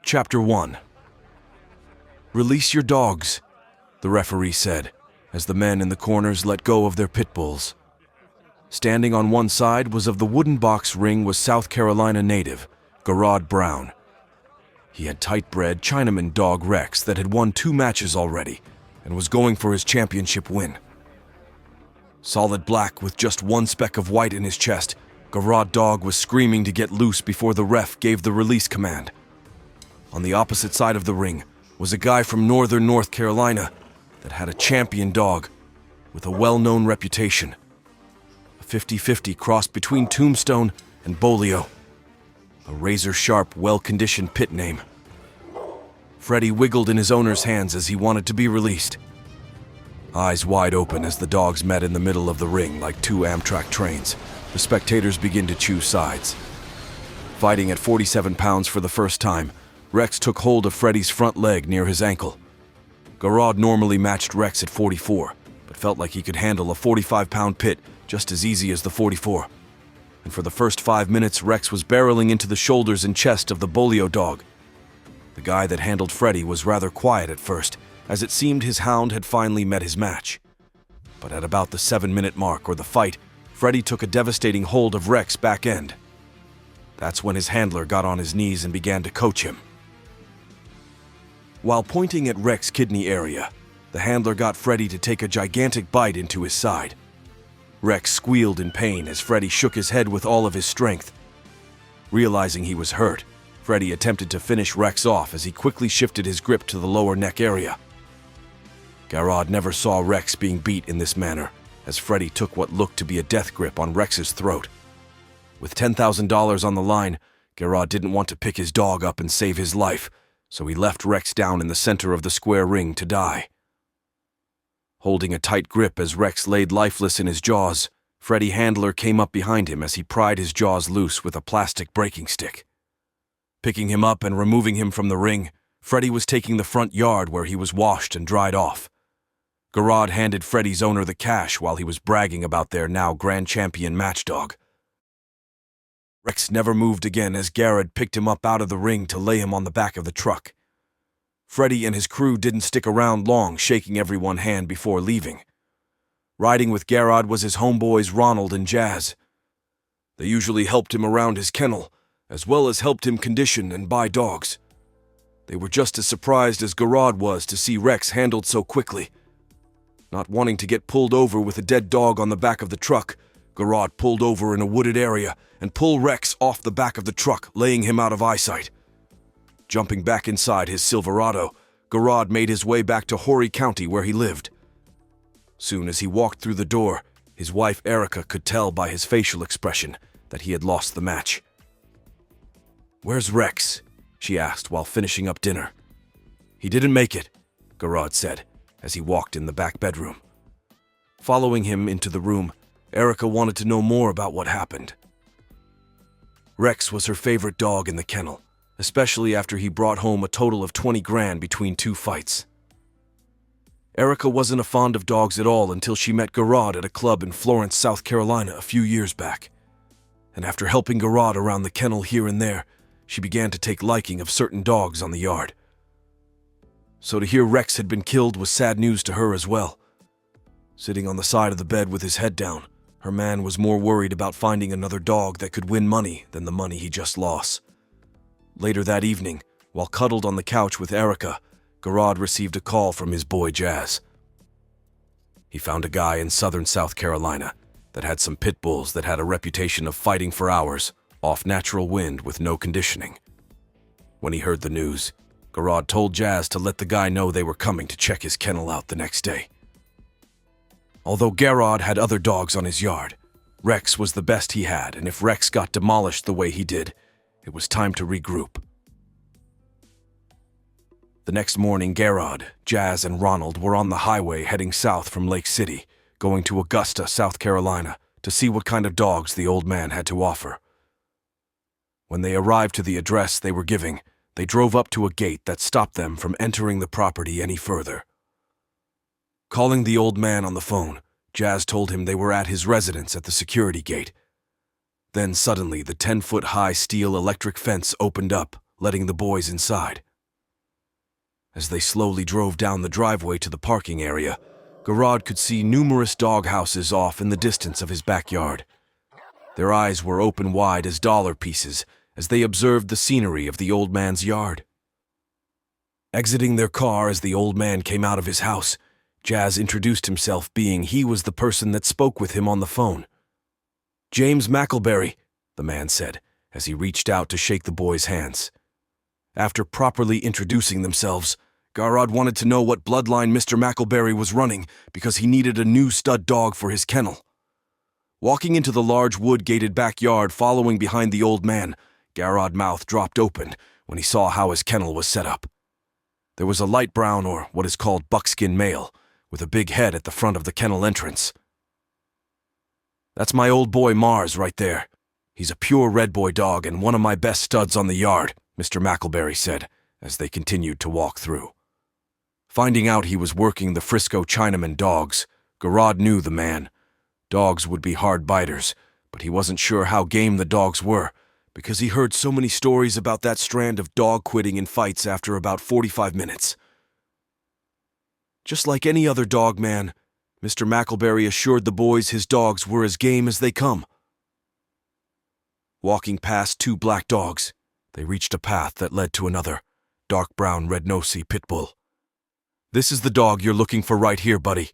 Chapter 1. Release your dogs, the referee said, as the men in the corners let go of their pit bulls. Standing on one side was of the wooden box ring was South Carolina native, Garrod Brown. He had tight-bred Chinaman dog Rex that had won 2 matches already and was going for his championship win. Solid black with just 1 speck of white in his chest, Garrod dog was screaming to get loose before the ref gave the release command. On the opposite side of the ring was a guy from northern North Carolina that had a champion dog with a well-known reputation. A 50-50 cross between Tombstone and Bolio. A razor-sharp, well-conditioned pit name. Freddie wiggled in his owner's hands as he wanted to be released. Eyes wide open as the dogs met in the middle of the ring like 2 Amtrak trains, the spectators begin to choose sides. Fighting at 47 pounds for the first time, Rex took hold of Freddie's front leg near his ankle. Garrod normally matched Rex at 44, but felt like he could handle a 45-pound pit just as easy as the 44. And for the first 5 minutes, Rex was barreling into the shoulders and chest of the Bolio dog. The guy that handled Freddie was rather quiet at first, as it seemed his hound had finally met his match. But at about the 7-minute mark or the fight, Freddie took a devastating hold of Rex's back end. That's when his handler got on his knees and began to coach him. While pointing at Rex's kidney area, the handler got Freddie to take a gigantic bite into his side. Rex squealed in pain as Freddie shook his head with all of his strength. Realizing he was hurt, Freddie attempted to finish Rex off as he quickly shifted his grip to the lower neck area. Garrod never saw Rex being beat in this manner, as Freddie took what looked to be a death grip on Rex's throat. With $10,000 on the line, Garrod didn't want to pick his dog up and save his life, so he left Rex down in the center of the square ring to die. Holding a tight grip as Rex laid lifeless in his jaws, Freddie handler came up behind him as he pried his jaws loose with a plastic breaking stick. Picking him up and removing him from the ring, Freddie was taking the front yard where he was washed and dried off. Garrod handed Freddie's owner the cash while he was bragging about their now grand champion matchdog. Rex never moved again as Garrod picked him up out of the ring to lay him on the back of the truck. Freddie and his crew didn't stick around long, shaking everyone's hand before leaving. Riding with Garrod was his homeboys Ronald and Jazz. They usually helped him around his kennel, as well as helped him condition and buy dogs. They were just as surprised as Garrod was to see Rex handled so quickly. Not wanting to get pulled over with a dead dog on the back of the truck, Garrod pulled over in a wooded area and pulled Rex off the back of the truck, laying him out of eyesight. Jumping back inside his Silverado, Garrod made his way back to Horry County where he lived. Soon as he walked through the door, his wife Erica could tell by his facial expression that he had lost the match. "Where's Rex?" she asked while finishing up dinner. "He didn't make it," Garrod said as he walked in the back bedroom. Following him into the room, Erica wanted to know more about what happened. Rex was her favorite dog in the kennel, especially after he brought home a total of 20 grand between 2 fights. Erica wasn't fond of dogs at all until she met Garrod at a club in Florence, South Carolina a few years back. And after helping Garrod around the kennel here and there, she began to take liking of certain dogs on the yard. So to hear Rex had been killed was sad news to her as well. Sitting on the side of the bed with his head down, her man was more worried about finding another dog that could win money than the money he just lost. Later that evening, while cuddled on the couch with Erica, Garrod received a call from his boy Jazz. He found a guy in southern South Carolina that had some pit bulls that had a reputation of fighting for hours, off natural wind with no conditioning. When he heard the news, Garrod told Jazz to let the guy know they were coming to check his kennel out the next day. Although Garrod had other dogs on his yard, Rex was the best he had, and if Rex got demolished the way he did, it was time to regroup. The next morning, Garrod, Jazz, and Ronald were on the highway heading south from Lake City, going to Augusta, South Carolina, to see what kind of dogs the old man had to offer. When they arrived to the address they were giving, they drove up to a gate that stopped them from entering the property any further. Calling the old man on the phone, Jazz told him they were at his residence at the security gate. Then suddenly the 10-foot-high steel electric fence opened up, letting the boys inside. As they slowly drove down the driveway to the parking area, Garrod could see numerous dog houses off in the distance of his backyard. Their eyes were open wide as dollar pieces as they observed the scenery of the old man's yard. Exiting their car as the old man came out of his house, Jazz introduced himself, being he was the person that spoke with him on the phone. "James McElberry," the man said, as he reached out to shake the boys' hands. After properly introducing themselves, Garrod wanted to know what bloodline Mr. McElberry was running because he needed a new stud dog for his kennel. Walking into the large wood-gated backyard following behind the old man, Garrod's mouth dropped open when he saw how his kennel was set up. There was a light brown, or what is called buckskin male, with a big head at the front of the kennel entrance. "That's my old boy Mars right there. He's a pure red boy dog and one of my best studs on the yard," Mr. McElberry said as they continued to walk through. Finding out he was working the Frisco Chinaman dogs, Garrod knew the man. Dogs would be hard biters, but he wasn't sure how game the dogs were because he heard so many stories about that strand of dog quitting in fights after about 45 minutes. Just like any other dog man, Mr. McElberry assured the boys his dogs were as game as they come. Walking past two black dogs, they reached a path that led to another, dark brown red-nosed pit bull. "This is the dog you're looking for right here, buddy.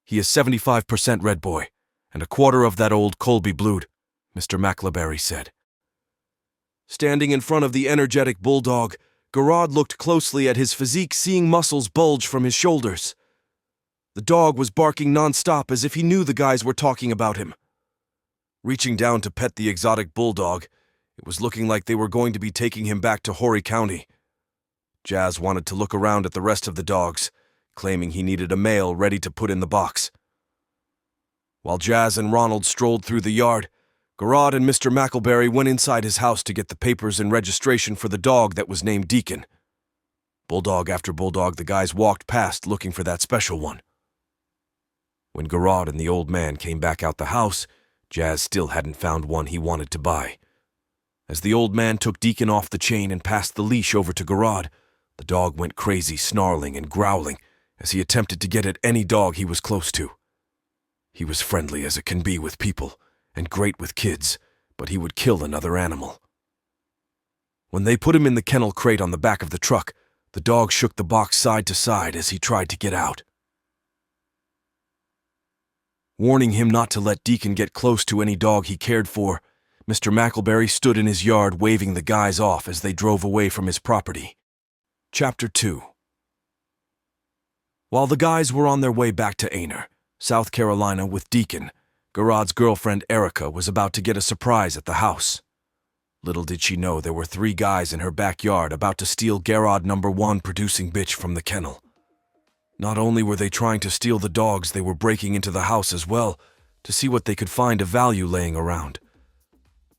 He is 75% red boy, and a quarter of that old Colby blood," Mr. McElberry said. Standing in front of the energetic bulldog, Garrod looked closely at his physique, seeing muscles bulge from his shoulders. The dog was barking non-stop as if he knew the guys were talking about him. Reaching down to pet the exotic bulldog, it was looking like they were going to be taking him back to Horry County. Jazz wanted to look around at the rest of the dogs, claiming he needed a male ready to put in the box. While Jazz and Ronald strolled through the yard, Garrod and Mr. McElberry went inside his house to get the papers and registration for the dog that was named Deacon. Bulldog after bulldog, the guys walked past looking for that special one. When Garrod and the old man came back out the house, Jazz still hadn't found one he wanted to buy. As the old man took Deacon off the chain and passed the leash over to Garrod, the dog went crazy, snarling and growling as he attempted to get at any dog he was close to. He was friendly as it can be with people and great with kids, but he would kill another animal. When they put him in the kennel crate on the back of the truck, the dog shook the box side to side as he tried to get out. Warning him not to let Deacon get close to any dog he cared for, Mr. McElberry stood in his yard waving the guys off as they drove away from his property. Chapter 2. While the guys were on their way back to Aner, South Carolina with Deacon, Garrod's girlfriend Erica was about to get a surprise at the house. Little did she know there were 3 guys in her backyard about to steal Garrod #1 producing bitch from the kennel. Not only were they trying to steal the dogs, they were breaking into the house as well to see what they could find of value laying around.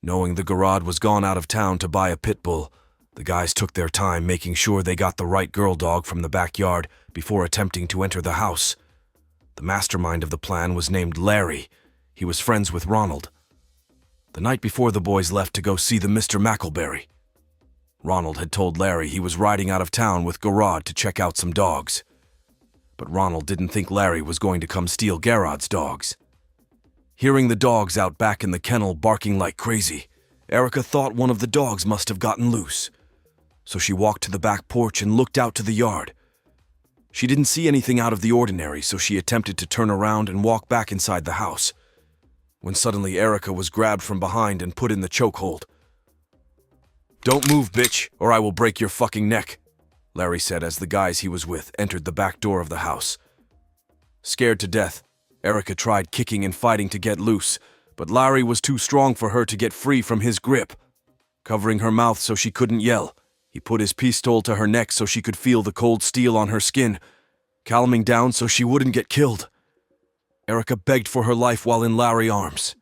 Knowing the Garrod was gone out of town to buy a pit bull, the guys took their time making sure they got the right girl dog from the backyard before attempting to enter the house. The mastermind of the plan was named Larry. He was friends with Ronald. The night before the boys left to go see the Mr. McElberry, Ronald had told Larry he was riding out of town with Garrod to check out some dogs. But Ronald didn't think Larry was going to come steal Garrod's dogs. Hearing the dogs out back in the kennel barking like crazy, Erica thought one of the dogs must have gotten loose. So she walked to the back porch and looked out to the yard. She didn't see anything out of the ordinary, so she attempted to turn around and walk back inside the house, when suddenly Erica was grabbed from behind and put in the chokehold. "Don't move, bitch, or I will break your fucking neck," Larry said as the guys he was with entered the back door of the house. Scared to death, Erica tried kicking and fighting to get loose, but Larry was too strong for her to get free from his grip. Covering her mouth so she couldn't yell, he put his pistol to her neck so she could feel the cold steel on her skin, calming down so she wouldn't get killed. Erica begged for her life while in Larry's arms.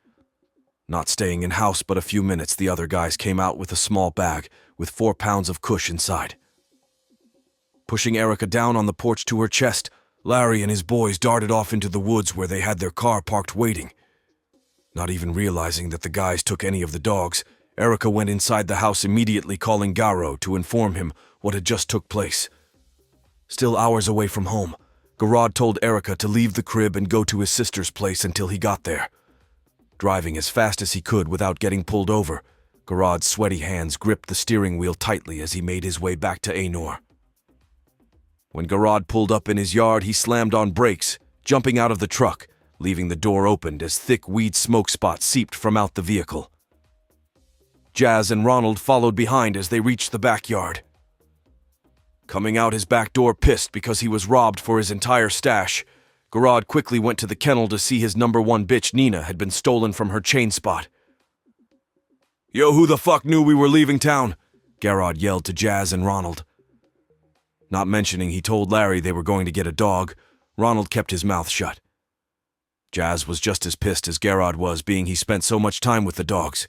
Not staying in house but a few minutes, the other guys came out with a small bag with 4 pounds of kush inside. Pushing Erica down on the porch to her chest, Larry and his boys darted off into the woods where they had their car parked waiting. Not even realizing that the guys took any of the dogs, Erica went inside the house immediately, calling Garo to inform him what had just took place. Still hours away from home, Garrod told Erica to leave the crib and go to his sister's place until he got there. Driving as fast as he could without getting pulled over, Garrod's sweaty hands gripped the steering wheel tightly as he made his way back to Ainur. When Garrod pulled up in his yard, he slammed on brakes, jumping out of the truck, leaving the door opened as thick weed smoke spots seeped from out the vehicle. Jazz and Ronald followed behind as they reached the backyard. Coming out his back door pissed because he was robbed for his entire stash, Garrod quickly went to the kennel to see his number one bitch Nina had been stolen from her chain spot. "Yo, who the fuck knew we were leaving town?" Garrod yelled to Jazz and Ronald. Not mentioning he told Larry they were going to get a dog, Ronald kept his mouth shut. Jazz was just as pissed as Garrod was, being he spent so much time with the dogs.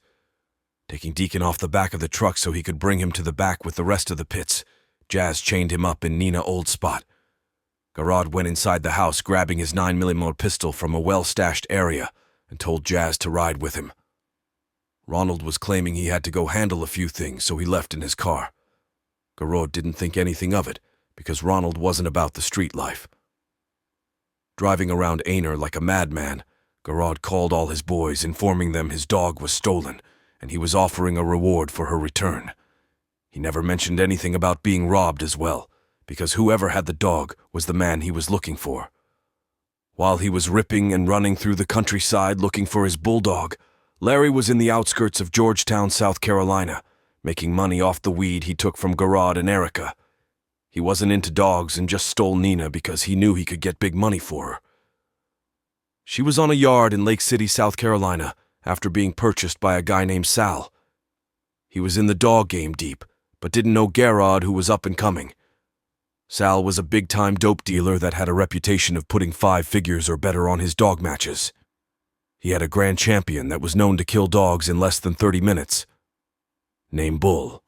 Taking Deacon off the back of the truck so he could bring him to the back with the rest of the pits, Jazz chained him up in Nina's old spot. Garrod went inside the house, grabbing his 9mm pistol from a well-stashed area, and told Jazz to ride with him. Ronald was claiming he had to go handle a few things, so he left in his car. Garrod didn't think anything of it, because Ronald wasn't about the street life. Driving around Ainur like a madman, Garrod called all his boys, informing them his dog was stolen, and he was offering a reward for her return. He never mentioned anything about being robbed as well, because whoever had the dog was the man he was looking for. While he was ripping and running through the countryside looking for his bulldog, Larry was in the outskirts of Georgetown, South Carolina, making money off the weed he took from Garrod and Erica. He wasn't into dogs and just stole Nina because he knew he could get big money for her. She was on a yard in Lake City, South Carolina, after being purchased by a guy named Sal. He was in the dog game deep, but didn't know Garrod, who was up and coming. Sal was a big-time dope dealer that had a reputation of putting 5 figures or better on his dog matches. He had a grand champion that was known to kill dogs in less than 30 minutes, named Bull.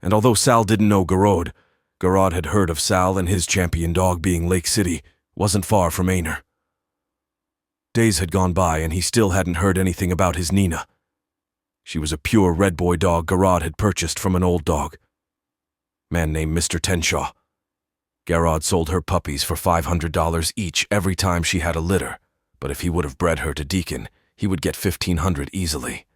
And although Sal didn't know Garrod had heard of Sal and his champion dog being Lake City, wasn't far from Ainur. Days had gone by and he still hadn't heard anything about his Nina. She was a pure red boy dog Garrod had purchased from an old dog, man named Mr. Tenshaw. Garrod sold her puppies for $500 each every time she had a litter, but if he would have bred her to Deacon, he would get $1,500 easily.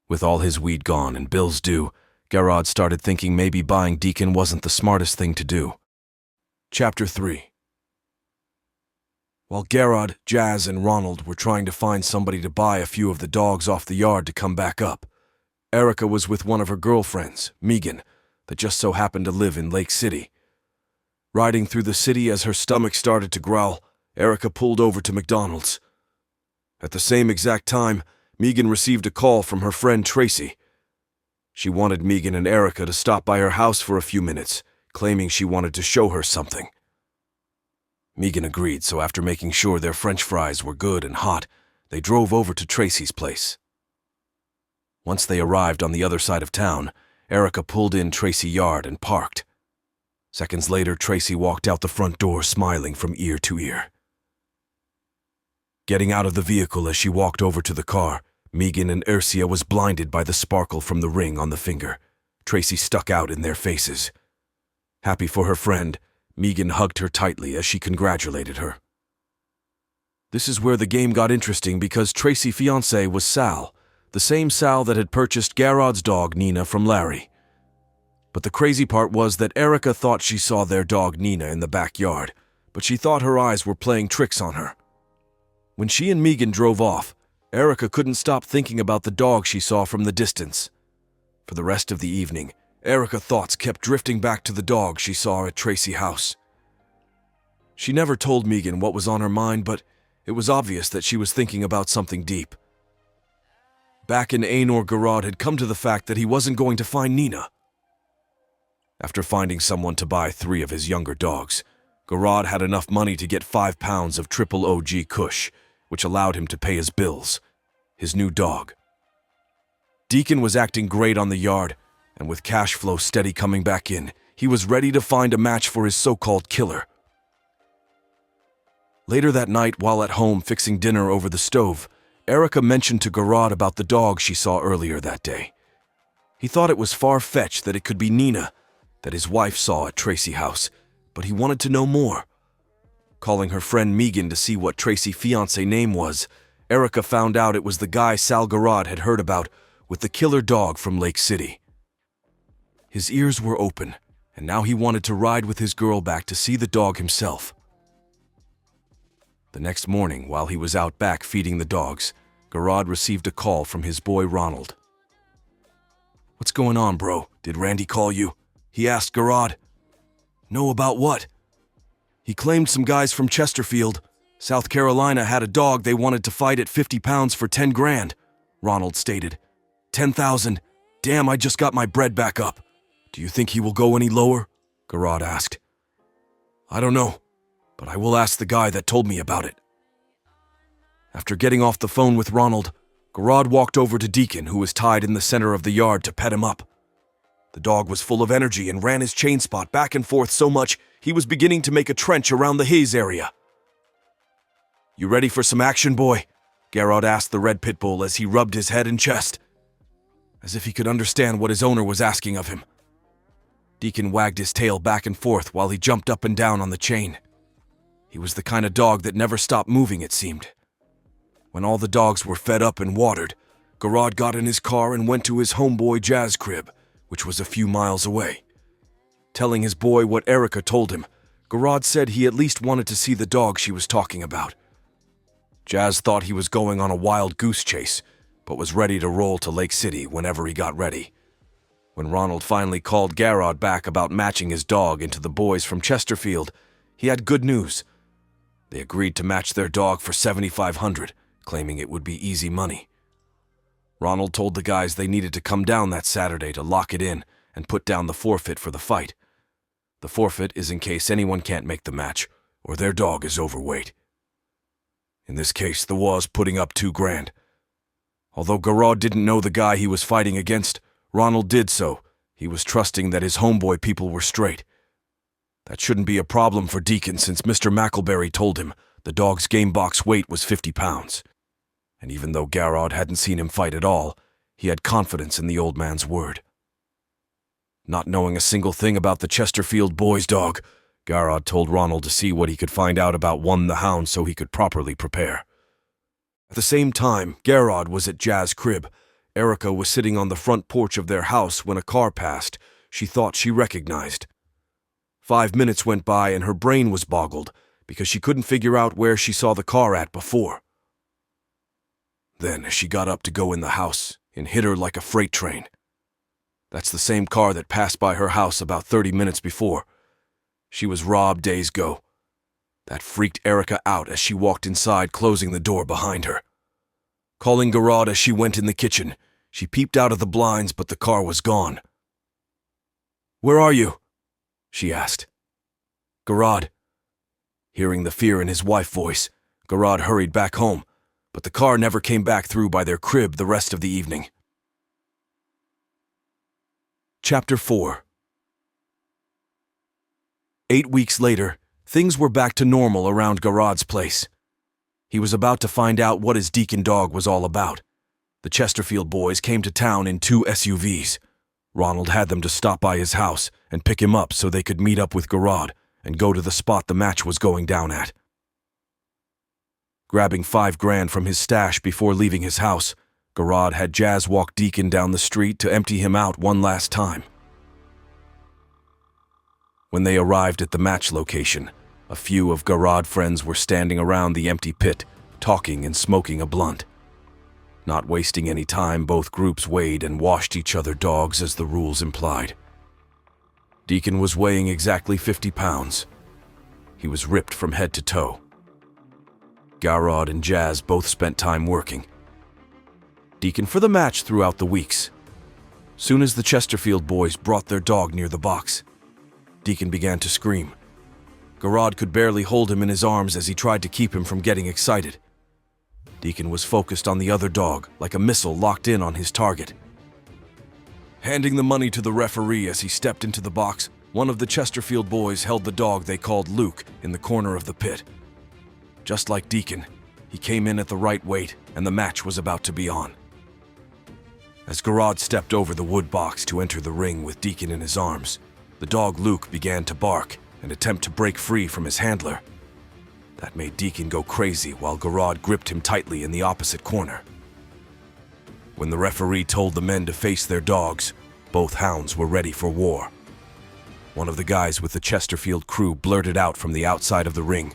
With all his weed gone and bills due, Garrod started thinking maybe buying Deacon wasn't the smartest thing to do. Chapter 3. While Garrod, Jazz, and Ronald were trying to find somebody to buy a few of the dogs off the yard to come back up, Erica was with one of her girlfriends, Megan, that just so happened to live in Lake City. Riding through the city as her stomach started to growl, Erica pulled over to McDonald's. At the same exact time, Megan received a call from her friend Tracy. She wanted Megan and Erica to stop by her house for a few minutes, claiming she wanted to show her something. Megan agreed, so after making sure their French fries were good and hot, they drove over to Tracy's place. Once they arrived on the other side of town, Erica pulled in Tracy's yard and parked. Seconds later, Tracy walked out the front door smiling from ear to ear. Getting out of the vehicle as she walked over to the car, Megan and Ursia was blinded by the sparkle from the ring on the finger. Tracy stuck out in their faces. Happy for her friend, Megan hugged her tightly as she congratulated her. This is where the game got interesting because Tracy's fiancé was Sal, the same Sal that had purchased Garrod's dog Nina from Larry. But the crazy part was that Erica thought she saw their dog Nina in the backyard, but she thought her eyes were playing tricks on her. When she and Megan drove off, Erica couldn't stop thinking about the dog she saw from the distance. For the rest of the evening, Erica's thoughts kept drifting back to the dog she saw at Tracy's house. She never told Megan what was on her mind, but it was obvious that she was thinking about something deep. Back in Ainur, Garrod had come to the fact that he wasn't going to find Nina. After finding someone to buy 3 of his younger dogs, Garrod had enough money to get 5 pounds of triple OG Kush, which allowed him to pay his bills, his new dog. Deacon was acting great on the yard, and with cash flow steady coming back in, he was ready to find a match for his so-called killer. Later that night, while at home fixing dinner over the stove, Erica mentioned to Garrod about the dog she saw earlier that day. He thought it was far-fetched that it could be Nina, that his wife saw at Tracy House, but he wanted to know more. Calling her friend Megan to see what Tracy's fiancé name was, Erica found out it was the guy Sal Garrod had heard about with the killer dog from Lake City. His ears were open, and now he wanted to ride with his girl back to see the dog himself. The next morning, while he was out back feeding the dogs, Garrod received a call from his boy Ronald. "What's going on, bro? Did Randy call you?" he asked Garrod. "No, about what?" "He claimed some guys from Chesterfield, South Carolina, had a dog they wanted to fight at 50 pounds for 10 grand, Ronald stated. 10,000. Damn, I just got my bread back up. Do you think he will go any lower? Garrod asked. I don't know, but I will ask the guy that told me about it. After getting off the phone with Ronald, Garrod walked over to Deacon, who was tied in the center of the yard, to pet him up. The dog was full of energy and ran his chain spot back and forth so much he was beginning to make a trench around the haze area. You ready for some action, boy? Garrod asked the red pit bull as he rubbed his head and chest, as if he could understand what his owner was asking of him. Deacon wagged his tail back and forth while he jumped up and down on the chain. He was the kind of dog that never stopped moving, it seemed. When all the dogs were fed up and watered, Garrod got in his car and went to his homeboy Jazz crib, which was a few miles away. Telling his boy what Erica told him, Garrod said he at least wanted to see the dog she was talking about. Jazz thought he was going on a wild goose chase, but was ready to roll to Lake City whenever he got ready. When Ronald finally called Garrod back about matching his dog into the boys from Chesterfield, he had good news. They agreed to match their dog for $7,500, claiming it would be easy money. Ronald told the guys they needed to come down that Saturday to lock it in and put down the forfeit for the fight. The forfeit is in case anyone can't make the match or their dog is overweight. In this case, the was putting up $2 grand. Although Garrod didn't know the guy he was fighting against, Ronald did so. He was trusting that his homeboy people were straight. That shouldn't be a problem for Deacon since Mr. McElberry told him the dog's game box weight was 50 pounds. And even though Garrod hadn't seen him fight at all, he had confidence in the old man's word. Not knowing a single thing about the Chesterfield boy's dog, Garrod told Ronald to see what he could find out about One the Hound so he could properly prepare. At the same time, Garrod was at Jazz's crib. Erica was sitting on the front porch of their house when a car passed she thought she recognized. 5 minutes went by and her brain was boggled because she couldn't figure out where she saw the car at before. Then, as she got up to go in the house, it hit her like a freight train. That's the same car that passed by her house about 30 minutes before. She was robbed days ago. That freaked Erica out as she walked inside, closing the door behind her. Calling Garrod as she went in the kitchen, she peeped out of the blinds, but the car was gone. Where are you? She asked. Garrod. Hearing the fear in his wife's voice, Garrod hurried back home, but the car never came back through by their crib the rest of the evening. Chapter 4. 8 weeks later, things were back to normal around Garrod's place. He was about to find out what his Deacon dog was all about. The Chesterfield boys came to town in 2 SUVs. Ronald had them to stop by his house and pick him up so they could meet up with Garrod and go to the spot the match was going down at. Grabbing $5 grand from his stash before leaving his house, Garrod had Jazz walk Deacon down the street to empty him out one last time. When they arrived at the match location, a few of Garrod's friends were standing around the empty pit, talking and smoking a blunt. Not wasting any time, both groups weighed and washed each other's dogs as the rules implied. Deacon was weighing exactly 50 pounds. He was ripped from head to toe. Garrod and Jazz both spent time working. Deacon for the match throughout the weeks. Soon as the Chesterfield boys brought their dog near the box, Deacon began to scream. Garrod could barely hold him in his arms as he tried to keep him from getting excited. Deacon was focused on the other dog, like a missile locked in on his target. Handing the money to the referee as he stepped into the box, one of the Chesterfield boys held the dog they called Luke in the corner of the pit. Just like Deacon, he came in at the right weight and the match was about to be on. As Garrod stepped over the wood box to enter the ring with Deacon in his arms, the dog Luke began to bark and attempt to break free from his handler. That made Deacon go crazy while Garrod gripped him tightly in the opposite corner. When the referee told the men to face their dogs, both hounds were ready for war. One of the guys with the Chesterfield crew blurted out from the outside of the ring,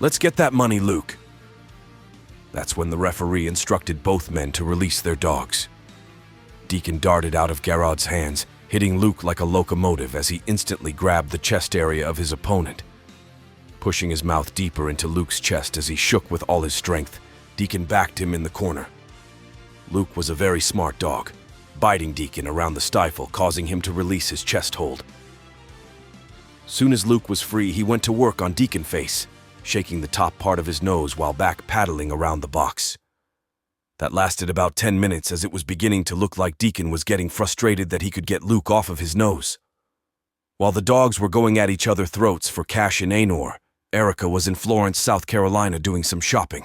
"Let's get that money, Luke." That's when the referee instructed both men to release their dogs. Deacon darted out of Garrod's hands, hitting Luke like a locomotive as he instantly grabbed the chest area of his opponent. Pushing his mouth deeper into Luke's chest as he shook with all his strength, Deacon backed him in the corner. Luke was a very smart dog, biting Deacon around the stifle, causing him to release his chest hold. Soon as Luke was free, he went to work on Deacon face, shaking the top part of his nose while back paddling around the box. That lasted about 10 minutes as it was beginning to look like Deacon was getting frustrated that he could get Luke off of his nose. While the dogs were going at each other's throats for cash in Anor, Erica was in Florence, South Carolina doing some shopping.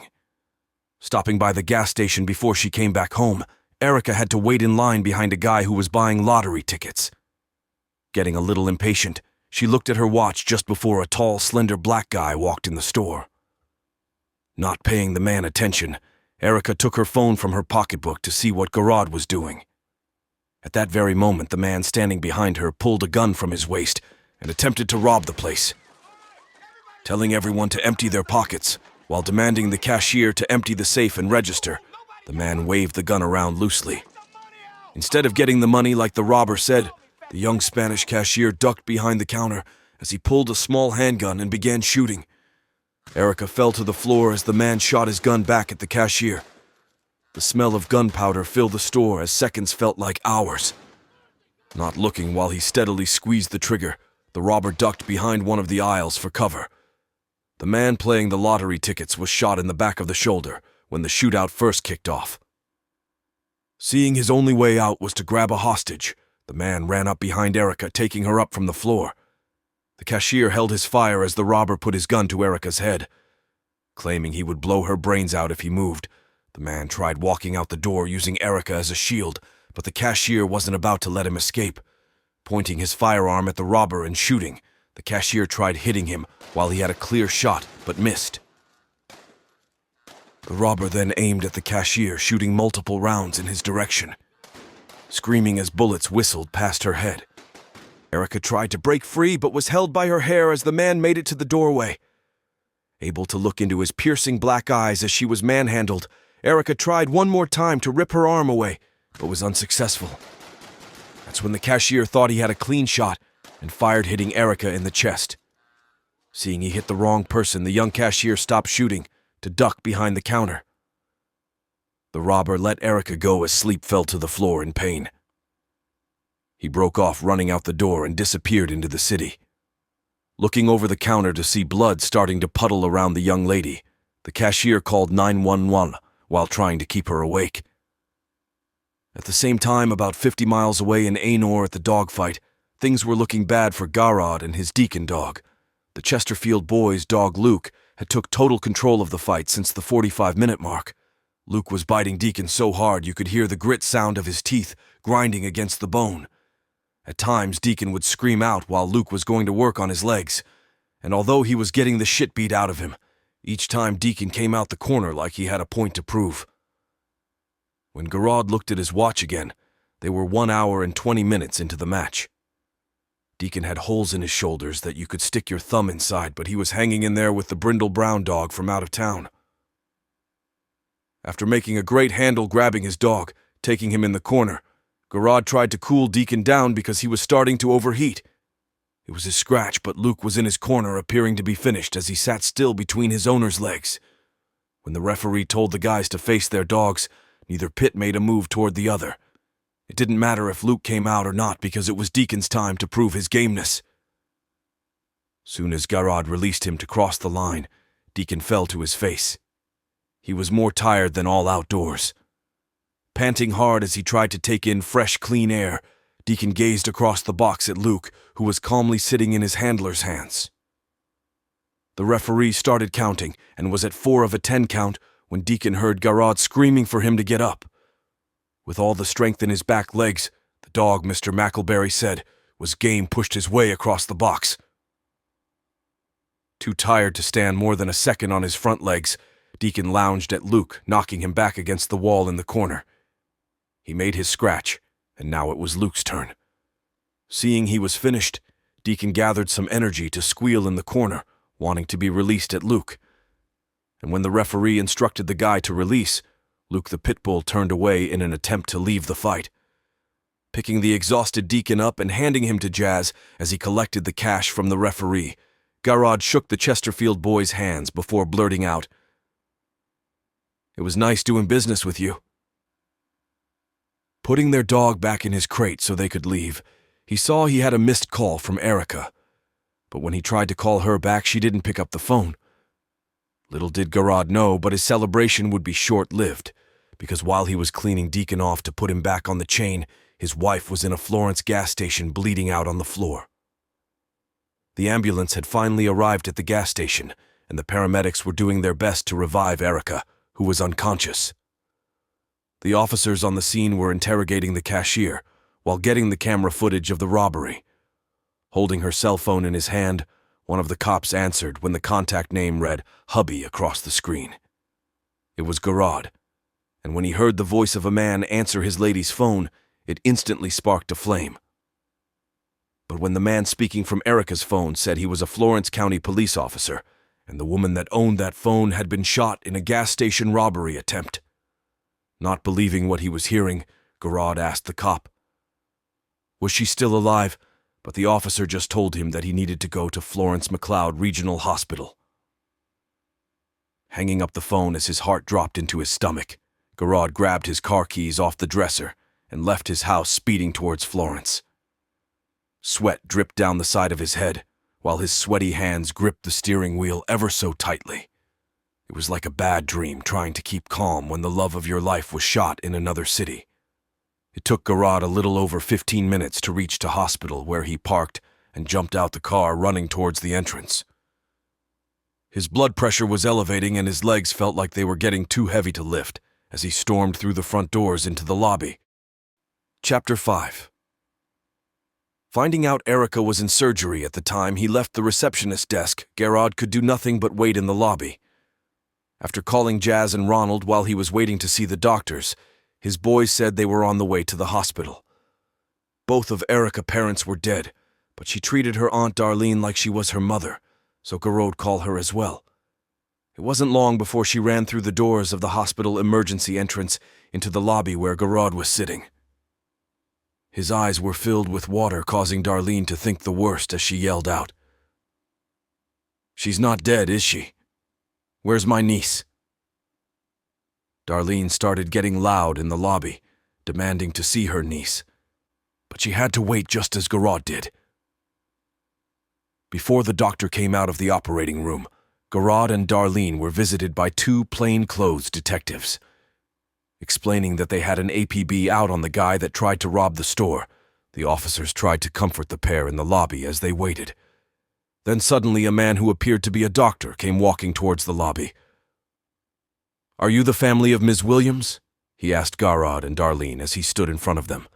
Stopping by the gas station before she came back home, Erica had to wait in line behind a guy who was buying lottery tickets. Getting a little impatient, she looked at her watch just before a tall, slender black guy walked in the store. Not paying the man attention, Erica took her phone from her pocketbook to see what Garrod was doing. At that very moment, the man standing behind her pulled a gun from his waist and attempted to rob the place. Telling everyone to empty their pockets, while demanding the cashier to empty the safe and register, the man waved the gun around loosely. Instead of getting the money like the robber said, the young Spanish cashier ducked behind the counter as he pulled a small handgun and began shooting. Erica fell to the floor as the man shot his gun back at the cashier. The smell of gunpowder filled the store as seconds felt like hours. Not looking while he steadily squeezed the trigger, the robber ducked behind one of the aisles for cover. The man playing the lottery tickets was shot in the back of the shoulder when the shootout first kicked off. Seeing his only way out was to grab a hostage, the man ran up behind Erica, taking her up from the floor. The cashier held his fire as the robber put his gun to Erica's head. Claiming he would blow her brains out if he moved, the man tried walking out the door using Erica as a shield, but the cashier wasn't about to let him escape. Pointing his firearm at the robber and shooting, the cashier tried hitting him while he had a clear shot, but missed. The robber then aimed at the cashier, shooting multiple rounds in his direction, screaming as bullets whistled past her head. Erica tried to break free, but was held by her hair as the man made it to the doorway. Able to look into his piercing black eyes as she was manhandled, Erica tried one more time to rip her arm away, but was unsuccessful. That's when the cashier thought he had a clean shot and fired, hitting Erica in the chest. Seeing he hit the wrong person, the young cashier stopped shooting to duck behind the counter. The robber let Erica go as sleep fell to the floor in pain. He broke off, running out the door, and disappeared into the city. Looking over the counter to see blood starting to puddle around the young lady, the cashier called 911 while trying to keep her awake. At the same time, about 50 miles away in Anor at the dogfight, things were looking bad for Garrod and his Deacon dog. The Chesterfield boys' dog Luke had took total control of the fight since the 45-minute mark. Luke was biting Deacon so hard you could hear the grit sound of his teeth grinding against the bone. At times, Deacon would scream out while Luke was going to work on his legs, and although he was getting the shit beat out of him, each time Deacon came out the corner like he had a point to prove. When Garrod looked at his watch again, they were 1 hour and 20 minutes into the match. Deacon had holes in his shoulders that you could stick your thumb inside, but he was hanging in there with the brindle brown dog from out of town. After making a great handle grabbing his dog, taking him in the corner, Garrod tried to cool Deacon down because he was starting to overheat. It was a scratch, but Luke was in his corner, appearing to be finished as he sat still between his owner's legs. When the referee told the guys to face their dogs, neither pit made a move toward the other. It didn't matter if Luke came out or not because it was Deacon's time to prove his gameness. Soon as Garrod released him to cross the line, Deacon fell to his face. He was more tired than all outdoors. Panting hard as he tried to take in fresh, clean air, Deacon gazed across the box at Luke, who was calmly sitting in his handler's hands. The referee started counting and was at 4 of a 10 count when Deacon heard Garrod screaming for him to get up. With all the strength in his back legs, the dog, Mr. Mackelberry said, was game pushed his way across the box. Too tired to stand more than a second on his front legs, Deacon lounged at Luke, knocking him back against the wall in the corner. He made his scratch, and now it was Luke's turn. Seeing he was finished, Deacon gathered some energy to squeal in the corner, wanting to be released at Luke. And when the referee instructed the guy to release, Luke the pit bull turned away in an attempt to leave the fight. Picking the exhausted Deacon up and handing him to Jazz as he collected the cash from the referee, Garrod shook the Chesterfield boy's hands before blurting out, "It was nice doing business with you." Putting their dog back in his crate so they could leave, he saw he had a missed call from Erica. But when he tried to call her back, she didn't pick up the phone. Little did Garrod know, but his celebration would be short-lived, because while he was cleaning Deacon off to put him back on the chain, his wife was in a Florence gas station bleeding out on the floor. The ambulance had finally arrived at the gas station, and the paramedics were doing their best to revive Erica, who was unconscious. The officers on the scene were interrogating the cashier while getting the camera footage of the robbery. Holding her cell phone in his hand, one of the cops answered when the contact name read Hubby across the screen. It was Garrod, and when he heard the voice of a man answer his lady's phone, it instantly sparked a flame. But when the man speaking from Erica's phone said he was a Florence County police officer, and the woman that owned that phone had been shot in a gas station robbery attempt. Not believing what he was hearing, Garrod asked the cop, was she still alive? But the officer just told him that he needed to go to Florence McLeod Regional Hospital. Hanging up the phone as his heart dropped into his stomach, Garrod grabbed his car keys off the dresser and left his house speeding towards Florence. Sweat dripped down the side of his head, while his sweaty hands gripped the steering wheel ever so tightly. It was like a bad dream trying to keep calm when the love of your life was shot in another city. It took Garrod a little over 15 minutes to reach the hospital, where he parked and jumped out the car running towards the entrance. His blood pressure was elevating and his legs felt like they were getting too heavy to lift as he stormed through the front doors into the lobby. Chapter 5. Finding out Erica was in surgery at the time he left the receptionist desk, Garrod could do nothing but wait in the lobby. After calling Jazz and Ronald while he was waiting to see the doctors, his boys said they were on the way to the hospital. Both of Erica's parents were dead, but she treated her Aunt Darlene like she was her mother, so Garrod called her as well. It wasn't long before she ran through the doors of the hospital emergency entrance into the lobby where Garrod was sitting. His eyes were filled with water, causing Darlene to think the worst as she yelled out, "She's not dead, is she? Where's my niece?" Darlene started getting loud in the lobby, demanding to see her niece, but she had to wait just as Garrod did. Before the doctor came out of the operating room, Garrod and Darlene were visited by two plainclothes detectives. Explaining that they had an APB out on the guy that tried to rob the store, the officers tried to comfort the pair in the lobby as they waited. Then suddenly a man who appeared to be a doctor came walking towards the lobby. "Are you the family of Ms. Williams?" he asked Garrod and Darlene as he stood in front of them.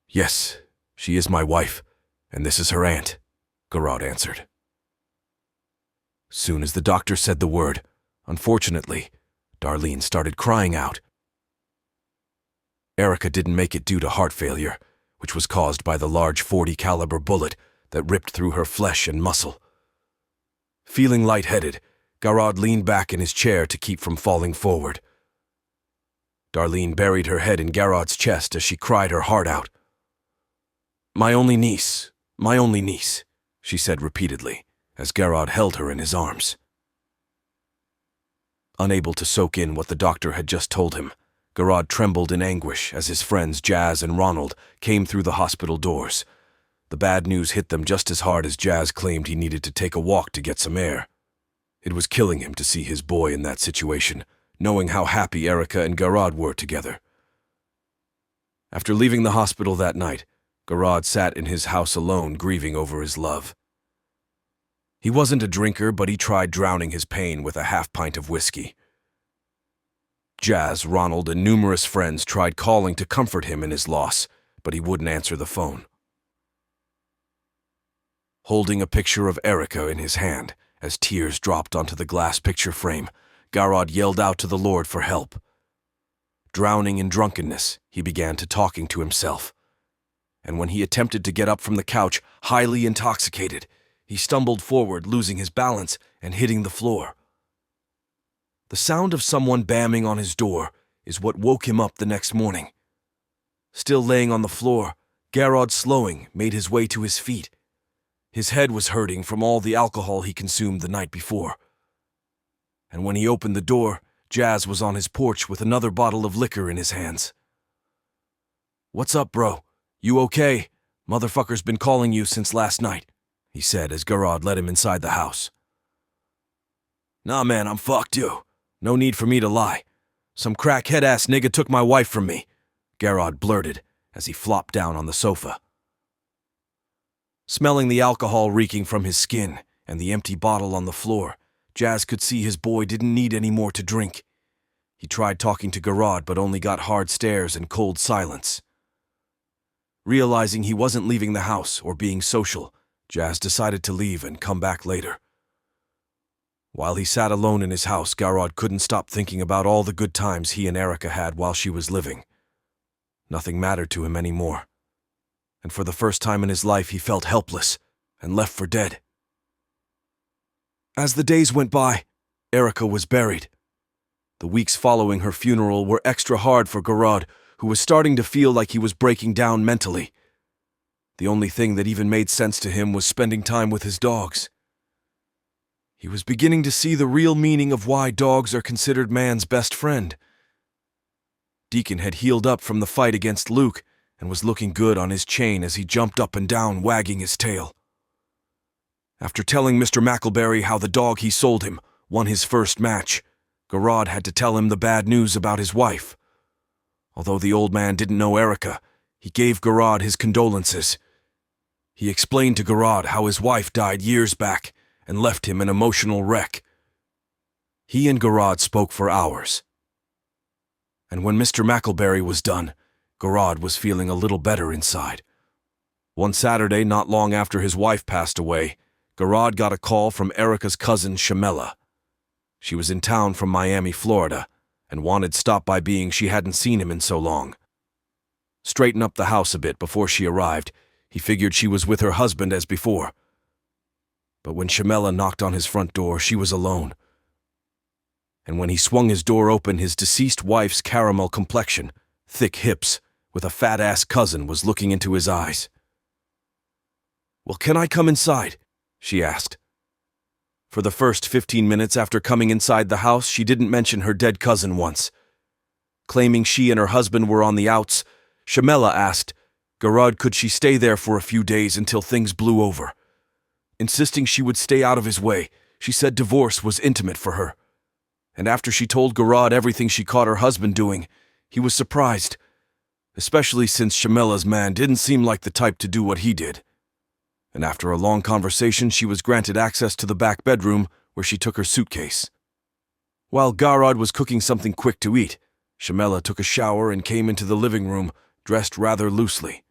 "Yes, she is my wife, and this is her aunt," Garrod answered. Soon as the doctor said the word, unfortunately, Darlene started crying out. Erica didn't make it due to heart failure, which was caused by the large .40 caliber bullet that ripped through her flesh and muscle. Feeling lightheaded, Garrod leaned back in his chair to keep from falling forward. Darlene buried her head in Garrod's chest as she cried her heart out. My only niece, she said repeatedly, as Garrod held her in his arms. Unable to soak in what the doctor had just told him, Garrod trembled in anguish as his friends Jazz and Ronald came through the hospital doors. The bad news hit them just as hard as Jazz claimed he needed to take a walk to get some air. It was killing him to see his boy in that situation, knowing how happy Erica and Garrod were together. After leaving the hospital that night, Garrod sat in his house alone, grieving over his love. He wasn't a drinker, but he tried drowning his pain with a half pint of whiskey. Jazz, Ronald, and numerous friends tried calling to comfort him in his loss, but he wouldn't answer the phone. Holding a picture of Erica in his hand, as tears dropped onto the glass picture frame, Garrod yelled out to the Lord for help. Drowning in drunkenness, he began to talking to himself. And when he attempted to get up from the couch, highly intoxicated, he stumbled forward, losing his balance and hitting the floor. The sound of someone banging on his door is what woke him up the next morning. Still laying on the floor, Garrod, slowing, made his way to his feet. His head was hurting from all the alcohol he consumed the night before. And when he opened the door, Jazz was on his porch with another bottle of liquor in his hands. "What's up, bro? You okay? Motherfucker's been calling you since last night," he said as Garrod led him inside the house. "Nah, man, I'm fucked too. No need for me to lie. Some crackhead-ass nigga took my wife from me," Garrod blurted as he flopped down on the sofa. Smelling the alcohol reeking from his skin and the empty bottle on the floor, Jazz could see his boy didn't need any more to drink. He tried talking to Garrod but only got hard stares and cold silence. Realizing he wasn't leaving the house or being social, Jazz decided to leave and come back later. While he sat alone in his house, Garrod couldn't stop thinking about all the good times he and Erica had while she was living. Nothing mattered to him anymore. And for the first time in his life, he felt helpless and left for dead. As the days went by, Erica was buried. The weeks following her funeral were extra hard for Garrod, who was starting to feel like he was breaking down mentally. The only thing that even made sense to him was spending time with his dogs. He was beginning to see the real meaning of why dogs are considered man's best friend. Deacon had healed up from the fight against Luke and was looking good on his chain as he jumped up and down, wagging his tail. After telling Mr. McElberry how the dog he sold him won his first match, Garrod had to tell him the bad news about his wife. Although the old man didn't know Erica, he gave Garrod his condolences. He explained to Garrod how his wife died years back and left him an emotional wreck. He and Garrod spoke for hours. And when Mr. McElberry was done, Garrod was feeling a little better inside. One Saturday, not long after his wife passed away, Garrod got a call from Erica's cousin, Shamela. She was in town from Miami, Florida, and wanted stop by being she hadn't seen him in so long. Straighten up the house a bit before she arrived, he figured she was with her husband as before. But when Shamela knocked on his front door, she was alone. And when he swung his door open, his deceased wife's caramel complexion, thick hips, with a fat-ass cousin was looking into his eyes. "Well, can I come inside?" she asked. For the first 15 minutes after coming inside the house, she didn't mention her dead cousin once. Claiming she and her husband were on the outs, Shamela asked Garrod could she stay there for a few days until things blew over. Insisting she would stay out of his way, she said divorce was intimate for her. And after she told Garrod everything she caught her husband doing, he was surprised, especially since Shamela's man didn't seem like the type to do what he did. And after a long conversation, she was granted access to the back bedroom where she took her suitcase. While Garrod was cooking something quick to eat, Shamela took a shower and came into the living room, dressed rather loosely.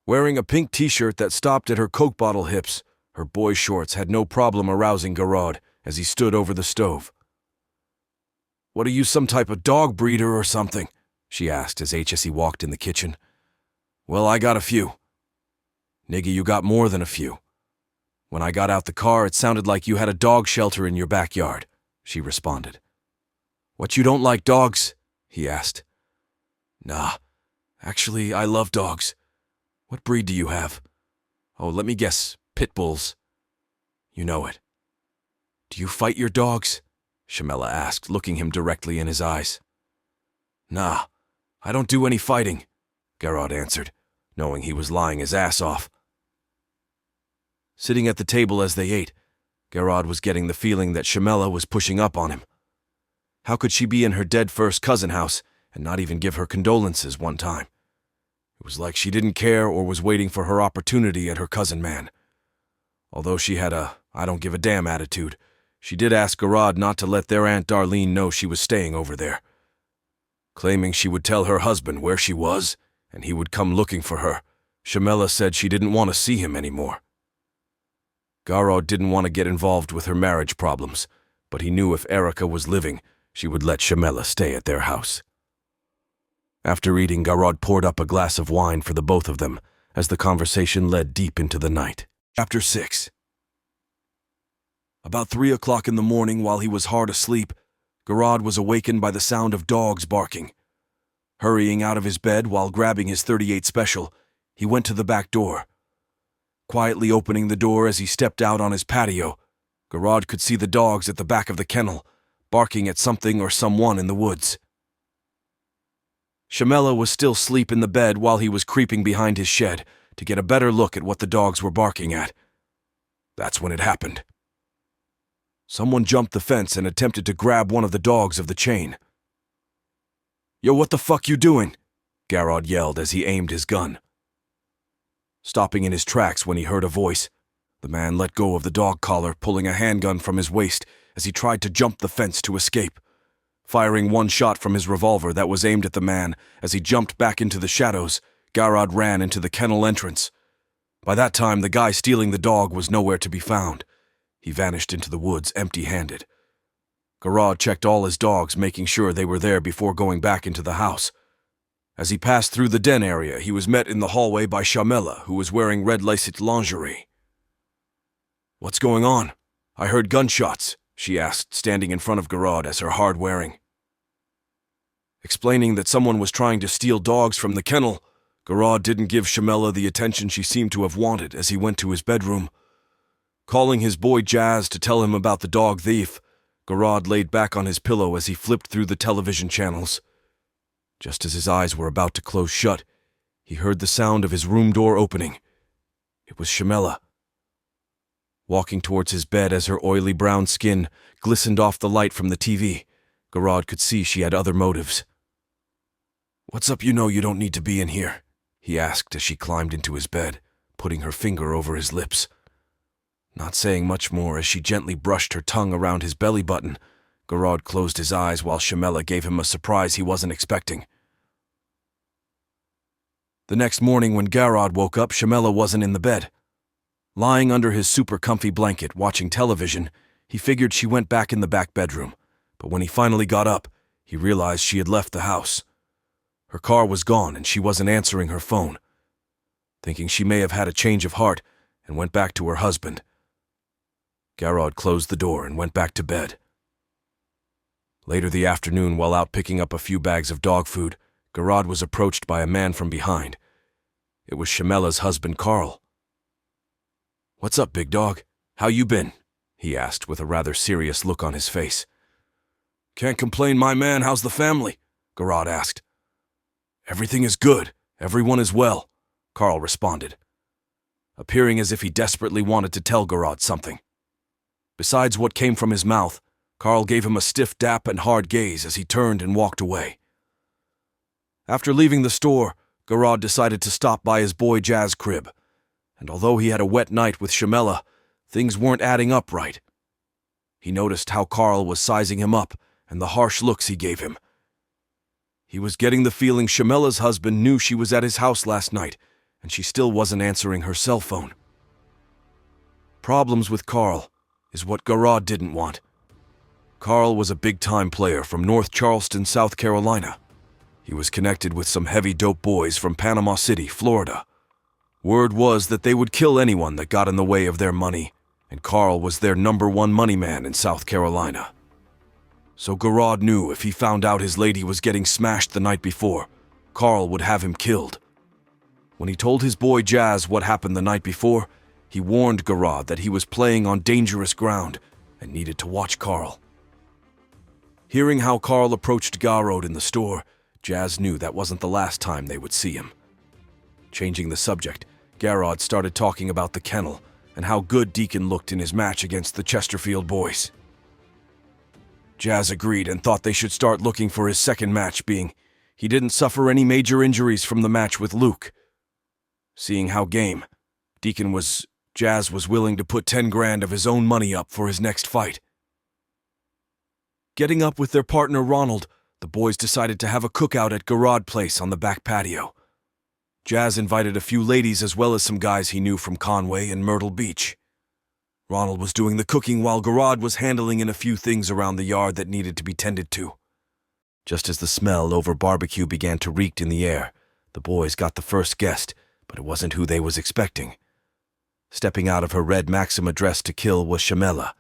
Wearing a pink t-shirt that stopped at her Coke bottle hips, her boy shorts had no problem arousing Garrod as he stood over the stove. "What are you, some type of dog breeder or something?" she asked as he walked in the kitchen. "Well, I got a few." "Nigga, you got more than a few. When I got out the car, it sounded like you had a dog shelter in your backyard," she responded. "What, you don't like dogs?" he asked. "Nah, actually, I love dogs. What breed do you have?" "Oh, let me guess, pit bulls." "You know it." "Do you fight your dogs?" Shamela asked, looking him directly in his eyes. "Nah, I don't do any fighting," Garrod answered, knowing he was lying his ass off. Sitting at the table as they ate, Garrod was getting the feeling that Shamela was pushing up on him. How could she be in her dead first cousin house and not even give her condolences one time? It was like she didn't care or was waiting for her opportunity at her cousin man. Although she had a I don't give a damn attitude, she did ask Garrod not to let their Aunt Darlene know she was staying over there, Claiming she would tell her husband where she was, and he would come looking for her, Shamela said she didn't want to see him anymore. Garrod didn't want to get involved with her marriage problems, but he knew if Erica was living, she would let Shamela stay at their house. After eating, Garrod poured up a glass of wine for the both of them, as the conversation led deep into the night. Chapter 6. About 3 o'clock in the morning, while he was hard asleep, Garrod was awakened by the sound of dogs barking. Hurrying out of his bed while grabbing his .38 Special, he went to the back door. Quietly opening the door as he stepped out on his patio, Garrod could see the dogs at the back of the kennel, barking at something or someone in the woods. Shamela was still asleep in the bed while he was creeping behind his shed to get a better look at what the dogs were barking at. That's when it happened. Someone jumped the fence and attempted to grab one of the dogs of the chain. "Yo, what the fuck you doing?" Garrod yelled as he aimed his gun. Stopping in his tracks when he heard a voice, the man let go of the dog collar, pulling a handgun from his waist as he tried to jump the fence to escape. Firing one shot from his revolver that was aimed at the man as he jumped back into the shadows, Garrod ran into the kennel entrance. By that time, the guy stealing the dog was nowhere to be found. He vanished into the woods empty-handed. Garrod checked all his dogs, making sure they were there before going back into the house. As he passed through the den area, he was met in the hallway by Shamela, who was wearing red laced lingerie. "What's going on? I heard gunshots," she asked, standing in front of Garrod as her hard wearing. Explaining that someone was trying to steal dogs from the kennel, Garrod didn't give Shamela the attention she seemed to have wanted as he went to his bedroom. Calling his boy Jazz to tell him about the dog thief, Garrod laid back on his pillow as he flipped through the television channels. Just as his eyes were about to close shut, he heard the sound of his room door opening. It was Shamela. Walking towards his bed as her oily brown skin glistened off the light from the TV, Garrod could see she had other motives. "What's up? You know you don't need to be in here," he asked as she climbed into his bed, putting her finger over his lips. Not saying much more as she gently brushed her tongue around his belly button, Garrod closed his eyes while Shamela gave him a surprise he wasn't expecting. The next morning when Garrod woke up, Shamela wasn't in the bed. Lying under his super comfy blanket watching television, he figured she went back in the back bedroom, but when he finally got up, he realized she had left the house. Her car was gone and she wasn't answering her phone. Thinking she may have had a change of heart and went back to her husband, Garrod closed the door and went back to bed. Later the afternoon, while out picking up a few bags of dog food, Garrod was approached by a man from behind. It was Shamela's husband, Carl. "What's up, big dog? How you been?" he asked with a rather serious look on his face. "Can't complain, my man. How's the family?" Garrod asked. "Everything is good. Everyone is well," Carl responded, appearing as if he desperately wanted to tell Garrod something. Besides what came from his mouth, Carl gave him a stiff dap and hard gaze as he turned and walked away. After leaving the store, Garrod decided to stop by his boy Jazz's crib, and although he had a wet night with Shamela, things weren't adding up right. He noticed how Carl was sizing him up and the harsh looks he gave him. He was getting the feeling Shamela's husband knew she was at his house last night, and she still wasn't answering her cell phone. Problems with Carl is what Garrod didn't want. Carl was a big-time player from North Charleston, South Carolina. He was connected with some heavy dope boys from Panama City, Florida. Word was that they would kill anyone that got in the way of their money, and Carl was their #1 money man in South Carolina. So Garrod knew if he found out his lady was getting smashed the night before, Carl would have him killed. When he told his boy Jazz what happened the night before, he warned Garrod that he was playing on dangerous ground and needed to watch Carl. Hearing how Carl approached Garrod in the store, Jazz knew that wasn't the last time they would see him. Changing the subject, Garrod started talking about the kennel and how good Deacon looked in his match against the Chesterfield boys. Jazz agreed and thought they should start looking for his second match, being he didn't suffer any major injuries from the match with Luke. Seeing how game, Jazz was willing to put 10 grand of his own money up for his next fight. Getting up with their partner Ronald, the boys decided to have a cookout at Garrod Place on the back patio. Jazz invited a few ladies as well as some guys he knew from Conway and Myrtle Beach. Ronald was doing the cooking while Garrod was handling in a few things around the yard that needed to be tended to. Just as the smell over barbecue began to reek in the air, the boys got the first guest, but it wasn't who they was expecting. Stepping out of her red Maxima dress to kill was Shamela.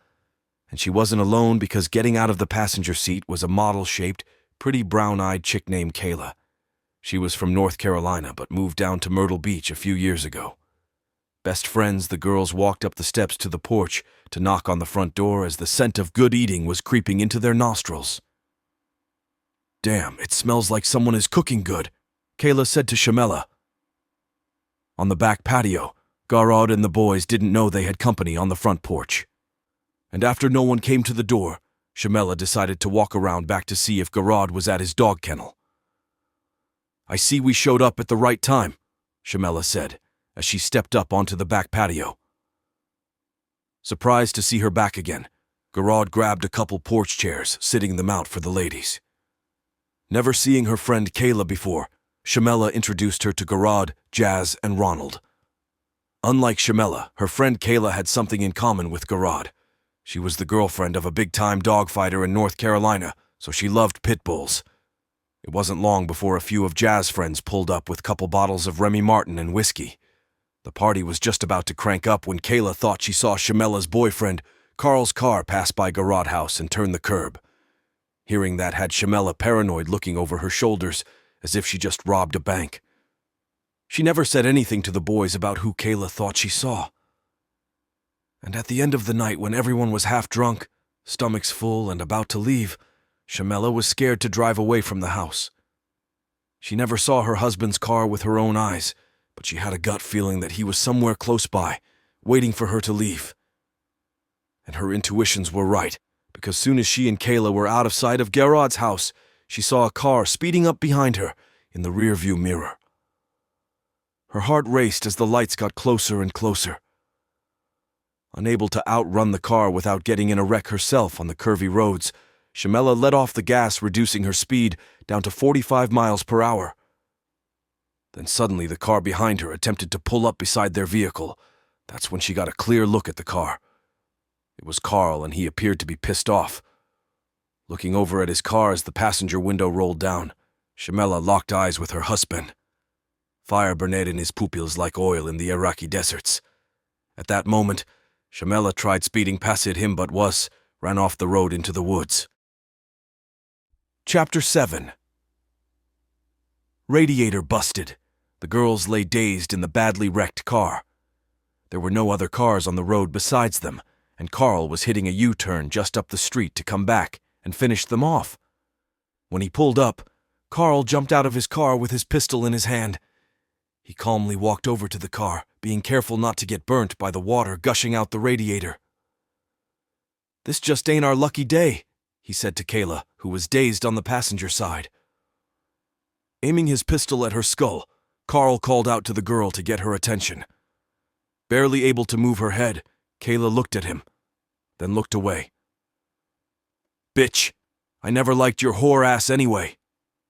And she wasn't alone because getting out of the passenger seat was a model-shaped, pretty brown-eyed chick named Kayla. She was from North Carolina but moved down to Myrtle Beach a few years ago. Best friends, the girls walked up the steps to the porch to knock on the front door as the scent of good eating was creeping into their nostrils. "Damn, it smells like someone is cooking good," Kayla said to Shamela. On the back patio, Garrod and the boys didn't know they had company on the front porch. And after no one came to the door, Shamela decided to walk around back to see if Garrod was at his dog kennel. "I see we showed up at the right time," Shamela said, as she stepped up onto the back patio. Surprised to see her back again, Garrod grabbed a couple porch chairs, sitting them out for the ladies. Never seeing her friend Kayla before, Shamela introduced her to Garrod, Jazz, and Ronald. Unlike Shamela, her friend Kayla had something in common with Garrod. She was the girlfriend of a big-time dogfighter in North Carolina, so she loved pit bulls. It wasn't long before a few of Jazz's friends pulled up with a couple bottles of Remy Martin and whiskey. The party was just about to crank up when Kayla thought she saw Shamela's boyfriend, Carl's car, pass by Garrod House and turn the curb. Hearing that had Shamela paranoid, looking over her shoulders as if she just robbed a bank. She never said anything to the boys about who Kayla thought she saw. And at the end of the night, when everyone was half drunk, stomachs full, and about to leave, Shamela was scared to drive away from the house. She never saw her husband's car with her own eyes, but she had a gut feeling that he was somewhere close by, waiting for her to leave. And her intuitions were right, because soon as she and Kayla were out of sight of Garrod's house, she saw a car speeding up behind her in the rearview mirror. Her heart raced as the lights got closer and closer. Unable to outrun the car without getting in a wreck herself on the curvy roads, Shamela let off the gas, reducing her speed down to 45 miles per hour. Then suddenly the car behind her attempted to pull up beside their vehicle. That's when she got a clear look at the car. It was Carl, and he appeared to be pissed off. Looking over at his car as the passenger window rolled down, Shamela locked eyes with her husband. Fire burned in his pupils like oil in the Iraqi deserts. At that moment, Shamela tried speeding past him but ran off the road into the woods. Chapter 7. Radiator busted. The girls lay dazed in the badly wrecked car. There were no other cars on the road besides them, and Carl was hitting a U-turn just up the street to come back and finish them off. When he pulled up, Carl jumped out of his car with his pistol in his hand. He calmly walked over to the car, being careful not to get burnt by the water gushing out the radiator. "This just ain't our lucky day," he said to Kayla, who was dazed on the passenger side. Aiming his pistol at her skull, Carl called out to the girl to get her attention. Barely able to move her head, Kayla looked at him, then looked away. "Bitch, I never liked your whore ass anyway,"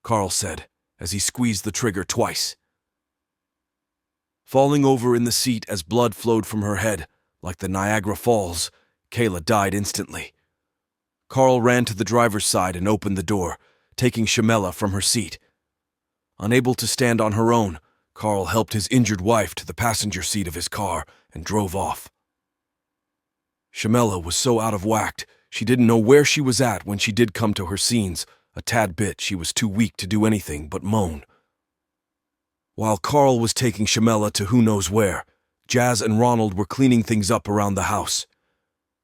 Carl said, as he squeezed the trigger twice. Falling over in the seat as blood flowed from her head, like the Niagara Falls, Kayla died instantly. Carl ran to the driver's side and opened the door, taking Shamela from her seat. Unable to stand on her own, Carl helped his injured wife to the passenger seat of his car and drove off. Shamela was so out of whack, she didn't know where she was at when she did come to her scenes. A tad bit, she was too weak to do anything but moan. While Carl was taking Shamela to who knows where, Jazz and Ronald were cleaning things up around the house.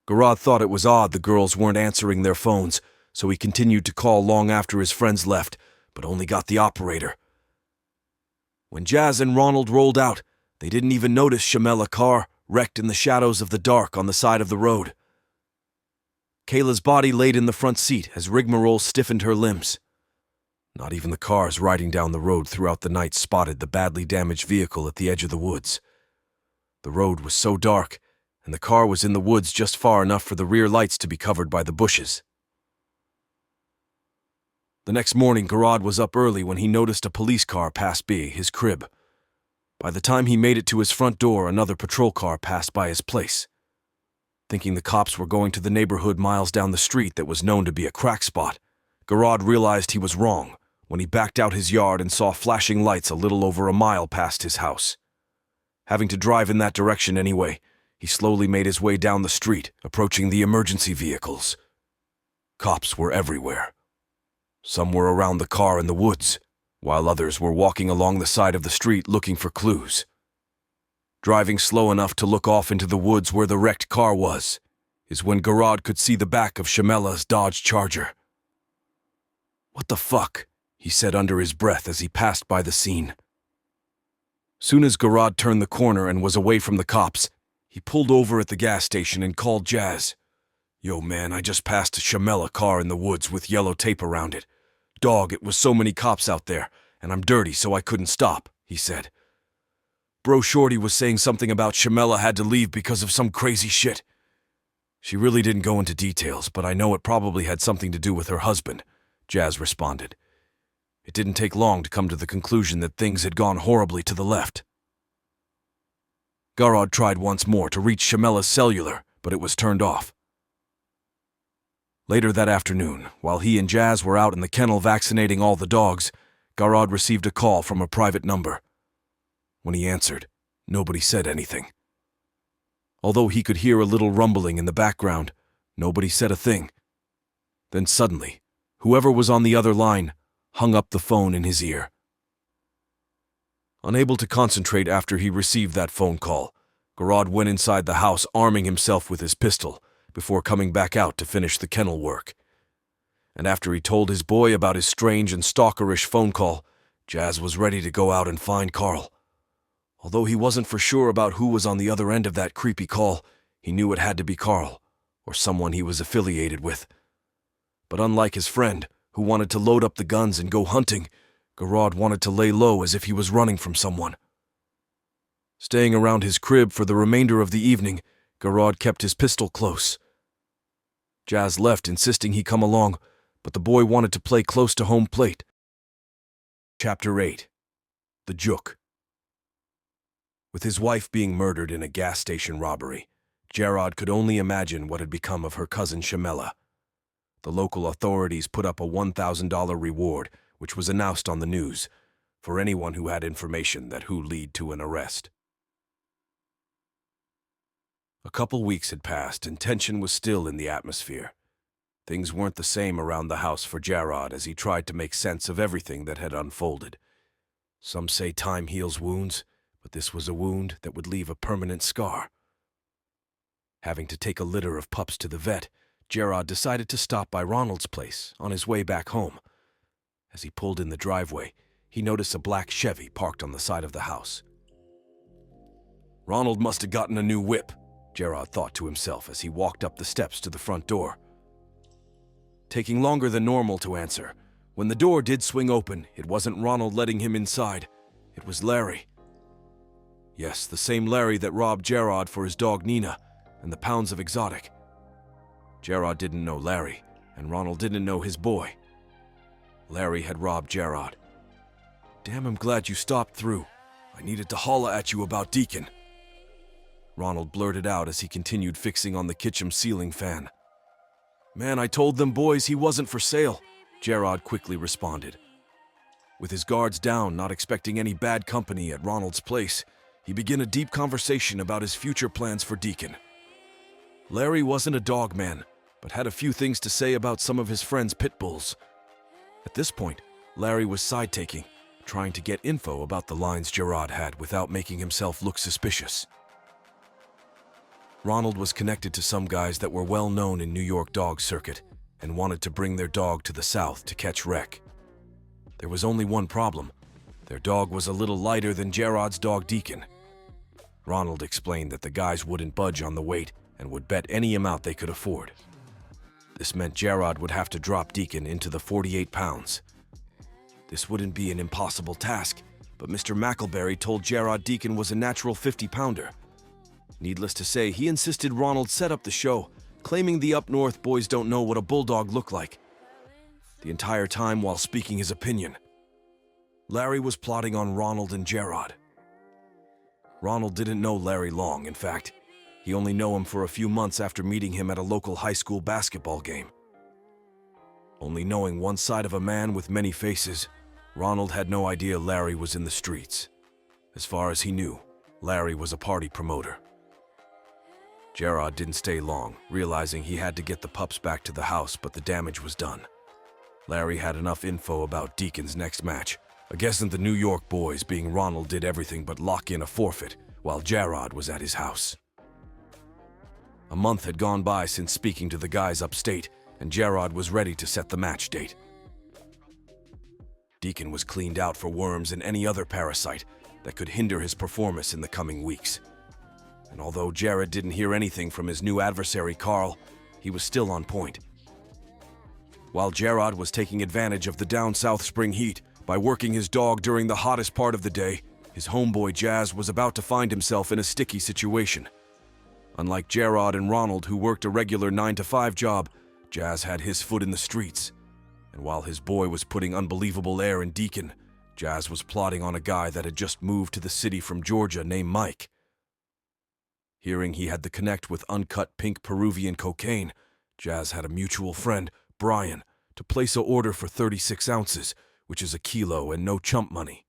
Garrod thought it was odd the girls weren't answering their phones, so he continued to call long after his friends left, but only got the operator. When Jazz and Ronald rolled out, they didn't even notice Shamela's car wrecked in the shadows of the dark on the side of the road. Kayla's body laid in the front seat as rigmarole stiffened her limbs. Not even the cars riding down the road throughout the night spotted the badly damaged vehicle at the edge of the woods. The road was so dark, and the car was in the woods just far enough for the rear lights to be covered by the bushes. The next morning, Garrod was up early when he noticed a police car pass by his crib. By the time he made it to his front door, another patrol car passed by his place. Thinking the cops were going to the neighborhood miles down the street that was known to be a crack spot, Garrod realized he was wrong when he backed out his yard and saw flashing lights a little over a mile past his house. Having to drive in that direction anyway, he slowly made his way down the street, approaching the emergency vehicles. Cops were everywhere. Some were around the car in the woods, while others were walking along the side of the street looking for clues. Driving slow enough to look off into the woods where the wrecked car was, is when Garrod could see the back of Shamela's Dodge Charger. "What the fuck?" he said under his breath as he passed by the scene. Soon as Garrod turned the corner and was away from the cops, he pulled over at the gas station and called Jazz. "Yo, man, I just passed a Shamela car in the woods with yellow tape around it. Dog, it was so many cops out there, and I'm dirty so I couldn't stop," he said. "Bro Shorty was saying something about Shamela had to leave because of some crazy shit. She really didn't go into details, but I know it probably had something to do with her husband," Jazz responded. It didn't take long to come to the conclusion that things had gone horribly to the left. Garrod tried once more to reach Shamela's cellular, but it was turned off. Later that afternoon, while he and Jazz were out in the kennel vaccinating all the dogs, Garrod received a call from a private number. When he answered, nobody said anything. Although he could hear a little rumbling in the background, nobody said a thing. Then suddenly, whoever was on the other line hung up the phone in his ear. Unable to concentrate after he received that phone call, Garrod went inside the house arming himself with his pistol before coming back out to finish the kennel work. And after he told his boy about his strange and stalkerish phone call, Jazz was ready to go out and find Carl. Although he wasn't for sure about who was on the other end of that creepy call, he knew it had to be Carl, or someone he was affiliated with. But unlike his friend, who wanted to load up the guns and go hunting, Garrod wanted to lay low as if he was running from someone. Staying around his crib for the remainder of the evening, Garrod kept his pistol close. Jazz left, insisting he come along, but the boy wanted to play close to home plate. Chapter 8. The Jook. With his wife being murdered in a gas station robbery, Garrod could only imagine what had become of her cousin Shamela. The local authorities put up a $1,000 reward, which was announced on the news, for anyone who had information that would lead to an arrest. A couple weeks had passed and tension was still in the atmosphere. Things weren't the same around the house for Garrod as he tried to make sense of everything that had unfolded. Some say time heals wounds, but this was a wound that would leave a permanent scar. Having to take a litter of pups to the vet, Garrod decided to stop by Ronald's place on his way back home. As he pulled in the driveway, he noticed a black Chevy parked on the side of the house. "Ronald must have gotten a new whip," Garrod thought to himself as he walked up the steps to the front door. Taking longer than normal to answer, when the door did swing open, it wasn't Ronald letting him inside. It was Larry. Yes, the same Larry that robbed Garrod for his dog Nina and the pounds of exotic. Garrod didn't know Larry, and Ronald didn't know his boy. Larry had robbed Garrod. "Damn, I'm glad you stopped through. I needed to holler at you about Deacon," Ronald blurted out as he continued fixing on the kitchen ceiling fan. "Man, I told them boys he wasn't for sale," Garrod quickly responded. With his guards down, not expecting any bad company at Ronald's place, he began a deep conversation about his future plans for Deacon. Larry wasn't a dog man, but had a few things to say about some of his friends' pit bulls. At this point, Larry was side-taking, trying to get info about the lines Garrod had without making himself look suspicious. Ronald was connected to some guys that were well known in New York dog circuit and wanted to bring their dog to the south to catch wreck. There was only one problem. Their dog was a little lighter than Garrod's dog Deacon. Ronald explained that the guys wouldn't budge on the weight and would bet any amount they could afford. This meant Garrod would have to drop Deacon into the 48 pounds. This wouldn't be an impossible task, but Mr. McElberry told Garrod Deacon was a natural 50-pounder. Needless to say, he insisted Ronald set up the show, claiming the up north boys don't know what a bulldog looked like. the entire time while speaking his opinion. Larry was plotting on Ronald and Gerard. Ronald didn't know Larry long. In fact, he only knew him for a few months after meeting him at a local high school basketball game. Only knowing one side of a man with many faces, Ronald had no idea Larry was in the streets. As far as he knew, Larry was a party promoter. Gerard didn't stay long, realizing he had to get the pups back to the house, but the damage was done. Larry had enough info about Deacon's next match. Against the New York boys, being Ronald did everything but lock in a forfeit, while Gerard was at his house. A month had gone by since speaking to the guys upstate, and Gerard was ready to set the match date. Deacon was cleaned out for worms and any other parasite that could hinder his performance in the coming weeks. And although Jared didn't hear anything from his new adversary, Carl, he was still on point. While Gerard was taking advantage of the down south spring heat by working his dog during the hottest part of the day, his homeboy Jazz was about to find himself in a sticky situation. Unlike Gerard and Ronald, who worked a regular 9-to-5 job, Jazz had his foot in the streets. And while his boy was putting unbelievable air in Deacon, Jazz was plotting on a guy that had just moved to the city from Georgia named Mike. Hearing he had the connect with uncut pink Peruvian cocaine, Jazz had a mutual friend, Brian, to place an order for 36 ounces, which is a kilo and no chump money.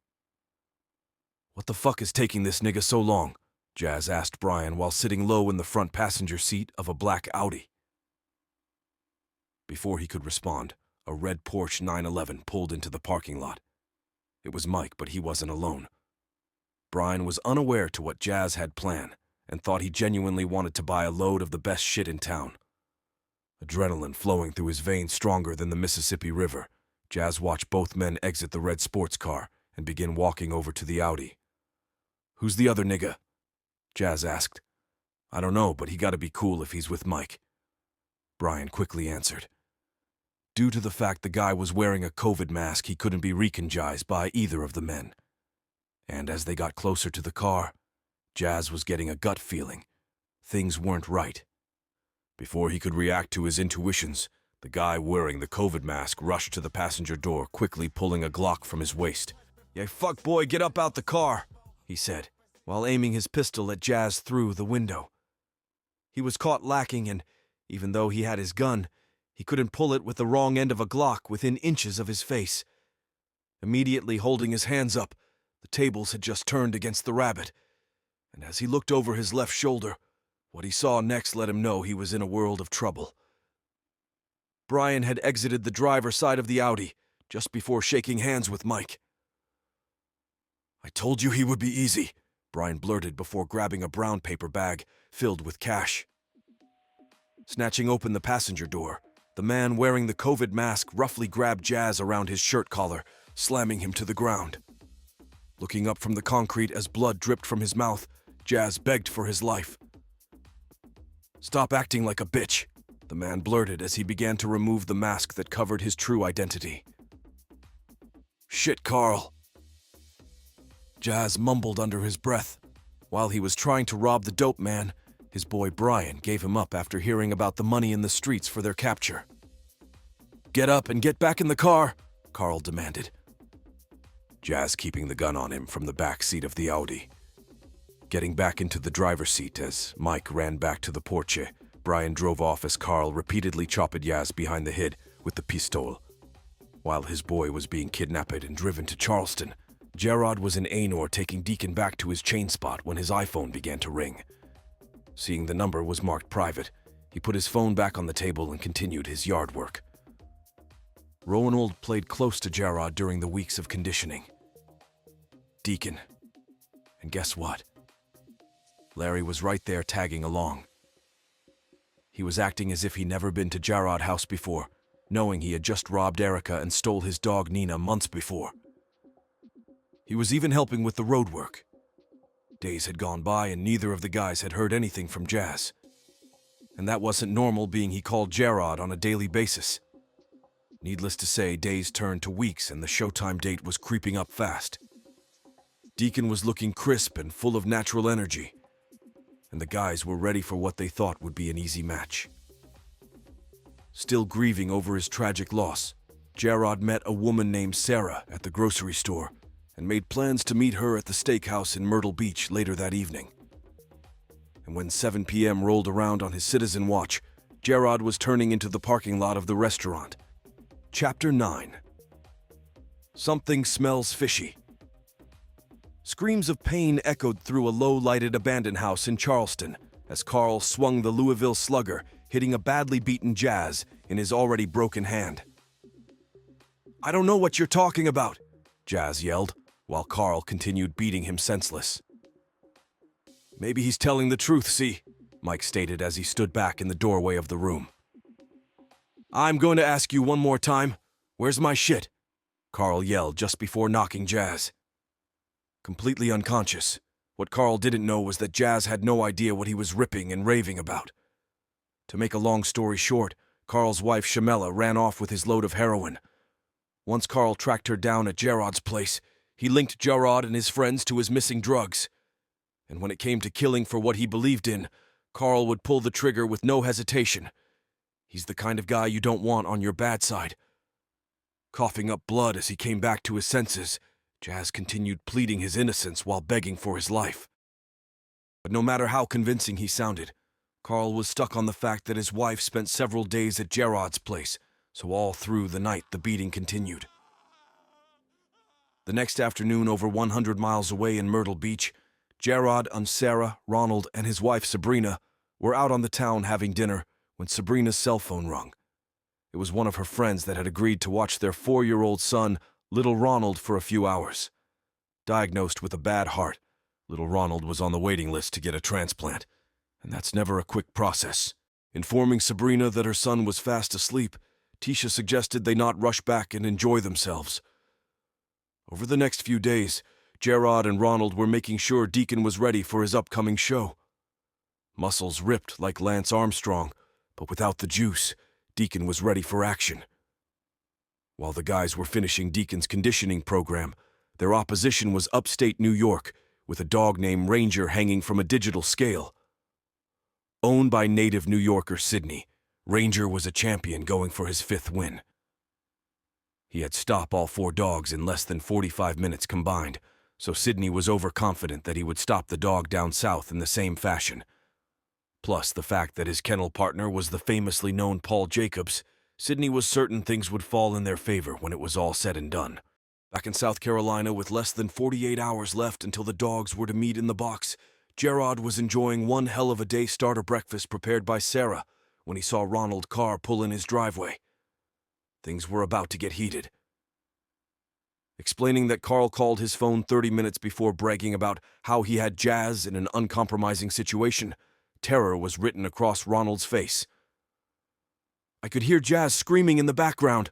"What the fuck is taking this nigga so long?" Jazz asked Brian while sitting low in the front passenger seat of a black Audi. Before he could respond, a red Porsche 911 pulled into the parking lot. It was Mike, but he wasn't alone. Brian was unaware to what Jazz had planned and thought he genuinely wanted to buy a load of the best shit in town. Adrenaline flowing through his veins stronger than the Mississippi River, Jazz watched both men exit the red sports car and begin walking over to the Audi. "Who's the other nigga?" Jazz asked. "I don't know, but he gotta be cool if he's with Mike." Brian quickly answered. Due to the fact the guy was wearing a COVID mask, he couldn't be recognized by either of the men. And as they got closer to the car, Jazz was getting a gut feeling. Things weren't right. Before he could react to his intuitions, the guy wearing the COVID mask rushed to the passenger door, quickly pulling a Glock from his waist. "Yeah, fuck boy, get up out the car," he said, while aiming his pistol at Jazz through the window. He was caught lacking, and even though he had his gun, he couldn't pull it with the wrong end of a Glock within inches of his face. Immediately holding his hands up, the tables had just turned against the rabbit, and as he looked over his left shoulder, what he saw next let him know he was in a world of trouble. Brian had exited the driver's side of the Audi just before shaking hands with Mike. "I told you he would be easy," Brian blurted before grabbing a brown paper bag filled with cash. Snatching open the passenger door, the man wearing the COVID mask roughly grabbed Jazz around his shirt collar, slamming him to the ground. Looking up from the concrete as blood dripped from his mouth, Jazz begged for his life. "Stop acting like a bitch," the man blurted as he began to remove the mask that covered his true identity. "Shit, Carl," Jazz mumbled under his breath. While he was trying to rob the dope man, his boy Brian gave him up after hearing about the money in the streets for their capture. "Get up and get back in the car," Carl demanded. Jazz keeping the gun on him from the back seat of the Audi. Getting back into the driver's seat as Mike ran back to the porche, Brian drove off as Carl repeatedly chopped Jazz behind the head with the pistol. While his boy was being kidnapped and driven to Charleston, Gerard was in Anor taking Deacon back to his chain spot when his iPhone began to ring. Seeing the number was marked private, he put his phone back on the table and continued his yard work. Ronald played close to Gerard during the weeks of conditioning. Deacon. And guess what? Larry was right there tagging along. He was acting as if he'd never been to Gerard house before, knowing he had just robbed Erica and stole his dog Nina months before. He was even helping with the road work. Days had gone by and neither of the guys had heard anything from Jazz. And that wasn't normal, being he called Gerard on a daily basis. Needless to say, days turned to weeks and the showtime date was creeping up fast. Deacon was looking crisp and full of natural energy, and the guys were ready for what they thought would be an easy match. Still grieving over his tragic loss, Gerard met a woman named Sarah at the grocery store and made plans to meet her at the steakhouse in Myrtle Beach later that evening. And when 7 p.m. rolled around on his citizen watch, Gerard was turning into the parking lot of the restaurant. Chapter 9. Something smells fishy. Screams of pain echoed through a low-lighted abandoned house in Charleston as Carl swung the Louisville Slugger, hitting a badly beaten Jazz in his already broken hand. "I don't know what you're talking about," Jazz yelled, while Carl continued beating him senseless. "Maybe he's telling the truth, see?" Mike stated as he stood back in the doorway of the room. "I'm going to ask you one more time. Where's my shit?" Carl yelled just before knocking Jazz. Completely unconscious, what Carl didn't know was that Jazz had no idea what he was ripping and raving about. To make a long story short, Carl's wife Shamela ran off with his load of heroin. Once Carl tracked her down at Gerard's place, he linked Gerard and his friends to his missing drugs. And when it came to killing for what he believed in, Carl would pull the trigger with no hesitation. He's the kind of guy you don't want on your bad side. Coughing up blood as he came back to his senses, Jazz continued pleading his innocence while begging for his life. But no matter how convincing he sounded, Carl was stuck on the fact that his wife spent several days at Gerard's place, so all through the night the beating continued. The next afternoon, over 100 miles away in Myrtle Beach, Gerard and Sarah, Ronald, and his wife Sabrina were out on the town having dinner when Sabrina's cell phone rung. It was one of her friends that had agreed to watch their 4-year-old son, little Ronald, for a few hours. Diagnosed with a bad heart, little Ronald was on the waiting list to get a transplant, and that's never a quick process. Informing Sabrina that her son was fast asleep, Tisha suggested they not rush back and enjoy themselves. Over the next few days, Gerard and Ronald were making sure Deacon was ready for his upcoming show. Muscles ripped like Lance Armstrong, but without the juice, Deacon was ready for action. While the guys were finishing Deacon's conditioning program, their opposition was upstate New York, with a dog named Ranger hanging from a digital scale. Owned by native New Yorker Sydney, Ranger was a champion going for his 5th win. He had stopped all 4 dogs in less than 45 minutes combined, so Sydney was overconfident that he would stop the dog down south in the same fashion. Plus the fact that his kennel partner was the famously known Paul Jacobs, Sydney was certain things would fall in their favor when it was all said and done. Back in South Carolina, with less than 48 hours left until the dogs were to meet in the box, Gerard was enjoying one hell of a day starter breakfast prepared by Sarah when he saw Ronald Carr pull in his driveway. Things were about to get heated. Explaining that Carl called his phone 30 minutes before bragging about how he had Jazz in an uncompromising situation, terror was written across Ronald's face. "I could hear Jazz screaming in the background,"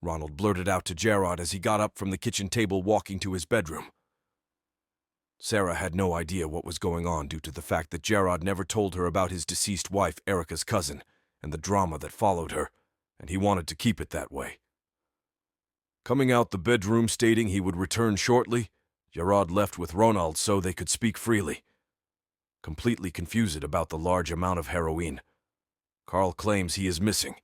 Ronald blurted out to Gerard as he got up from the kitchen table walking to his bedroom. Sarah had no idea what was going on due to the fact that Gerard never told her about his deceased wife Erica's cousin and the drama that followed her, and he wanted to keep it that way. Coming out the bedroom stating he would return shortly, Gerard left with Ronald so they could speak freely. Completely confused about the large amount of heroin. Carl claims he is missing.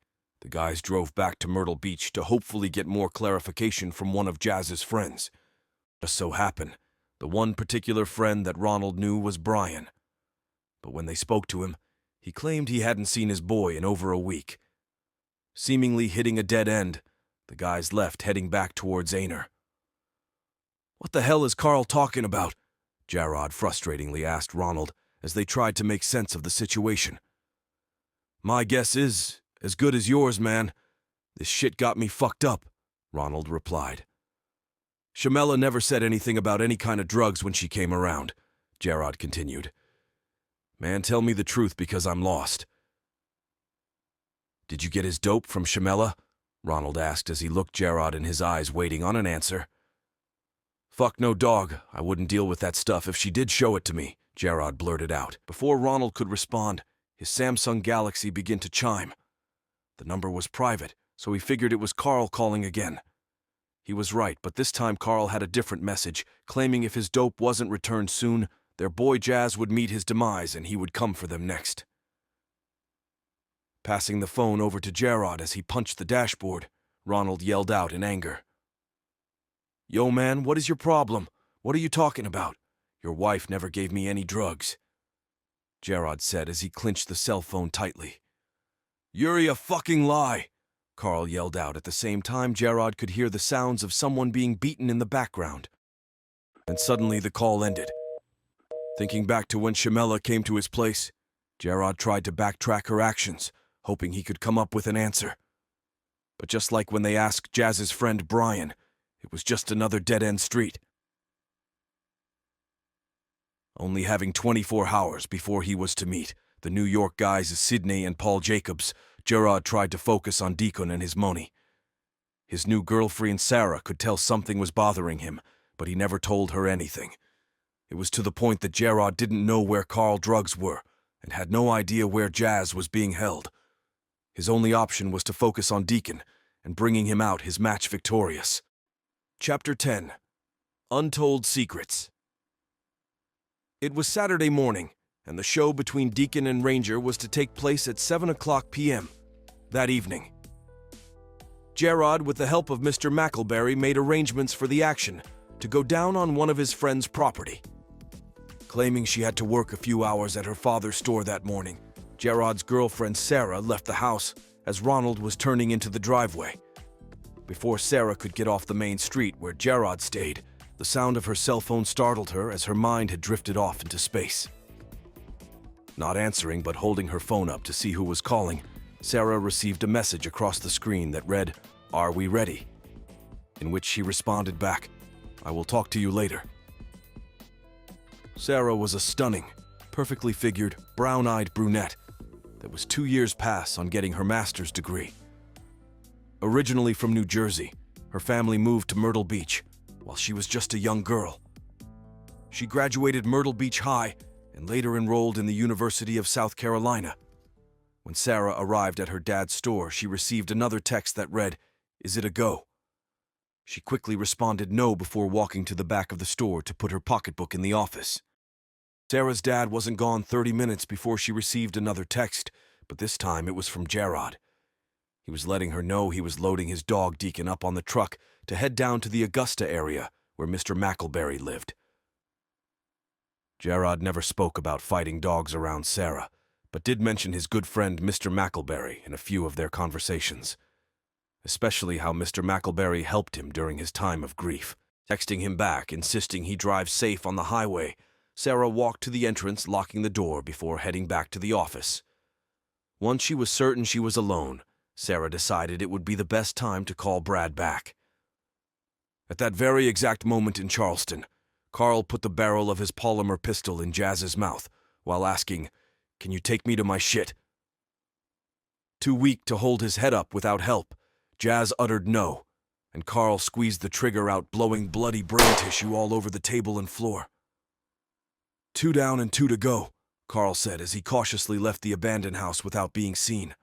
The guys drove back to Myrtle Beach to hopefully get more clarification from one of Jazz's friends. Just so happened, the one particular friend that Ronald knew was Brian. But when they spoke to him, he claimed he hadn't seen his boy in over a week. Seemingly hitting a dead end, the guys left heading back towards Aner. "What the hell is Carl talking about?" Gerard frustratingly asked Ronald as they tried to make sense of the situation. "My guess is as good as yours, man. This shit got me fucked up," Ronald replied. "Shamela never said anything about any kind of drugs when she came around," Gerard continued. "Man, tell me the truth because I'm lost." "Did you get his dope from Shamela?" Ronald asked as he looked Gerard in his eyes, waiting on an answer. "Fuck no dog. I wouldn't deal with that stuff if she did show it to me," Gerard blurted out. Before Ronald could respond, his Samsung Galaxy began to chime. The number was private, so he figured it was Carl calling again. He was right, but this time Carl had a different message, claiming if his dope wasn't returned soon, their boy Jazz would meet his demise and he would come for them next. Passing the phone over to Gerard as he punched the dashboard, Ronald yelled out in anger. "Yo, man, what is your problem? What are you talking about? Your wife never gave me any drugs," Gerard said as he clinched the cell phone tightly. "You're a fucking lie," Carl yelled out. At the same time, Gerard could hear the sounds of someone being beaten in the background. And suddenly the call ended. Thinking back to when Shamela came to his place, Gerard tried to backtrack her actions, hoping he could come up with an answer. But just like when they asked Jazz's friend Brian, it was just another dead-end street. Only having 24 hours before he was to meet the New York guys Sidney and Paul Jacobs, Gerard tried to focus on Deacon and his money. His new girlfriend Sarah could tell something was bothering him, but he never told her anything. It was to the point that Gerard didn't know where Carl drugs were and had no idea where Jazz was being held. His only option was to focus on Deacon and bringing him out his match victorious. Chapter 10. Untold Secrets. It was Saturday morning, and the show between Deacon and Ranger was to take place at 7:00 p.m. that evening. Gerard, with the help of Mr. McElberry, made arrangements for the action to go down on one of his friend's property. Claiming she had to work a few hours at her father's store that morning, Gerard's girlfriend Sarah left the house as Ronald was turning into the driveway. Before Sarah could get off the main street where Gerard stayed, the sound of her cell phone startled her as her mind had drifted off into space. Not answering but holding her phone up to see who was calling, Sarah received a message across the screen that read, "Are we ready?" in which she responded back, "I will talk to you later." Sarah was a stunning, perfectly figured, brown-eyed brunette that was 2 years past on getting her master's degree. Originally from New Jersey, her family moved to Myrtle Beach while she was just a young girl. She graduated Myrtle Beach High and later enrolled in the University of South Carolina. When Sarah arrived at her dad's store, she received another text that read, "Is it a go?" She quickly responded no before walking to the back of the store to put her pocketbook in the office. Sarah's dad wasn't gone 30 minutes before she received another text, but this time it was from Gerard. He was letting her know he was loading his dog Deacon up on the truck to head down to the Augusta area where Mr. McElberry lived. Gerard never spoke about fighting dogs around Sarah, but did mention his good friend Mr. McElberry in a few of their conversations, especially how Mr. McElberry helped him during his time of grief. Texting him back, insisting he drive safe on the highway, Sarah walked to the entrance, locking the door before heading back to the office. Once she was certain she was alone, Sarah decided it would be the best time to call Brad back. At that very exact moment in Charleston, Carl put the barrel of his polymer pistol in Jazz's mouth while asking, "Can you take me to my shit?" Too weak to hold his head up without help, Jazz uttered no, and Carl squeezed the trigger out, blowing bloody brain tissue all over the table and floor. "2 down and 2 to go," Carl said as he cautiously left the abandoned house without being seen.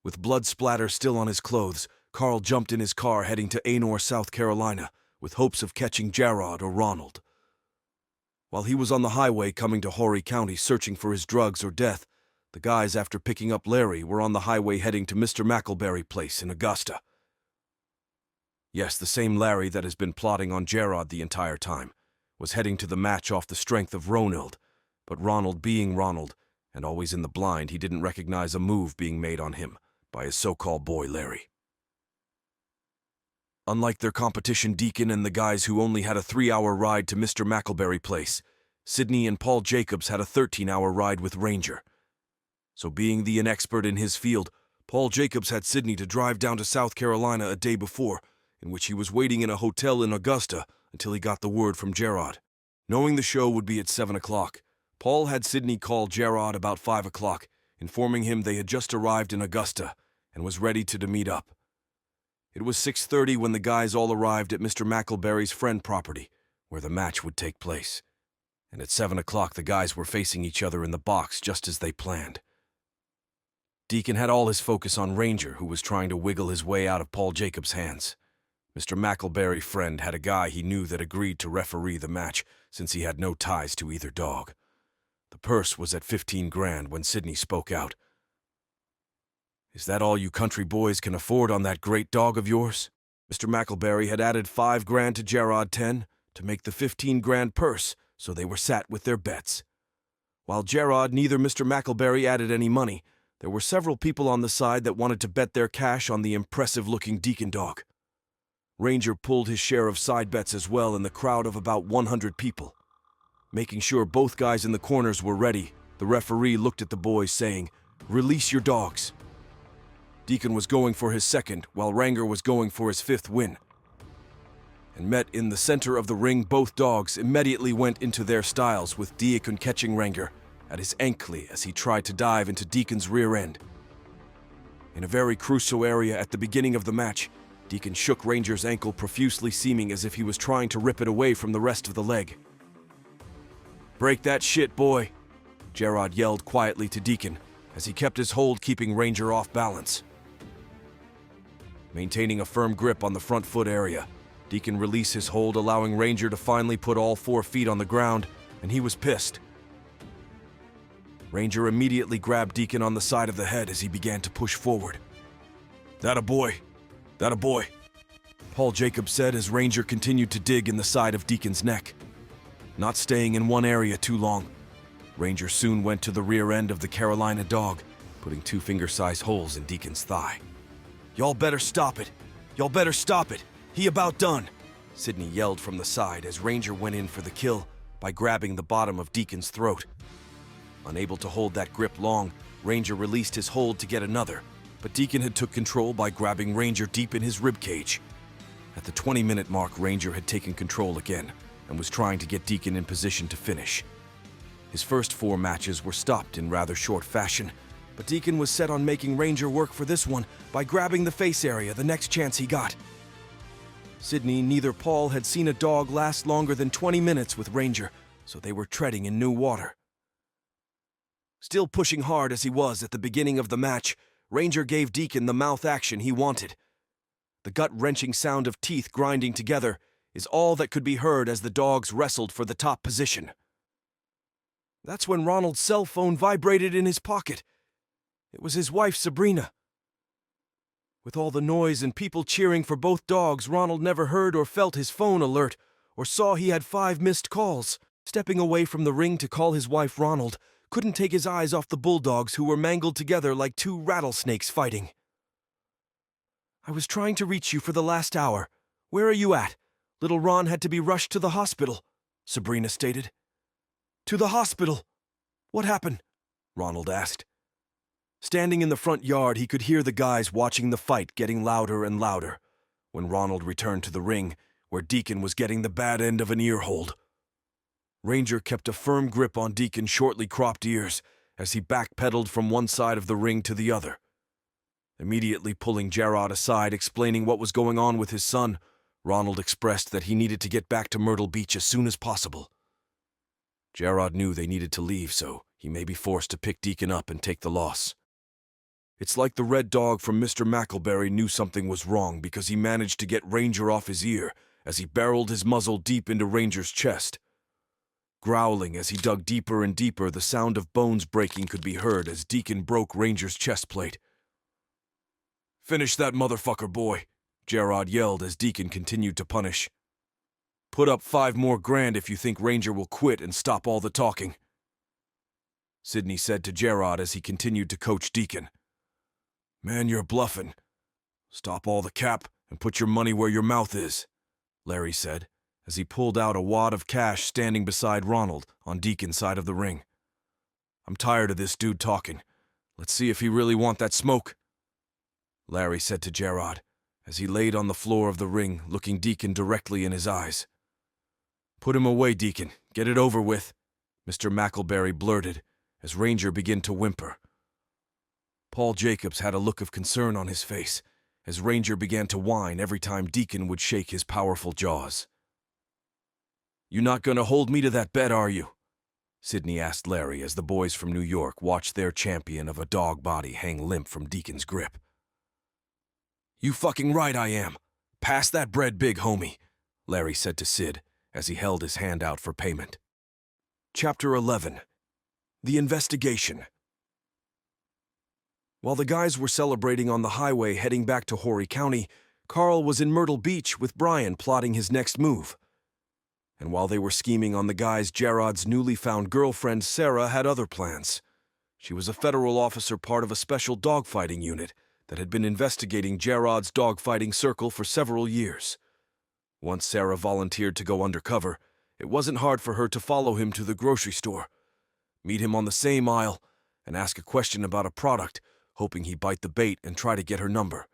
With blood splatter still on his clothes, Carl jumped in his car heading to Anor, South Carolina, with hopes of catching Gerard or Ronald. While he was on the highway coming to Horry County searching for his drugs or death, the guys, after picking up Larry, were on the highway heading to Mr. McElberry Place in Augusta. Yes, the same Larry that has been plotting on Gerard the entire time was heading to the match off the strength of Ronald, but Ronald being Ronald, and always in the blind, he didn't recognize a move being made on him by his so-called boy Larry. Unlike their competition Deacon and the guys who only had a 3-hour ride to Mr. McElberry Place, Sidney and Paul Jacobs had a 13-hour ride with Ranger. So being the inexpert in his field, Paul Jacobs had Sidney to drive down to South Carolina a day before, in which he was waiting in a hotel in Augusta until he got the word from Gerard. Knowing the show would be at 7 o'clock, Paul had Sidney call Gerard about 5 o'clock, informing him they had just arrived in Augusta and was ready to meet up. It was 6:30 when the guys all arrived at Mr. McElberry's friend property, where the match would take place. And at 7 o'clock the guys were facing each other in the box just as they planned. Deacon had all his focus on Ranger, who was trying to wiggle his way out of Paul Jacobs' hands. Mr. McElberry's friend had a guy he knew that agreed to referee the match since he had no ties to either dog. The purse was at 15 grand when Sidney spoke out. Is that all you country boys can afford on that great dog of yours? Mr. McElberry had added $5,000 to Gerard 10 to make the 15,000 purse, so they were sat with their bets. While Gerard, neither Mr. McElberry added any money, there were several people on the side that wanted to bet their cash on the impressive-looking Deacon dog. Ranger pulled his share of side bets as well in the crowd of about 100 people. Making sure both guys in the corners were ready, the referee looked at the boys saying, "Release your dogs." Deacon was going for his second, while Ranger was going for his fifth win. And met in the center of the ring, both dogs immediately went into their styles, with Deacon catching Ranger at his ankle as he tried to dive into Deacon's rear end. In a very crucial area at the beginning of the match, Deacon shook Ranger's ankle profusely, seeming as if he was trying to rip it away from the rest of the leg. "Break that shit, boy," Gerard yelled quietly to Deacon as he kept his hold, keeping Ranger off balance. Maintaining a firm grip on the front foot area, Deacon released his hold, allowing Ranger to finally put all 4 feet on the ground, and he was pissed. Ranger immediately grabbed Deacon on the side of the head as he began to push forward. "That a boy! That a boy!" Paul Jacobs said as Ranger continued to dig in the side of Deacon's neck. Not staying in one area too long, Ranger soon went to the rear end of the Carolina dog, putting 2 finger-sized holes in Deacon's thigh. "Y'all better stop it! Y'all better stop it! He about done!" Sidney yelled from the side as Ranger went in for the kill by grabbing the bottom of Deacon's throat. Unable to hold that grip long, Ranger released his hold to get another, but Deacon had took control by grabbing Ranger deep in his ribcage. At the 20-minute mark, Ranger had taken control again and was trying to get Deacon in position to finish. His first 4 matches were stopped in rather short fashion, but Deacon was set on making Ranger work for this one by grabbing the face area the next chance he got. Sidney, neither Paul had seen a dog last longer than 20 minutes with Ranger, so they were treading in new water. Still pushing hard as he was at the beginning of the match, Ranger gave Deacon the mouth action he wanted. The gut-wrenching sound of teeth grinding together is all that could be heard as the dogs wrestled for the top position. That's when Ronald's cell phone vibrated in his pocket. It was his wife, Sabrina. With all the noise and people cheering for both dogs, Ronald never heard or felt his phone alert or saw he had 5 missed calls. Stepping away from the ring to call his wife, Ronald couldn't take his eyes off the bulldogs who were mangled together like 2 rattlesnakes fighting. "I was trying to reach you for the last hour. Where are you at? Little Ron had to be rushed to the hospital," Sabrina stated. "To the hospital? What happened?" Ronald asked. Standing in the front yard, he could hear the guys watching the fight getting louder and louder when Ronald returned to the ring, where Deacon was getting the bad end of an ear hold. Ranger kept a firm grip on Deacon's shortly cropped ears as he backpedaled from one side of the ring to the other. Immediately pulling Gerard aside, explaining what was going on with his son, Ronald expressed that he needed to get back to Myrtle Beach as soon as possible. Gerard knew they needed to leave, so he may be forced to pick Deacon up and take the loss. It's like the red dog from Mr. McElberry knew something was wrong because he managed to get Ranger off his ear as he barreled his muzzle deep into Ranger's chest. Growling as he dug deeper and deeper, the sound of bones breaking could be heard as Deacon broke Ranger's chest plate. "Finish that motherfucker, boy," Gerard yelled as Deacon continued to punish. "Put up 5 more grand if you think Ranger will quit and stop all the talking," Sidney said to Gerard as he continued to coach Deacon. "Man, you're bluffing. Stop all the cap and put your money where your mouth is," Larry said, as he pulled out a wad of cash standing beside Ronald on Deacon's side of the ring. "I'm tired of this dude talking. Let's see if he really want that smoke," Larry said to Gerard, as he laid on the floor of the ring, looking Deacon directly in his eyes. "Put him away, Deacon. Get it over with," Mr. McElberry blurted, as Ranger began to whimper. Paul Jacobs had a look of concern on his face, as Ranger began to whine every time Deacon would shake his powerful jaws. "You not gonna hold me to that bet, are you?" Sidney asked Larry as the boys from New York watched their champion of a dog body hang limp from Deacon's grip. "You fucking right I am. Pass that bread big, homie," Larry said to Sid as he held his hand out for payment. Chapter 11. The Investigation. While the guys were celebrating on the highway heading back to Horry County, Carl was in Myrtle Beach with Brian plotting his next move. And while they were scheming on the guys, Gerard's newly found girlfriend Sarah had other plans. She was a federal officer, part of a special dogfighting unit that had been investigating Gerard's dogfighting circle for several years. Once Sarah volunteered to go undercover, it wasn't hard for her to follow him to the grocery store, meet him on the same aisle, and ask a question about a product, hoping he'd bite the bait and try to get her number.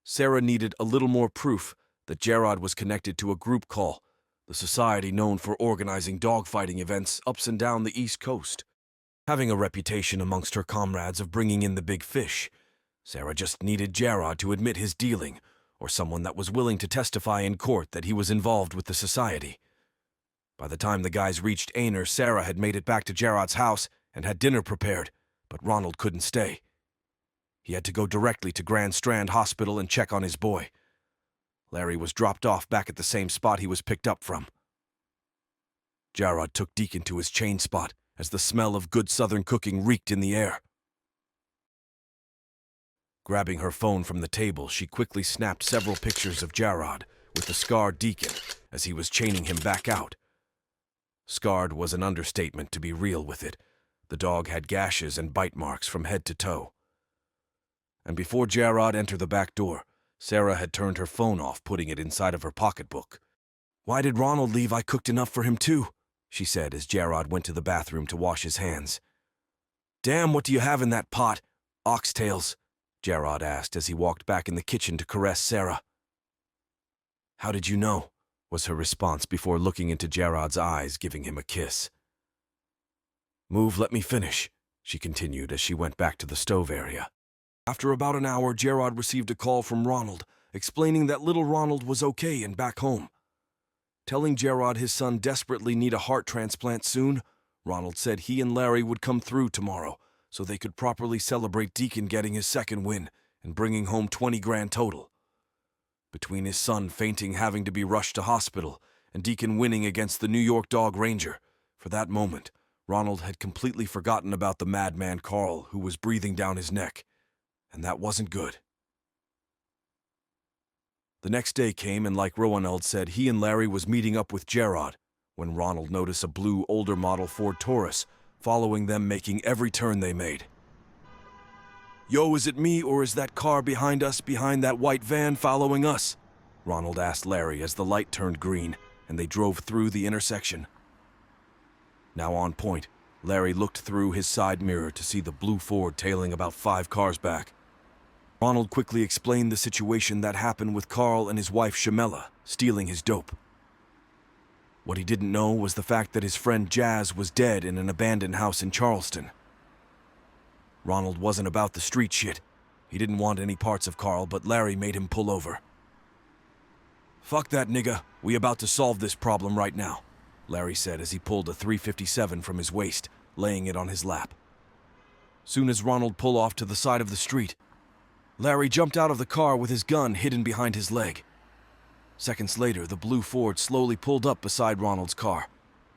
Sarah needed a little more proof that Gerard was connected to a group called the Society, known for organizing dogfighting events up and down the East Coast. Having a reputation amongst her comrades of bringing in the big fish, Sarah just needed Gerard to admit his dealing, or someone that was willing to testify in court that he was involved with the Society. By the time the guys reached Aner, Sarah had made it back to Gerard's house and had dinner prepared, but Ronald couldn't stay. He had to go directly to Grand Strand Hospital and check on his boy. Larry was dropped off back at the same spot he was picked up from. Gerard took Deacon to his chain spot as the smell of good Southern cooking reeked in the air. Grabbing her phone from the table, she quickly snapped several pictures of Gerard with the scarred Deacon as he was chaining him back out. Scarred was an understatement, to be real with it. The dog had gashes and bite marks from head to toe. And before Gerard entered the back door, Sarah had turned her phone off, putting it inside of her pocketbook. "Why did Ronald leave? I cooked enough for him too," she said as Gerard went to the bathroom to wash his hands. "Damn, what do you have in that pot? Oxtails?" Gerard asked as he walked back in the kitchen to caress Sarah. "How did you know?" was her response before looking into Gerard's eyes, giving him a kiss. "Move, let me finish," she continued as she went back to the stove area. After about an hour, Gerard received a call from Ronald, explaining that little Ronald was okay and back home. Telling Gerard his son desperately needed a heart transplant soon, Ronald said he and Larry would come through tomorrow so they could properly celebrate Deacon getting his second win and bringing home 20 grand total. Between his son fainting, having to be rushed to hospital, and Deacon winning against the New York Dog Ranger, for that moment, Ronald had completely forgotten about the madman Carl who was breathing down his neck. And that wasn't good. The next day came, and like Rowaneld said, he and Larry was meeting up with Gerard when Ronald noticed a blue, older model Ford Taurus following them, making every turn they made. "Yo, is it me, or is that car behind us, behind that white van, following us?" Ronald asked Larry as the light turned green and they drove through the intersection. Now on point, Larry looked through his side mirror to see the blue Ford tailing about 5 cars back. Ronald quickly explained the situation that happened with Carl and his wife Shamela stealing his dope. What he didn't know was the fact that his friend Jazz was dead in an abandoned house in Charleston. Ronald wasn't about the street shit. He didn't want any parts of Carl, but Larry made him pull over. "Fuck that nigga, we about to solve this problem right now," Larry said as he pulled a .357 from his waist, laying it on his lap. Soon as Ronald pulled off to the side of the street, Larry jumped out of the car with his gun hidden behind his leg. Seconds later, the blue Ford slowly pulled up beside Ronald's car,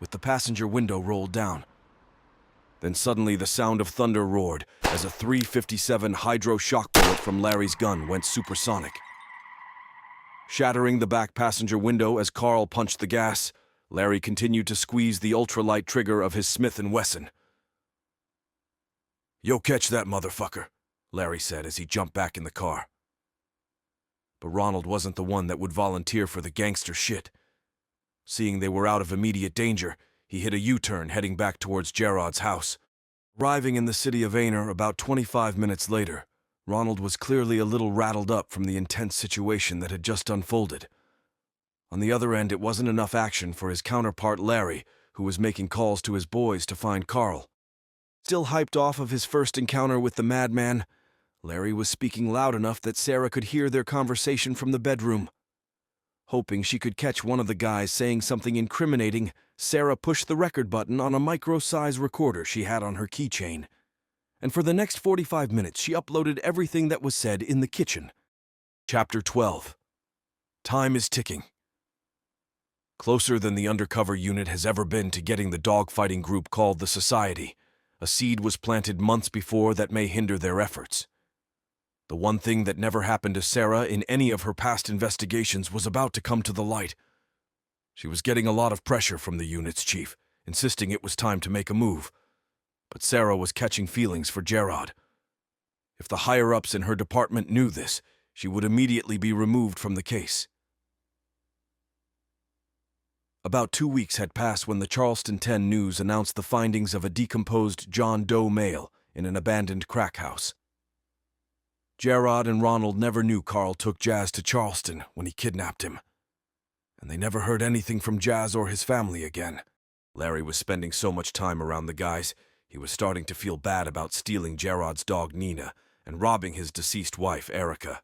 with the passenger window rolled down. Then suddenly the sound of thunder roared as a .357 hydro shock bullet from Larry's gun went supersonic. Shattering the back passenger window as Carl punched the gas, Larry continued to squeeze the ultralight trigger of his Smith & Wesson. "Yo, catch that motherfucker," Larry said as he jumped back in the car. But Ronald wasn't the one that would volunteer for the gangster shit. Seeing they were out of immediate danger, he hit a U-turn heading back towards Gerard's house. Arriving in the city of Aner about 25 minutes later, Ronald was clearly a little rattled up from the intense situation that had just unfolded. On the other end, it wasn't enough action for his counterpart Larry, who was making calls to his boys to find Carl. Still hyped off of his first encounter with the madman, Larry was speaking loud enough that Sarah could hear their conversation from the bedroom. Hoping she could catch one of the guys saying something incriminating, Sarah pushed the record button on a micro-size recorder she had on her keychain. And for the next 45 minutes, she uploaded everything that was said in the kitchen. Chapter 12. Time is ticking. Closer than the undercover unit has ever been to getting the dogfighting group called the Society, A seed was planted months before that may hinder their efforts. The one thing that never happened to Sarah in any of her past investigations was about to come to the light. She was getting a lot of pressure from the unit's chief, insisting it was time to make a move. But Sarah was catching feelings for Gerard. If the higher-ups in her department knew this, she would immediately be removed from the case. About 2 weeks had passed when the Charleston 10 News announced the findings of a decomposed John Doe male in an abandoned crack house. Gerard and Ronald never knew Carl took Jazz to Charleston when he kidnapped him, and they never heard anything from Jazz or his family again. Larry was spending so much time around the guys, he was starting to feel bad about stealing Gerard's dog Nina and robbing his deceased wife Erica.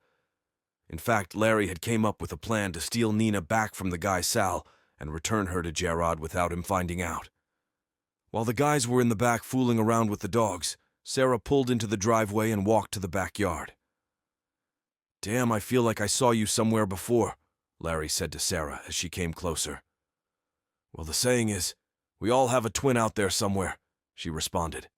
In fact, Larry had came up with a plan to steal Nina back from the guy Sal and return her to Gerard without him finding out. While the guys were in the back fooling around with the dogs, Sarah pulled into the driveway and walked to the backyard. "Damn, I feel like I saw you somewhere before," Larry said to Sarah as she came closer. "Well, the saying is, we all have a twin out there somewhere," she responded.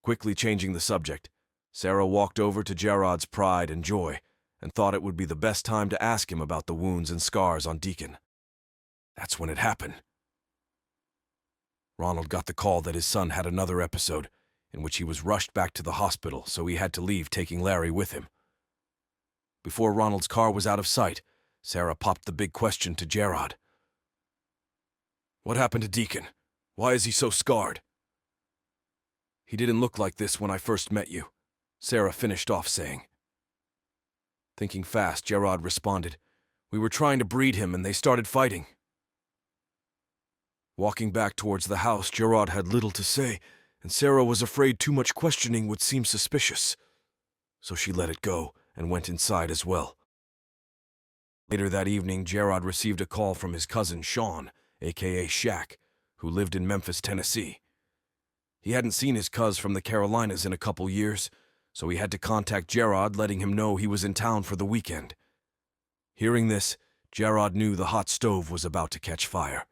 Quickly changing the subject, Sarah walked over to Gerard's pride and joy and thought it would be the best time to ask him about the wounds and scars on Deacon. That's when it happened. Ronald got the call that his son had another episode in which he was rushed back to the hospital, so he had to leave, taking Larry with him. Before Ronald's car was out of sight, Sarah popped the big question to Gerard. "What happened to Deacon? Why is he so scarred?" "He didn't look like this when I first met you," Sarah finished off saying. Thinking fast, Gerard responded, "We were trying to breed him and they started fighting." Walking back towards the house, Gerard had little to say, and Sarah was afraid too much questioning would seem suspicious. So she let it go and went inside as well. Later that evening, Gerard received a call from his cousin Sean, a.k.a. Shaq, who lived in Memphis, Tennessee. He hadn't seen his cuz from the Carolinas in a couple years, so he had to contact Gerard, letting him know he was in town for the weekend. Hearing this, Gerard knew the hot stove was about to catch fire.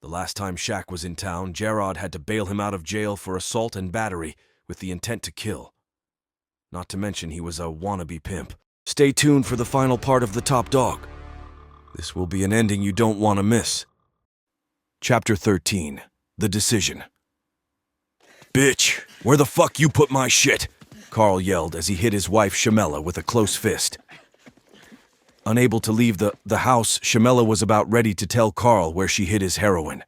The last time Shaq was in town, Gerard had to bail him out of jail for assault and battery with the intent to kill. Not to mention he was a wannabe pimp. Stay tuned for the final part of The Top Dog. This will be an ending you don't want to miss. Chapter 13. The Decision. "Bitch, where the fuck you put my shit?" Carl yelled as he hit his wife Shamela with a close fist. Unable to leave the house, Shamela was about ready to tell Carl where she hid his heroin.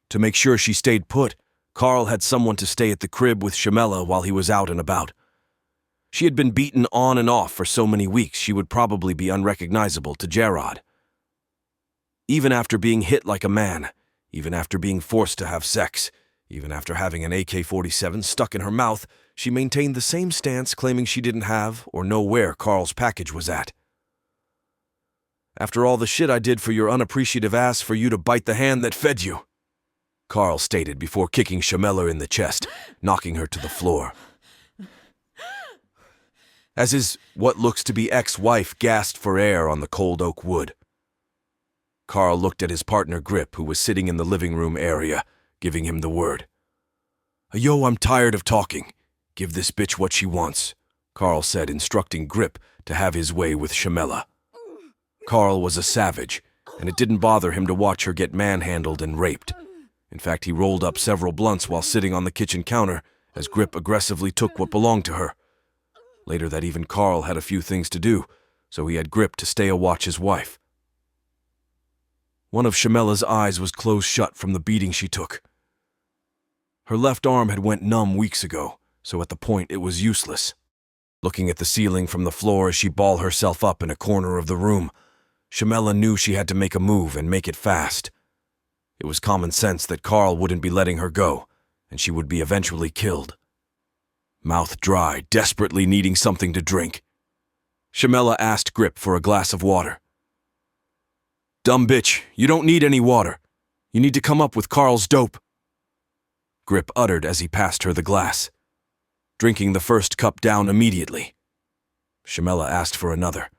To make sure she stayed put, Carl had someone to stay at the crib with Shamela while he was out and about. She had been beaten on and off for so many weeks she would probably be unrecognizable to Gerard. Even after being hit like a man, even after being forced to have sex, even after having an AK-47 stuck in her mouth, she maintained the same stance, claiming she didn't have or know where Carl's package was at. "After all the shit I did for your unappreciative ass for you to bite the hand that fed you," Carl stated before kicking Shamela in the chest, knocking her to the floor. As his what looks to be ex-wife gasped for air on the cold oak wood, Carl looked at his partner Grip, who was sitting in the living room area, giving him the word. "Yo, I'm tired of talking. Give this bitch what she wants," Carl said, instructing Grip to have his way with Shamela. Carl was a savage, and it didn't bother him to watch her get manhandled and raped. In fact, he rolled up several blunts while sitting on the kitchen counter as Grip aggressively took what belonged to her. Later that evening, Carl had a few things to do, so he had Grip to stay a watch his wife. One of Shamela's eyes was closed shut from the beating she took. Her left arm had went numb weeks ago, so at the point it was useless. Looking at the ceiling from the floor as she balled herself up in a corner of the room, Shamela knew she had to make a move and make it fast. It was common sense that Carl wouldn't be letting her go, and she would be eventually killed. Mouth dry, desperately needing something to drink, Shamela asked Grip for a glass of water. "Dumb bitch, you don't need any water. You need to come up with Carl's dope," Grip uttered as he passed her the glass. Drinking the first cup down immediately, Shamela asked for another.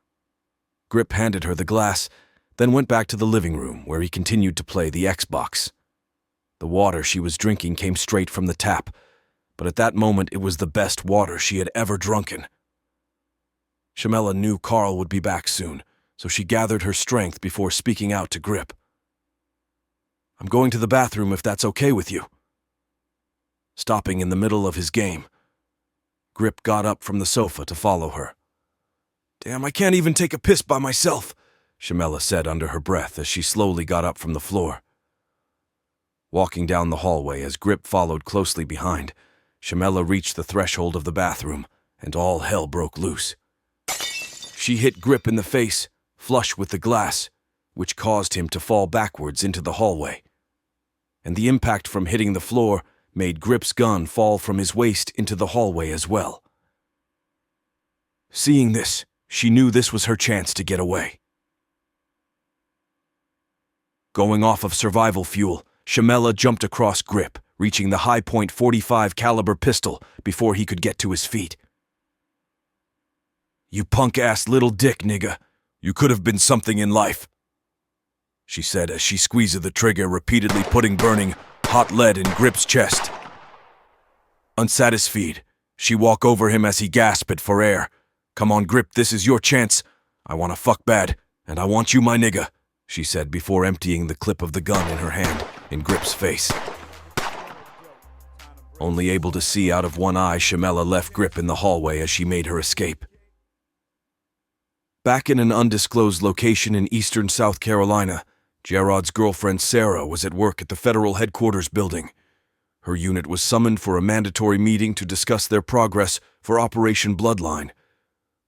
Grip handed her the glass, then went back to the living room where he continued to play the Xbox. The water she was drinking came straight from the tap, but at that moment it was the best water she had ever drunken. Shamela knew Carl would be back soon, so she gathered her strength before speaking out to Grip. "I'm going to the bathroom if that's okay with you." Stopping in the middle of his game, Grip got up from the sofa to follow her. "Damn, I can't even take a piss by myself," Shamela said under her breath as she slowly got up from the floor. Walking down the hallway as Grip followed closely behind, Shamela reached the threshold of the bathroom, and all hell broke loose. She hit Grip in the face, flush with the glass, which caused him to fall backwards into the hallway. And the impact from hitting the floor made Grip's gun fall from his waist into the hallway as well. Seeing this, she knew this was her chance to get away. Going off of survival fuel, Shamela jumped across Grip, reaching the high-point .45 caliber pistol before he could get to his feet. "You punk-ass little dick, nigga. You could have been something in life," she said as she squeezed the trigger, repeatedly putting burning, hot lead in Grip's chest. Unsatisfied, she walked over him as he gasped for air. "Come on, Grip, this is your chance. I want to fuck bad, and I want you my nigga," she said before emptying the clip of the gun in her hand in Grip's face. Only able to see out of one eye, Shamela left Grip in the hallway as she made her escape. Back in an undisclosed location in eastern South Carolina, Gerard's girlfriend Sarah was at work at the federal headquarters building. Her unit was summoned for a mandatory meeting to discuss their progress for Operation Bloodline.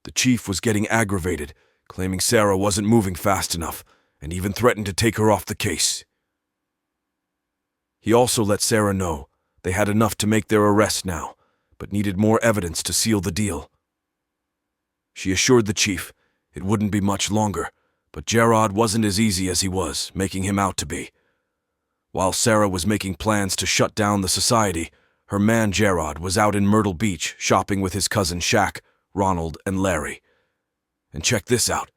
The chief was getting aggravated, claiming Sarah wasn't moving fast enough, and even threatened to take her off the case. He also let Sarah know they had enough to make their arrest now, but needed more evidence to seal the deal. She assured the chief it wouldn't be much longer, but Gerard wasn't as easy as he was making him out to be. While Sarah was making plans to shut down the society, her man Gerard was out in Myrtle Beach shopping with his cousin Shaq, Ronald, and Larry. And check this out.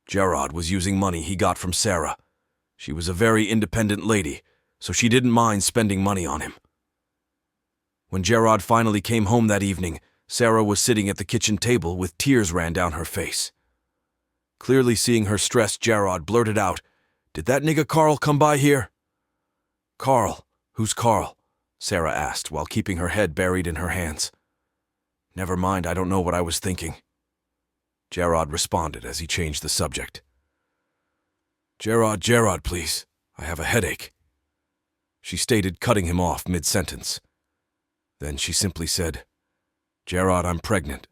Gerard was using money he got from Sarah. She was a very independent lady, so she didn't mind spending money on him. When Gerard finally came home that evening, Sarah was sitting at the kitchen table with tears ran down her face. Clearly seeing her stressed, Gerard blurted out, "Did that nigga Carl come by here?" "Carl? Who's Carl?" Sarah asked while keeping her head buried in her hands. "Never mind, I don't know what I was thinking," Gerard responded as he changed the subject. Gerard, please. I have a headache," she stated, cutting him off mid-sentence. Then she simply said, "Gerard, I'm pregnant."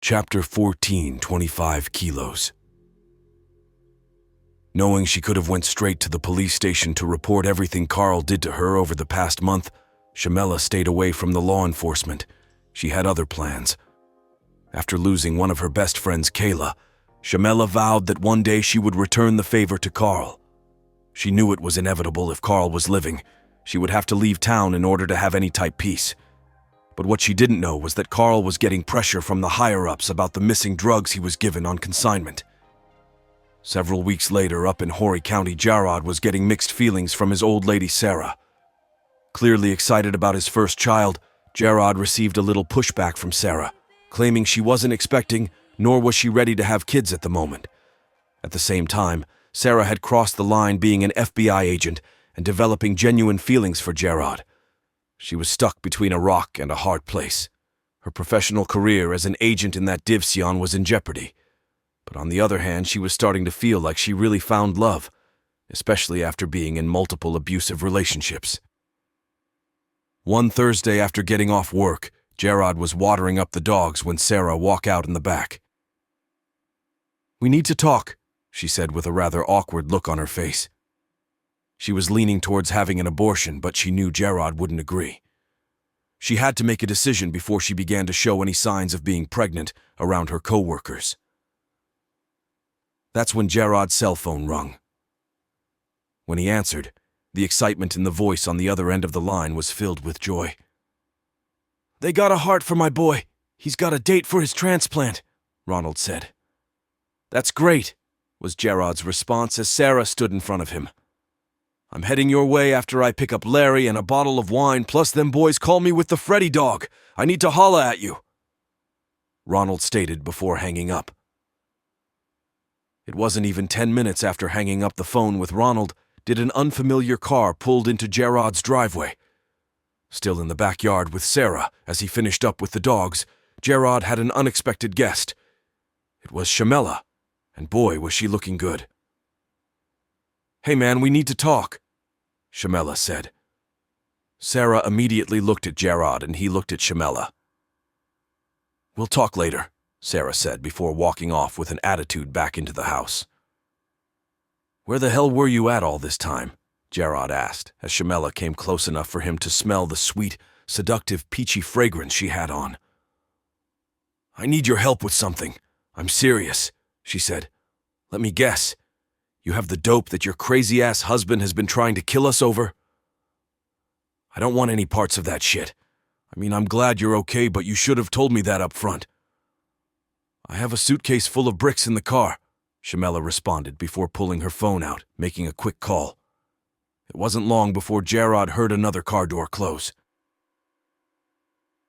Chapter 14, 25 kilos. Knowing she could have went straight to the police station to report everything Carl did to her over the past month, Shamela stayed away from the law enforcement. She had other plans. After losing one of her best friends, Kayla, Shamela vowed that one day she would return the favor to Carl. She knew it was inevitable if Carl was living. She would have to leave town in order to have any type peace. But what she didn't know was that Carl was getting pressure from the higher-ups about the missing drugs he was given on consignment. Several weeks later, up in Horry County, Gerard was getting mixed feelings from his old lady Sarah. Clearly excited about his first child, Gerard received a little pushback from Sarah, claiming she wasn't expecting, nor was she ready to have kids at the moment. At the same time, Sarah had crossed the line being an FBI agent and developing genuine feelings for Gerard. She was stuck between a rock and a hard place. Her professional career as an agent in that division was in jeopardy. But on the other hand, she was starting to feel like she really found love, especially after being in multiple abusive relationships. One Thursday after getting off work, Gerard was watering up the dogs when Sarah walked out in the back. "We need to talk," she said with a rather awkward look on her face. She was leaning towards having an abortion, but she knew Gerard wouldn't agree. She had to make a decision before she began to show any signs of being pregnant around her co-workers. That's when Gerard's cell phone rung. When he answered, the excitement in the voice on the other end of the line was filled with joy. "They got a heart for my boy. He's got a date for his transplant," Ronald said. "That's great," was Gerard's response as Sarah stood in front of him. I'm heading your way after I pick up Larry and a bottle of wine, plus them boys call me with the Freddy dog. I need to holla at you," Ronald stated before hanging up. It wasn't even 10 minutes after hanging up the phone with Ronald did an unfamiliar car pulled into Gerard's driveway. Still in the backyard with Sarah as he finished up with the dogs, Gerard had an unexpected guest. It was Shamela, and boy, was she looking good. "Hey man, we need to talk," Shamela said. Sarah immediately looked at Gerard and he looked at Shamela. "We'll talk later," Sarah said before walking off with an attitude back into the house. "Where the hell were you at all this time?" Gerard asked, as Shamela came close enough for him to smell the sweet, seductive, peachy fragrance she had on. "I need your help with something. I'm serious," she said. "Let me guess. You have the dope that your crazy-ass husband has been trying to kill us over?" "I don't want any parts of that shit. I mean, I'm glad you're okay, but you should have told me that up front." "I have a suitcase full of bricks in the car," Shamela responded before pulling her phone out, making a quick call. It wasn't long before Gerard heard another car door close.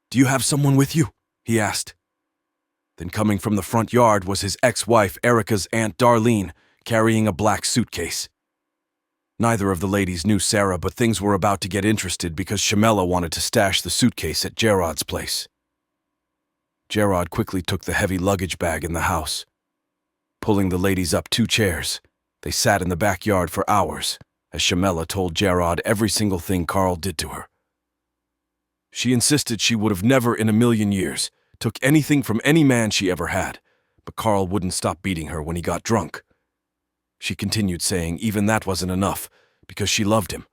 "Do you have someone with you?" he asked. Then coming from the front yard was his ex-wife Erica's Aunt Darlene, carrying a black suitcase. Neither of the ladies knew Sarah, but things were about to get interested because Shamela wanted to stash the suitcase at Gerard's place. Gerard quickly took the heavy luggage bag in the house. Pulling the ladies up 2 chairs, they sat in the backyard for hours, as Shamela told Gerard every single thing Carl did to her. She insisted she would have never in a million years took anything from any man she ever had, but Carl wouldn't stop beating her when he got drunk. She continued saying even that wasn't enough, because she loved him.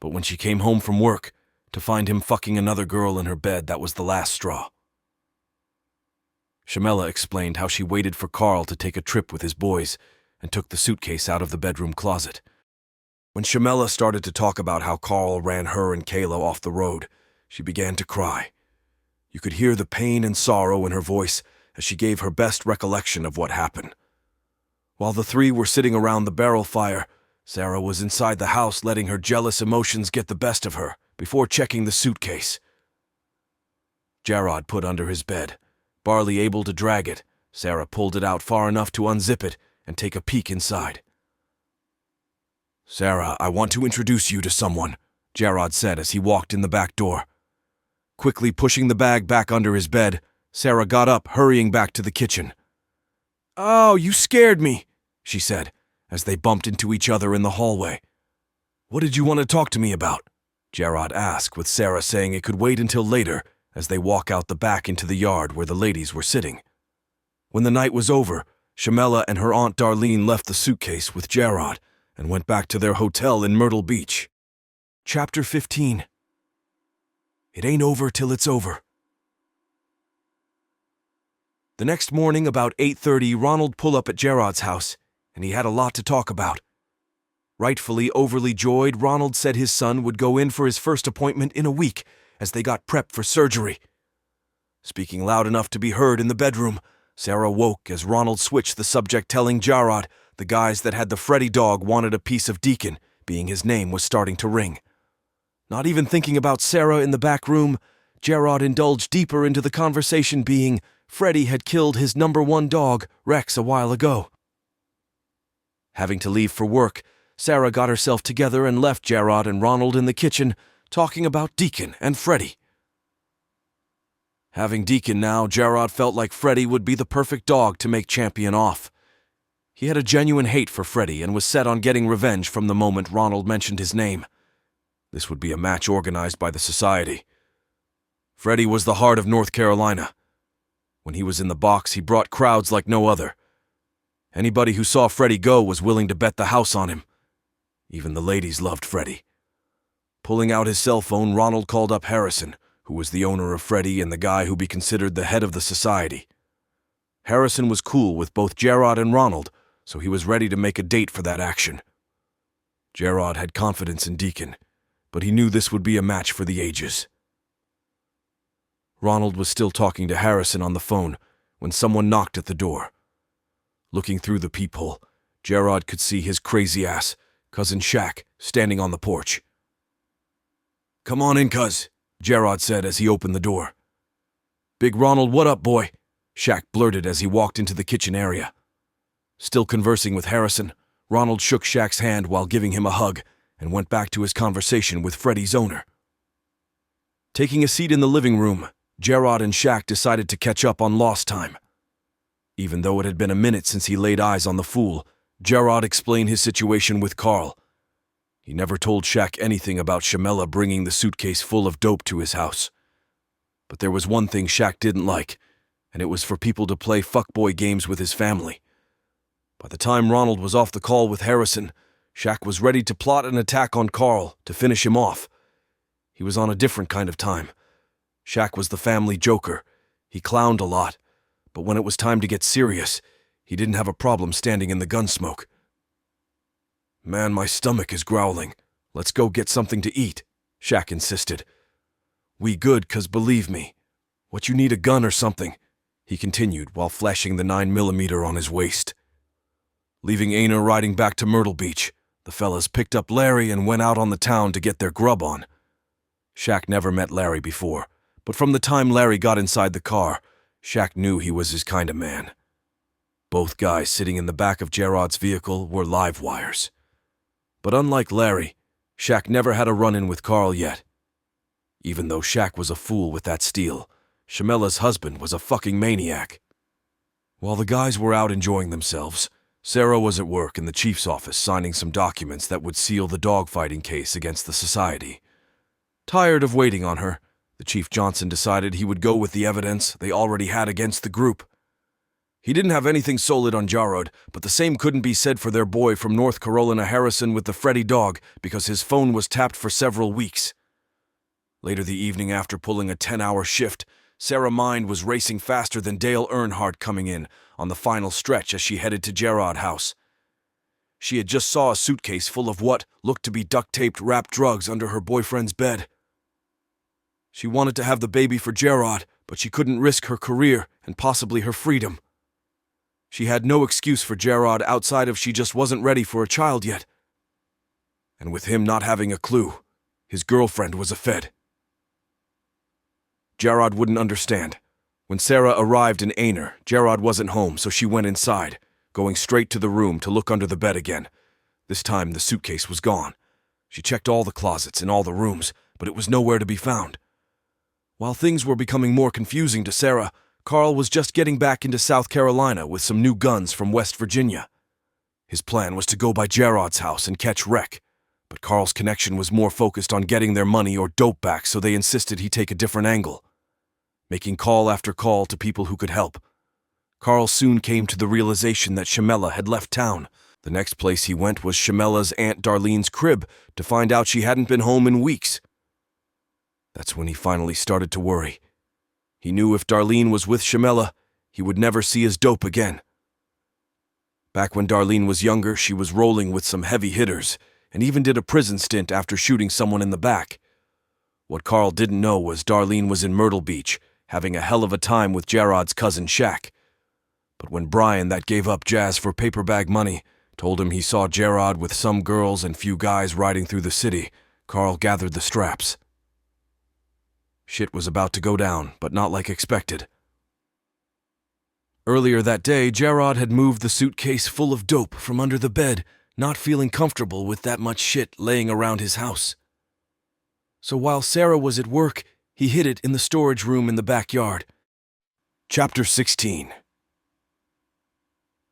But when she came home from work, to find him fucking another girl in her bed, that was the last straw. Shamela explained how she waited for Carl to take a trip with his boys and took the suitcase out of the bedroom closet. When Shamela started to talk about how Carl ran her and Kayla off the road, she began to cry. You could hear the pain and sorrow in her voice as she gave her best recollection of what happened. While the 3 were sitting around the barrel fire, Sarah was inside the house letting her jealous emotions get the best of her before checking the suitcase. Gerard put under his bed. Barely able to drag it, Sarah pulled it out far enough to unzip it and take a peek inside. "Sarah, I want to introduce you to someone," Gerard said as he walked in the back door. Quickly pushing the bag back under his bed, Sarah got up, hurrying back to the kitchen. "Oh, you scared me," she said, as they bumped into each other in the hallway. "What did you want to talk to me about?" Gerard asked, with Sarah saying it could wait until later as they walk out the back into the yard where the ladies were sitting. When the night was over, Shamela and her Aunt Darlene left the suitcase with Gerard and went back to their hotel in Myrtle Beach. Chapter 15. It ain't over till it's over. The next morning, about 8:30, Ronald pulled up at Gerard's house, and he had a lot to talk about. Rightfully overly joyed, Ronald said his son would go in for his first appointment in a week as they got prepped for surgery. Speaking loud enough to be heard in the bedroom, Sarah woke as Ronald switched the subject, telling Gerard the guys that had the Freddy dog wanted a piece of Deacon, being his name was starting to ring. Not even thinking about Sarah in the back room, Gerard indulged deeper into the conversation, being Freddy had killed his #1 dog, Rex, a while ago. Having to leave for work, Sarah got herself together and left Gerard and Ronald in the kitchen, talking about Deacon and Freddy. Having Deacon now, Gerard felt like Freddy would be the perfect dog to make Champion off. He had a genuine hate for Freddy and was set on getting revenge from the moment Ronald mentioned his name. This would be a match organized by the society. Freddy was the heart of North Carolina. When he was in the box, he brought crowds like no other. Anybody who saw Freddy go was willing to bet the house on him. Even the ladies loved Freddy. Pulling out his cell phone, Ronald called up Harrison, who was the owner of Freddy and the guy who'd be considered the head of the society. Harrison was cool with both Gerard and Ronald, so he was ready to make a date for that action. Gerard had confidence in Deacon, but he knew this would be a match for the ages. Ronald was still talking to Harrison on the phone when someone knocked at the door. Looking through the peephole, Gerard could see his crazy ass, Cousin Shaq, standing on the porch. "Come on in, cuz," Gerard said as he opened the door. "Big Ronald, what up, boy?" Shaq blurted as he walked into the kitchen area. Still conversing with Harrison, Ronald shook Shaq's hand while giving him a hug and went back to his conversation with Freddy's owner. Taking a seat in the living room, Gerard and Shaq decided to catch up on lost time. Even though it had been a minute since he laid eyes on the fool, Gerard explained his situation with Carl. He never told Shaq anything about Shamela bringing the suitcase full of dope to his house. But there was one thing Shaq didn't like, and it was for people to play fuckboy games with his family. By the time Ronald was off the call with Harrison, Shaq was ready to plot an attack on Carl to finish him off. He was on a different kind of time. Shaq was the family joker. He clowned a lot, but when it was time to get serious, he didn't have a problem standing in the gun smoke. "Man, my stomach is growling. Let's go get something to eat," Shaq insisted. "We good, 'cause believe me. What, you need a gun or something?" he continued while flashing the 9mm on his waist. Leaving Aina riding back to Myrtle Beach, the fellas picked up Larry and went out on the town to get their grub on. Shaq never met Larry before, but from the time Larry got inside the car, Shaq knew he was his kind of man. Both guys sitting in the back of Gerard's vehicle were live wires. But unlike Larry, Shaq never had a run-in with Carl yet. Even though Shaq was a fool with that steel, Shamela's husband was a fucking maniac. While the guys were out enjoying themselves, Sarah was at work in the chief's office signing some documents that would seal the dogfighting case against the society. Tired of waiting on her, the Chief Johnson decided he would go with the evidence they already had against the group. He didn't have anything solid on Jarrod, but the same couldn't be said for their boy from North Carolina, Harrison, with the Freddy dog, because his phone was tapped for several weeks. Later the evening, after pulling a 10-hour shift, Sarah's mind was racing faster than Dale Earnhardt coming in on the final stretch as she headed to Gerard House. She had just saw a suitcase full of what looked to be duct-taped wrapped drugs under her boyfriend's bed. She wanted to have the baby for Gerard, but she couldn't risk her career and possibly her freedom. She had no excuse for Gerard outside of she just wasn't ready for a child yet. And with him not having a clue, his girlfriend was a Fed. Gerard wouldn't understand. When Sarah arrived in Aner, Gerard wasn't home, so she went inside, going straight to the room to look under the bed again. This time the suitcase was gone. She checked all the closets in all the rooms, but it was nowhere to be found. While things were becoming more confusing to Sarah, Carl was just getting back into South Carolina with some new guns from West Virginia. His plan was to go by Gerard's house and catch Wreck, but Carl's connection was more focused on getting their money or dope back, so they insisted he take a different angle. Making call after call to people who could help, Carl soon came to the realization that Shamela had left town. The next place he went was Shamela's Aunt Darlene's crib to find out she hadn't been home in weeks. That's when he finally started to worry. He knew if Darlene was with Shamela, he would never see his dope again. Back when Darlene was younger, she was rolling with some heavy hitters and even did a prison stint after shooting someone in the back. What Carl didn't know was Darlene was in Myrtle Beach, having a hell of a time with Gerard's cousin Shaq. But when Brian, that gave up jazz for paper bag money, told him he saw Gerard with some girls and few guys riding through the city, Carl gathered the straps. Shit was about to go down, but not like expected. Earlier that day, Gerard had moved the suitcase full of dope from under the bed, not feeling comfortable with that much shit laying around his house. So while Sarah was at work, he hid it in the storage room in the backyard. Chapter 16.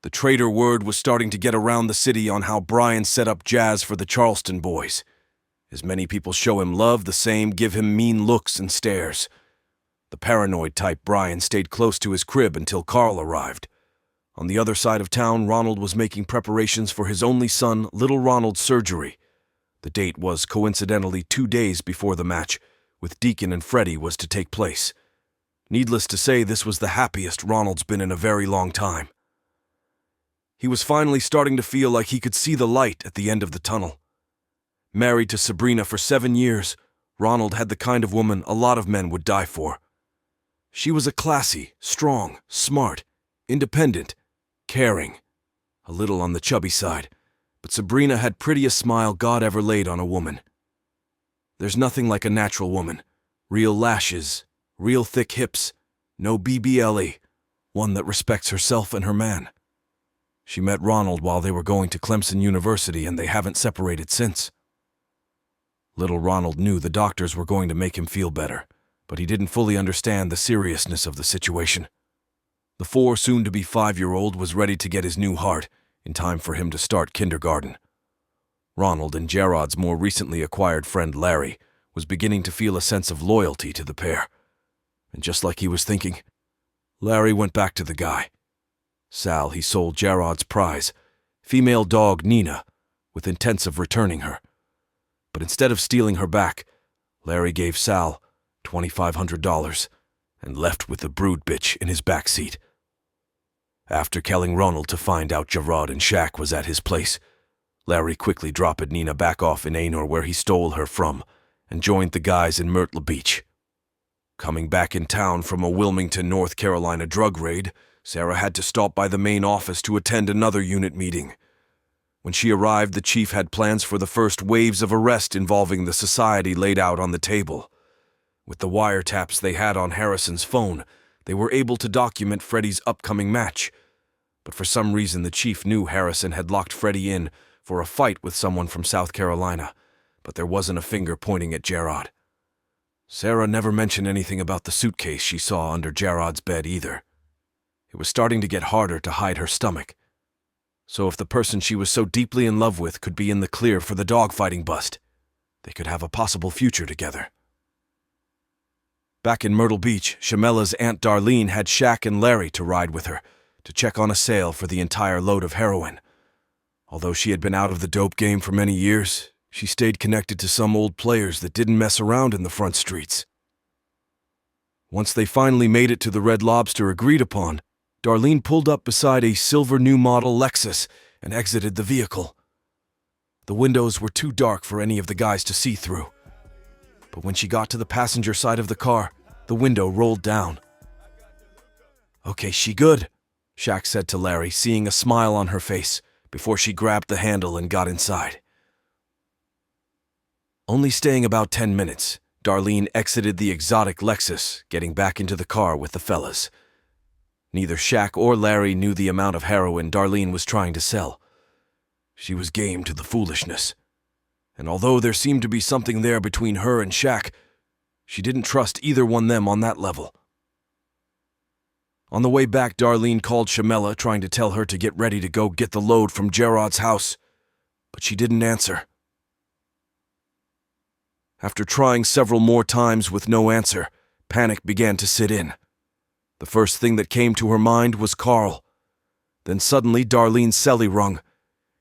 The traitor word was starting to get around the city on how Brian set up jazz for the Charleston boys. As many people show him love, the same give him mean looks and stares. The paranoid type Brian stayed close to his crib until Carl arrived. On the other side of town, Ronald was making preparations for his only son, little Ronald's surgery. The date was coincidentally 2 days before the match, with Deacon and Freddy was to take place. Needless to say, this was the happiest Ronald's been in a very long time. He was finally starting to feel like he could see the light at the end of the tunnel. Married to Sabrina for 7 years, Ronald had the kind of woman a lot of men would die for. She was a classy, strong, smart, independent, caring, a little on the chubby side, but Sabrina had prettiest smile God ever laid on a woman. There's nothing like a natural woman. Real lashes, real thick hips, no BBLE, one that respects herself and her man. She met Ronald while they were going to Clemson University, and they haven't separated since. Little Ronald knew the doctors were going to make him feel better, but he didn't fully understand the seriousness of the situation. The 4-soon-to-be 5-year-old was ready to get his new heart in time for him to start kindergarten. Ronald and Gerard's more recently acquired friend Larry was beginning to feel a sense of loyalty to the pair. And just like he was thinking, Larry went back to the guy. Sal, he sold Gerard's prize, female dog Nina, with intents of returning her. But instead of stealing her back, Larry gave Sal $2,500 and left with the brood bitch in his backseat. After telling Ronald to find out Gerard and Shaq was at his place, Larry quickly dropped Nina back off in Anor where he stole her from and joined the guys in Myrtle Beach. Coming back in town from a Wilmington, North Carolina drug raid, Sarah had to stop by the main office to attend another unit meeting. When she arrived, the chief had plans for the first waves of arrest involving the society laid out on the table. With the wiretaps they had on Harrison's phone, they were able to document Freddie's upcoming match. But for some reason, the chief knew Harrison had locked Freddie in for a fight with someone from South Carolina, but there wasn't a finger pointing at Gerard. Sarah never mentioned anything about the suitcase she saw under Gerard's bed either. It was starting to get harder to hide her stomach. So if the person she was so deeply in love with could be in the clear for the dogfighting bust, they could have a possible future together. Back in Myrtle Beach, Shamella's Aunt Darlene had Shaq and Larry to ride with her to check on a sale for the entire load of heroin. Although she had been out of the dope game for many years, she stayed connected to some old players that didn't mess around in the front streets. Once they finally made it to the Red Lobster agreed upon, Darlene pulled up beside a silver new model Lexus and exited the vehicle. The windows were too dark for any of the guys to see through. But when she got to the passenger side of the car, the window rolled down. "Okay, she good," Shaq said to Larry, seeing a smile on her face before she grabbed the handle and got inside. Only staying about 10 minutes, Darlene exited the exotic Lexus, getting back into the car with the fellas. Neither Shaq or Larry knew the amount of heroin Darlene was trying to sell. She was game to the foolishness. And although there seemed to be something there between her and Shaq, she didn't trust either one of them on that level. On the way back, Darlene called Shamella, trying to tell her to get ready to go get the load from Gerard's house, but she didn't answer. After trying several more times with no answer, panic began to sit in. The first thing that came to her mind was Carl. Then suddenly Darlene's celly rung.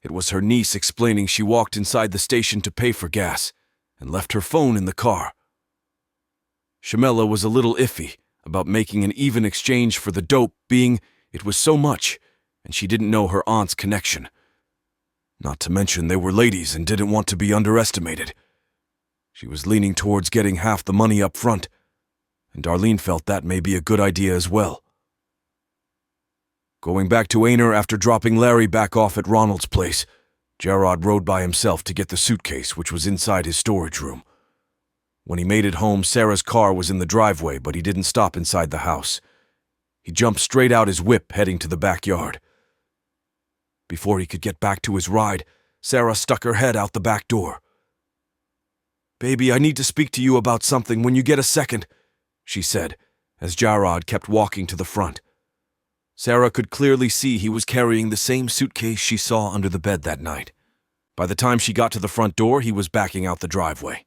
It was her niece explaining she walked inside the station to pay for gas and left her phone in the car. Shamella was a little iffy about making an even exchange for the dope, being it was so much, and she didn't know her aunt's connection. Not to mention they were ladies and didn't want to be underestimated. She was leaning towards getting half the money up front, and Darlene felt that may be a good idea as well. Going back to Anor after dropping Larry back off at Ronald's place, Gerard rode by himself to get the suitcase, which was inside his storage room. When he made it home, Sarah's car was in the driveway, but he didn't stop inside the house. He jumped straight out his whip, heading to the backyard. Before he could get back to his ride, Sarah stuck her head out the back door. "Baby, I need to speak to you about something when you get a second," she said, as Gerard kept walking to the front. Sarah could clearly see he was carrying the same suitcase she saw under the bed that night. By the time she got to the front door, he was backing out the driveway.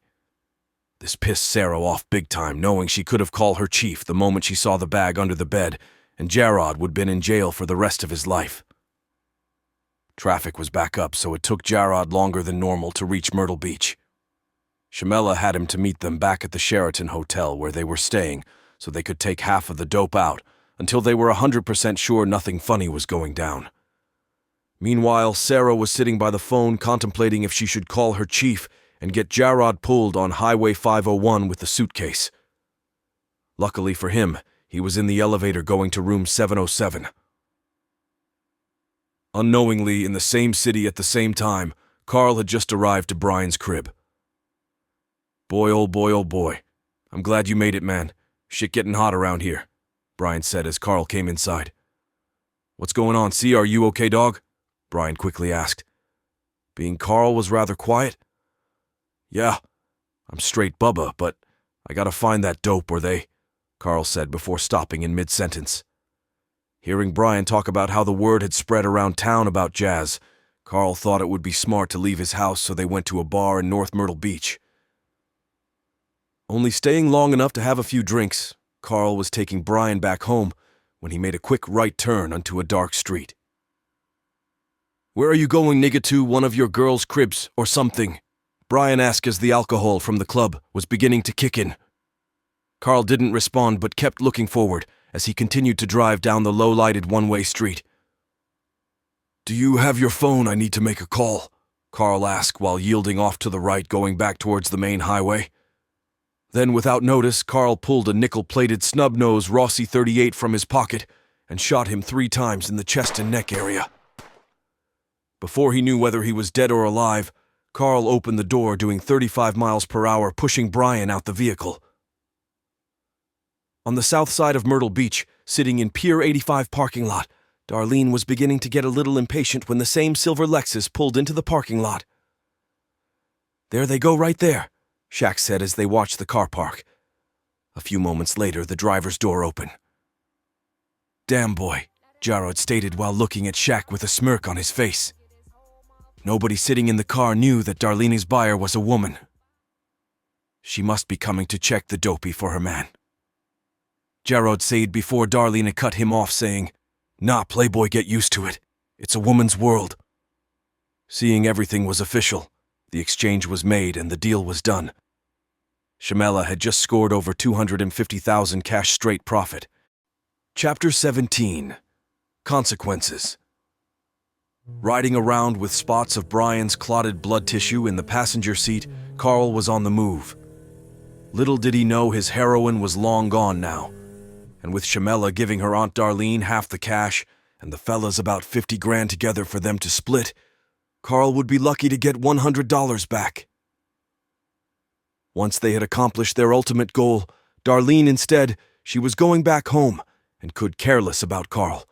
This pissed Sarah off big time, knowing she could have called her chief the moment she saw the bag under the bed, and Gerard would have been in jail for the rest of his life. Traffic was back up, so it took Gerard longer than normal to reach Myrtle Beach. Shamella had him to meet them back at the Sheraton Hotel where they were staying, so they could take half of the dope out until they were 100% sure nothing funny was going down. Meanwhile, Sarah was sitting by the phone contemplating if she should call her chief and get Gerard pulled on Highway 501 with the suitcase. Luckily for him, he was in the elevator going to room 707. Unknowingly, in the same city at the same time, Carl had just arrived to Brian's crib. Boy, oh boy. I'm glad you made it, man. Shit getting hot around here, Brian said as Carl came inside. What's going on, C? Are you okay, dog? Brian quickly asked. Being Carl was rather quiet. Yeah, I'm straight Bubba, but I gotta find that dope or they, Carl said before stopping in mid-sentence. Hearing Brian talk about how the word had spread around town about Jazz, Carl thought it would be smart to leave his house, so they went to a bar in North Myrtle Beach. Only staying long enough to have a few drinks, Carl was taking Brian back home when he made a quick right turn onto a dark street. Where are you going, nigga, to one of your girls' cribs or something? Brian asked as the alcohol from the club was beginning to kick in. Carl didn't respond but kept looking forward as he continued to drive down the low-lighted one-way street. Do you have your phone? I need to make a call, Carl asked while yielding off to the right going back towards the main highway. Then, without notice, Carl pulled a nickel-plated snub-nose Rossi 38 from his pocket and shot him 3 times in the chest and neck area. Before he knew whether he was dead or alive, Carl opened the door doing 35 miles per hour, pushing Brian out the vehicle. On the south side of Myrtle Beach, sitting in Pier 85 parking lot, Darlene was beginning to get a little impatient when the same silver Lexus pulled into the parking lot. There they go right there, Shaq said as they watched the car park. A few moments later, the driver's door opened. Damn boy, Jarrod stated while looking at Shaq with a smirk on his face. Nobody sitting in the car knew that Darlene's buyer was a woman. She must be coming to check the dopey for her man. Jarrod said before Darlene cut him off, saying, Nah, playboy, get used to it. It's a woman's world. Seeing everything was official, the exchange was made and the deal was done. Shamela had just scored over $250,000 cash straight profit. Chapter 17. Consequences. Riding around with spots of Brian's clotted blood tissue in the passenger seat, Carl was on the move. Little did he know his heroin was long gone now, and with Shamela giving her Aunt Darlene half the cash and the fellas about 50 grand together for them to split, Carl would be lucky to get $100 back. Once they had accomplished their ultimate goal, Darlene instead, she was going back home and could careless about Carl,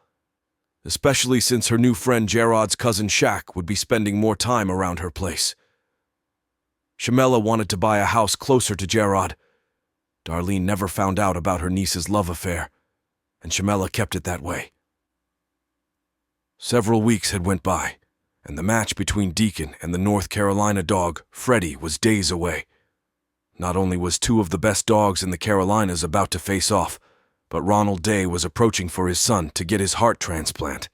especially since her new friend Jarrod's cousin Shaq would be spending more time around her place. Shamela wanted to buy a house closer to Jarrod. Darlene never found out about her niece's love affair, and Shamela kept it that way. Several weeks had went by, and the match between Deacon and the North Carolina dog, Freddie, was days away. Not only was 2 of the best dogs in the Carolinas about to face off, but Ronald Day was approaching for his son to get his heart transplant.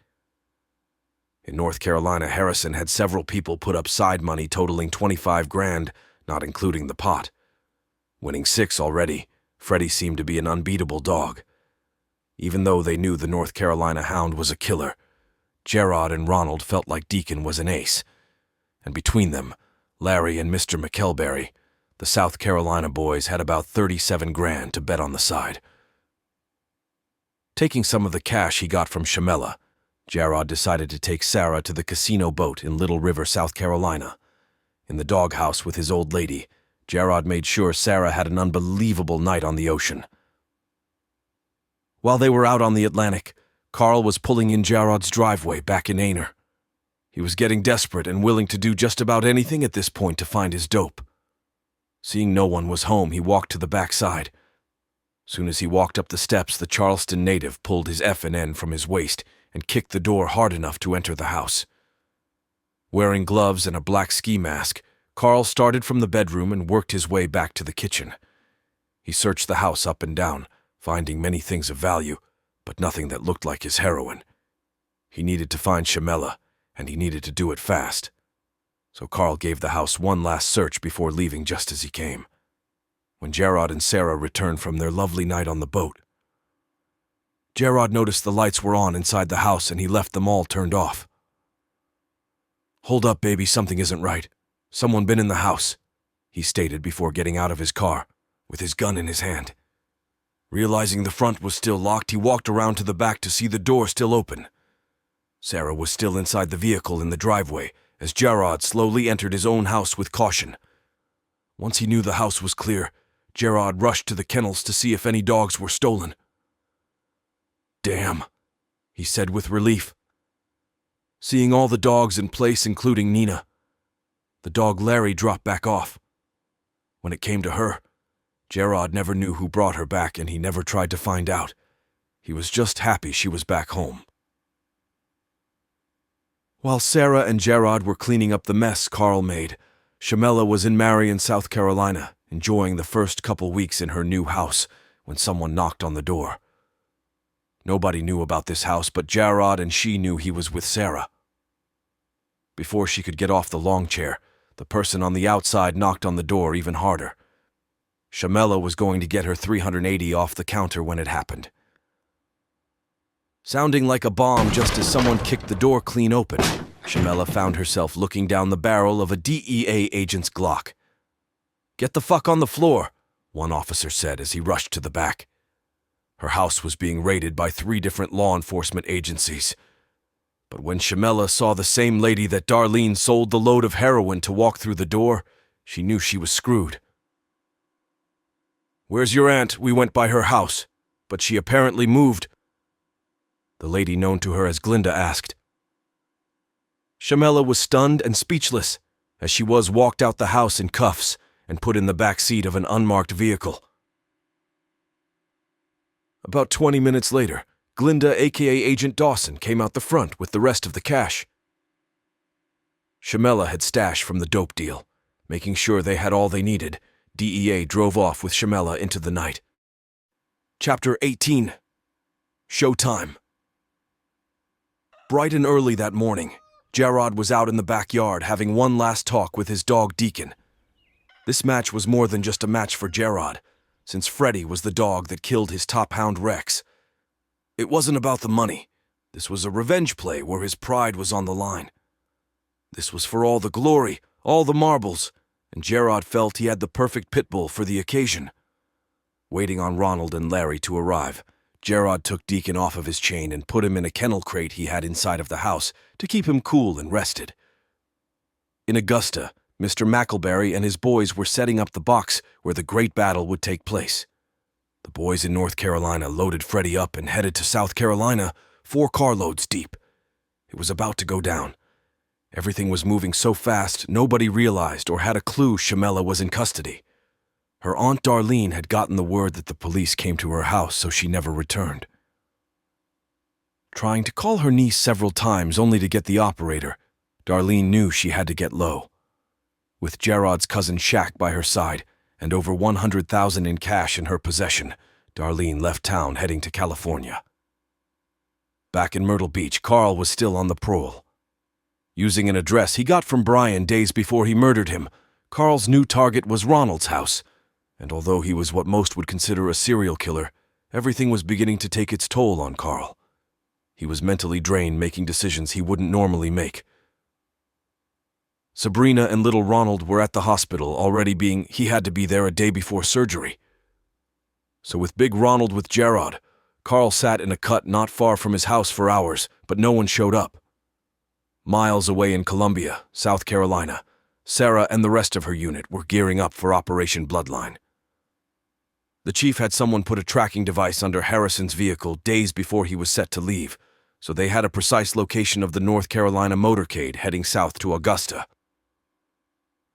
In North Carolina, Harrison had several people put up side money totaling 25 grand, not including the pot. Winning 6 already, Freddie seemed to be an unbeatable dog. Even though they knew the North Carolina hound was a killer, Jarrod and Ronald felt like Deacon was an ace. And between them, Larry and Mr. McKelberry, the South Carolina boys had about 37 grand to bet on the side. Taking some of the cash he got from Shamela, Jarrod decided to take Sarah to the casino boat in Little River, South Carolina. In the doghouse with his old lady, Jarrod made sure Sarah had an unbelievable night on the ocean. While they were out on the Atlantic, Carl was pulling in Jarrod's driveway back in Aner. He was getting desperate and willing to do just about anything at this point to find his dope. Seeing no one was home, he walked to the backside. Soon as he walked up the steps, the Charleston native pulled his F&N from his waist and kicked the door hard enough to enter the house. Wearing gloves and a black ski mask, Carl started from the bedroom and worked his way back to the kitchen. He searched the house up and down, finding many things of value, but nothing that looked like his heroin. He needed to find Shamela, and he needed to do it fast. So Carl gave the house one last search before leaving just as he came. When Jarrod and Sarah returned from their lovely night on the boat, Jarrod noticed the lights were on inside the house and he left them all turned off. Hold up, baby, something isn't right. Someone been in the house, he stated before getting out of his car, with his gun in his hand. Realizing the front was still locked, he walked around to the back to see the door still open. Sarah was still inside the vehicle in the driveway as Gerard slowly entered his own house with caution. Once he knew the house was clear, Gerard rushed to the kennels to see if any dogs were stolen. "Damn," he said with relief. Seeing all the dogs in place, including Nina, the dog Larry dropped back off. When it came to her, Gerard never knew who brought her back, and he never tried to find out. He was just happy she was back home. While Sarah and Gerard were cleaning up the mess Carl made, Shamela was in Marion, South Carolina, enjoying the first couple weeks in her new house when someone knocked on the door. Nobody knew about this house, but Gerard and she knew he was with Sarah. Before she could get off the long chair, the person on the outside knocked on the door even harder. Shamela was going to get her $380 off the counter when it happened. Sounding like a bomb just as someone kicked the door clean open, Shamela found herself looking down the barrel of a DEA agent's Glock. "Get the fuck on the floor," one officer said as he rushed to the back. Her house was being raided by 3 different law enforcement agencies. But when Shamela saw the same lady that Darlene sold the load of heroin to walk through the door, she knew she was screwed. "Where's your aunt? We went by her house, but she apparently moved," the lady known to her as Glinda asked. Shamela was stunned and speechless as she was walked out the house in cuffs and put in the back seat of an unmarked vehicle. About 20 minutes later, Glinda, aka Agent Dawson, came out the front with the rest of the cash. Shamela had stashed from the dope deal. Making sure they had all they needed, DEA drove off with Shamela into the night. Chapter 18. Showtime. Bright and early that morning, Gerard was out in the backyard having one last talk with his dog Deacon. This match was more than just a match for Gerard, since Freddy was the dog that killed his top hound Rex. It wasn't about the money. This was a revenge play where his pride was on the line. This was for all the glory, all the marbles, and Gerard felt he had the perfect pit bull for the occasion. Waiting on Ronald and Larry to arrive, Gerard took Deacon off of his chain and put him in a kennel crate he had inside of the house to keep him cool and rested. In Augusta, Mr. McElberry and his boys were setting up the box where the great battle would take place. The boys in North Carolina loaded Freddy up and headed to South Carolina, 4 carloads deep. It was about to go down. Everything was moving so fast, nobody realized or had a clue Shamela was in custody. Her Aunt Darlene had gotten the word that the police came to her house, so she never returned. Trying to call her niece several times only to get the operator, Darlene knew she had to get low. With Gerard's cousin Shaq by her side and over $100,000 in cash in her possession, Darlene left town heading to California. Back in Myrtle Beach, Carl was still on the prowl. Using an address he got from Brian days before he murdered him, Carl's new target was Ronald's house. And although he was what most would consider a serial killer, everything was beginning to take its toll on Carl. He was mentally drained, making decisions he wouldn't normally make. Sabrina and little Ronald were at the hospital, already being he had to be there a day before surgery. So with big Ronald with Gerard, Carl sat in a cut not far from his house for hours, but no one showed up. Miles away in Columbia, South Carolina, Sarah and the rest of her unit were gearing up for Operation Bloodline. The chief had someone put a tracking device under Harrison's vehicle days before he was set to leave, so they had a precise location of the North Carolina motorcade heading south to Augusta.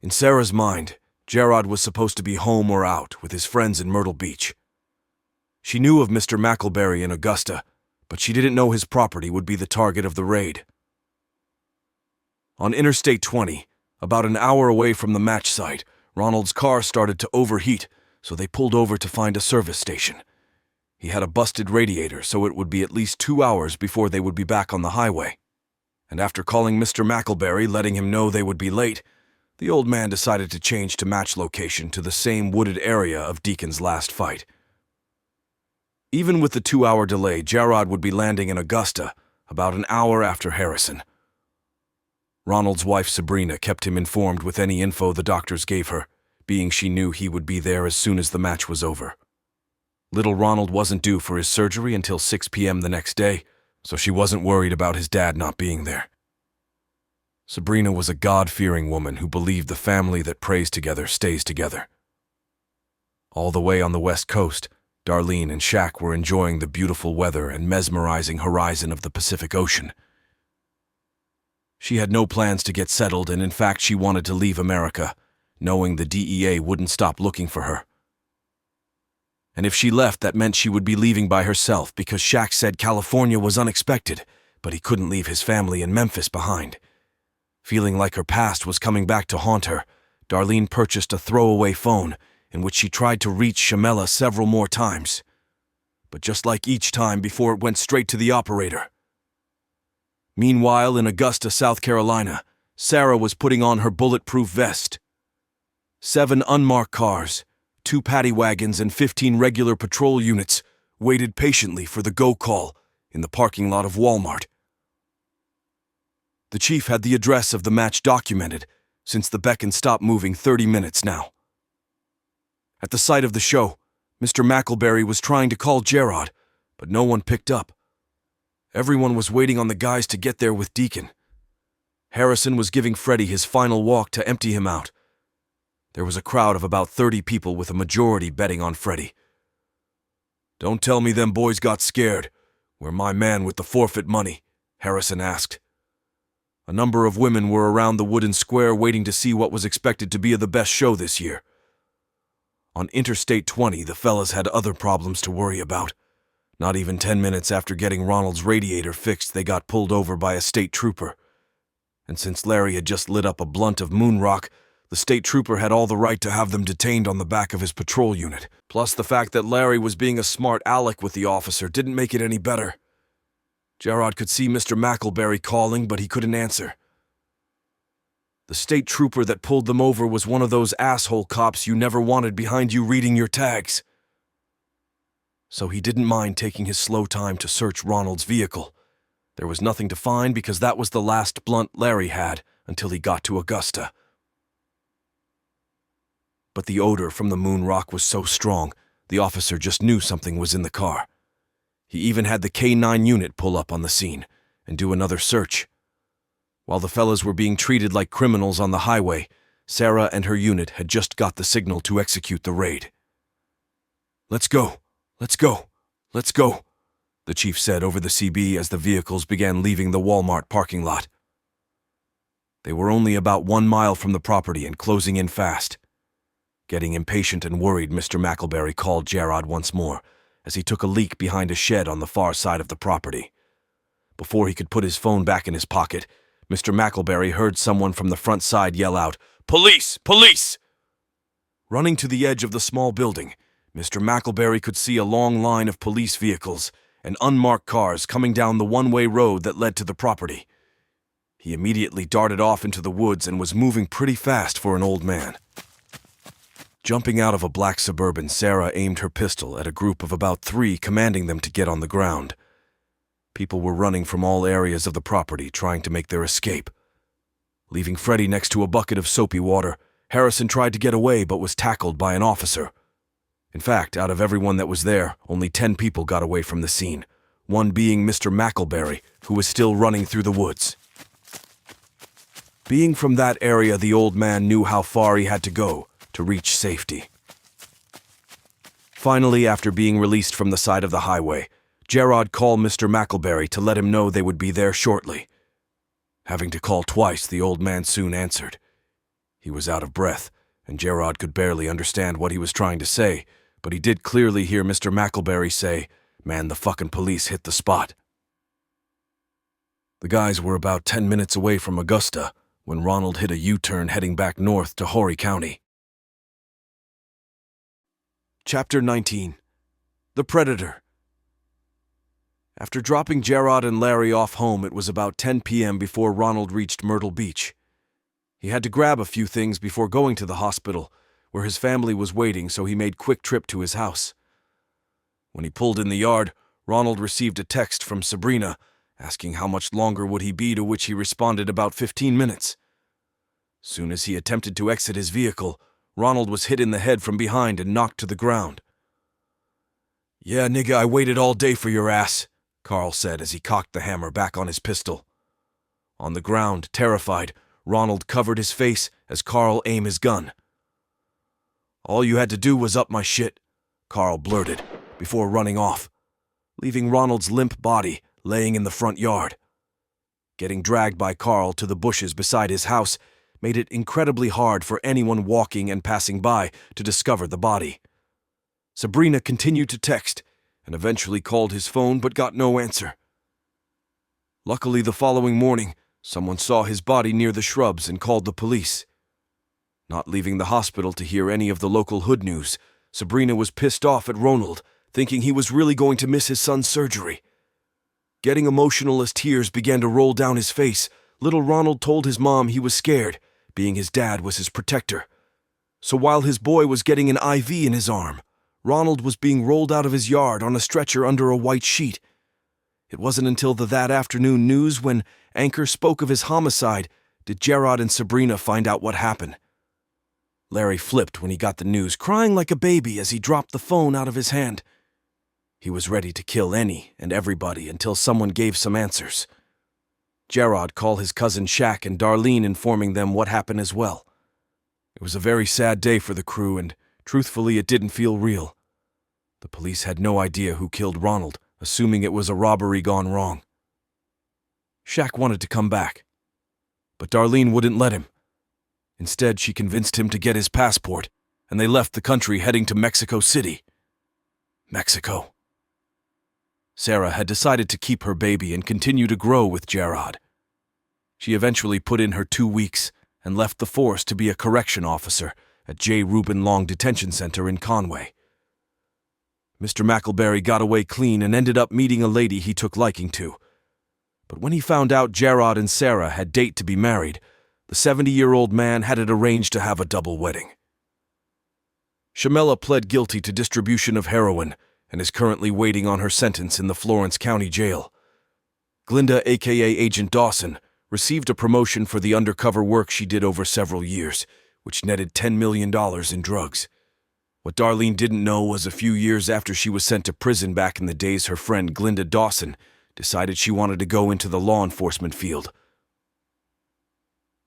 In Sarah's mind, Gerard was supposed to be home or out with his friends in Myrtle Beach. She knew of Mr. McElberry in Augusta, but she didn't know his property would be the target of the raid. On Interstate 20, about an hour away from the match site, Ronald's car started to overheat, so they pulled over to find a service station. He had a busted radiator, so it would be at least 2 hours before they would be back on the highway. And after calling Mr. McElberry, letting him know they would be late, the old man decided to change to match location to the same wooded area of Deacon's last fight. Even with the 2-hour delay, Gerard would be landing in Augusta about an hour after Harrison. Ronald's wife Sabrina kept him informed with any info the doctors gave her, being she knew he would be there as soon as the match was over. Little Ronald wasn't due for his surgery until 6 p.m. the next day, so she wasn't worried about his dad not being there. Sabrina was a God-fearing woman who believed the family that prays together stays together. All the way on the West Coast, Darlene and Shaq were enjoying the beautiful weather and mesmerizing horizon of the Pacific Ocean. She had no plans to get settled, and in fact she wanted to leave America, knowing the DEA wouldn't stop looking for her. And if she left, that meant she would be leaving by herself, because Shaq said California was unexpected, but he couldn't leave his family in Memphis behind. Feeling like her past was coming back to haunt her, Darlene purchased a throwaway phone in which she tried to reach Shamela several more times. But just like each time before, it went straight to the operator. Meanwhile, in Augusta, South Carolina, Sarah was putting on her bulletproof vest. 7 unmarked cars, 2 paddy wagons, and 15 regular patrol units waited patiently for the go call in the parking lot of Walmart. The chief had the address of the match documented, since the beacon stopped moving 30 minutes now. At the site of the show, Mr. McElberry was trying to call Gerard, but no one picked up. Everyone was waiting on the guys to get there with Deacon. Harrison was giving Freddie his final walk to empty him out. There was a crowd of about 30 people, with a majority betting on Freddie. "Don't tell me them boys got scared. We're my man with the forfeit money," Harrison asked. A number of women were around the wooden square waiting to see what was expected to be the best show this year. On Interstate 20, the fellas had other problems to worry about. Not even 10 minutes after getting Ronald's radiator fixed, they got pulled over by a state trooper. And since Larry had just lit up a blunt of moon rock, the state trooper had all the right to have them detained on the back of his patrol unit. Plus, the fact that Larry was being a smart aleck with the officer didn't make it any better. Gerard could see Mr. McElberry calling, but he couldn't answer. The state trooper that pulled them over was one of those asshole cops you never wanted behind you reading your tags. So he didn't mind taking his slow time to search Ronald's vehicle. There was nothing to find, because that was the last blunt Larry had until he got to Augusta. But the odor from the moon rock was so strong, the officer just knew something was in the car. He even had the canine unit pull up on the scene and do another search. While the fellas were being treated like criminals on the highway, Sarah and her unit had just got the signal to execute the raid. "Let's go, let's go, let's go," the chief said over the CB as the vehicles began leaving the Walmart parking lot. They were only about 1 mile from the property and closing in fast. Getting impatient and worried, Mr. McElberry called Gerard once more as he took a leak behind a shed on the far side of the property. Before he could put his phone back in his pocket, Mr. McElberry heard someone from the front side yell out, "Police! Police!" Running to the edge of the small building, Mr. McElberry could see a long line of police vehicles and unmarked cars coming down the one-way road that led to the property. He immediately darted off into the woods and was moving pretty fast for an old man. Jumping out of a black Suburban, Sarah aimed her pistol at a group of about 3, commanding them to get on the ground. People were running from all areas of the property, trying to make their escape. Leaving Freddie next to a bucket of soapy water, Harrison tried to get away but was tackled by an officer. In fact, out of everyone that was there, only 10 people got away from the scene, one being Mr. McElberry, who was still running through the woods. Being from that area, the old man knew how far he had to go to reach safety. Finally, after being released from the side of the highway, Gerard called Mr. McElberry to let him know they would be there shortly. Having to call twice, the old man soon answered. He was out of breath, and Gerard could barely understand what he was trying to say, but he did clearly hear Mr. McElberry say, "Man, the fucking police hit the spot." The guys were about 10 minutes away from Augusta when Ronald hit a U-turn heading back north to Horry County. Chapter 19. The Predator. After dropping Gerard and Larry off home, it was about 10 p.m. before Ronald reached Myrtle Beach. He had to grab a few things before going to the hospital, where his family was waiting, so he made quick trip to his house. When he pulled in the yard, Ronald received a text from Sabrina asking how much longer would he be, to which he responded about 15 minutes. Soon as he attempted to exit his vehicle, Ronald was hit in the head from behind and knocked to the ground. "Yeah, nigga, I waited all day for your ass," Carl said as he cocked the hammer back on his pistol. On the ground, terrified, Ronald covered his face as Carl aimed his gun. "All you had to do was up my shit," Carl blurted, before running off, leaving Ronald's limp body laying in the front yard. Getting dragged by Carl to the bushes beside his house made it incredibly hard for anyone walking and passing by to discover the body. Sabrina continued to text and eventually called his phone but got no answer. Luckily, the following morning, someone saw his body near the shrubs and called the police. Not leaving the hospital to hear any of the local hood news, Sabrina was pissed off at Ronald, thinking he was really going to miss his son's surgery. Getting emotional as tears began to roll down his face, little Ronald told his mom he was scared, being his dad was his protector. So while his boy was getting an IV in his arm, Ronald was being rolled out of his yard on a stretcher under a white sheet. It wasn't until that afternoon news, when Anchor spoke of his homicide, did Gerard and Sabrina find out what happened. Larry flipped when he got the news, crying like a baby as he dropped the phone out of his hand. He was ready to kill any and everybody until someone gave some answers. Gerard called his cousin Shaq and Darlene, informing them what happened as well. It was a very sad day for the crew, and truthfully it didn't feel real. The police had no idea who killed Ronald, assuming it was a robbery gone wrong. Shaq wanted to come back, but Darlene wouldn't let him. Instead, she convinced him to get his passport, and they left the country heading to Mexico City. Mexico. Sarah had decided to keep her baby and continue to grow with Gerard. She eventually put in her 2 weeks and left the force to be a correction officer at J. Reuben Long Detention Center in Conway. Mr. McElberry got away clean and ended up meeting a lady he took liking to. But when he found out Gerard and Sarah had date to be married, the 70-year-old man had it arranged to have a double wedding. Shamela pled guilty to distribution of heroin and is currently waiting on her sentence in the Florence County Jail. Glinda, aka Agent Dawson, received a promotion for the undercover work she did over several years, which netted $10 million in drugs. What Darlene didn't know was a few years after she was sent to prison back in the days, her friend Glinda Dawson decided she wanted to go into the law enforcement field.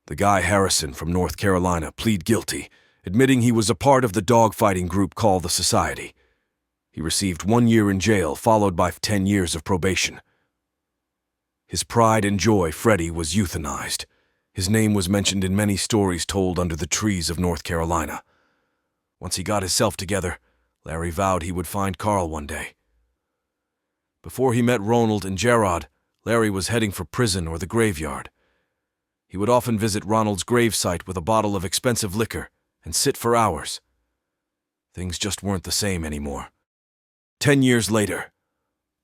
The guy Harrison from North Carolina pleaded guilty, admitting he was a part of the dogfighting group called the Society. He received 1 year in jail, followed by 10 years of probation. His pride and joy, Freddie, was euthanized. His name was mentioned in many stories told under the trees of North Carolina. Once he got himself together, Larry vowed he would find Carl one day. Before he met Ronald and Gerard, Larry was heading for prison or the graveyard. He would often visit Ronald's gravesite with a bottle of expensive liquor and sit for hours. Things just weren't the same anymore. 10 years later,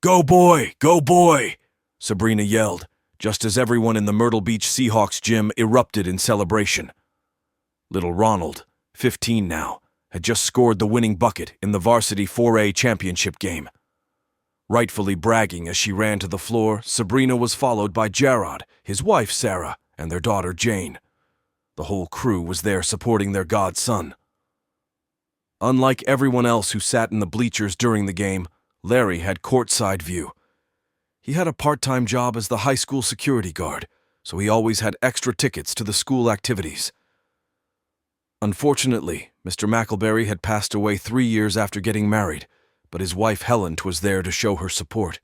"Go boy! Go boy!" Sabrina yelled, just as everyone in the Myrtle Beach Seahawks gym erupted in celebration. Little Ronald, 15 now, had just scored the winning bucket in the varsity 4A championship game. Rightfully bragging as she ran to the floor, Sabrina was followed by Gerard, his wife Sarah, and their daughter Jane. The whole crew was there supporting their godson. Unlike everyone else who sat in the bleachers during the game, Larry had courtside view. He had a part-time job as the high school security guard, so he always had extra tickets to the school activities. Unfortunately, Mr. McElberry had passed away 3 years after getting married, but his wife Helen was there to show her support.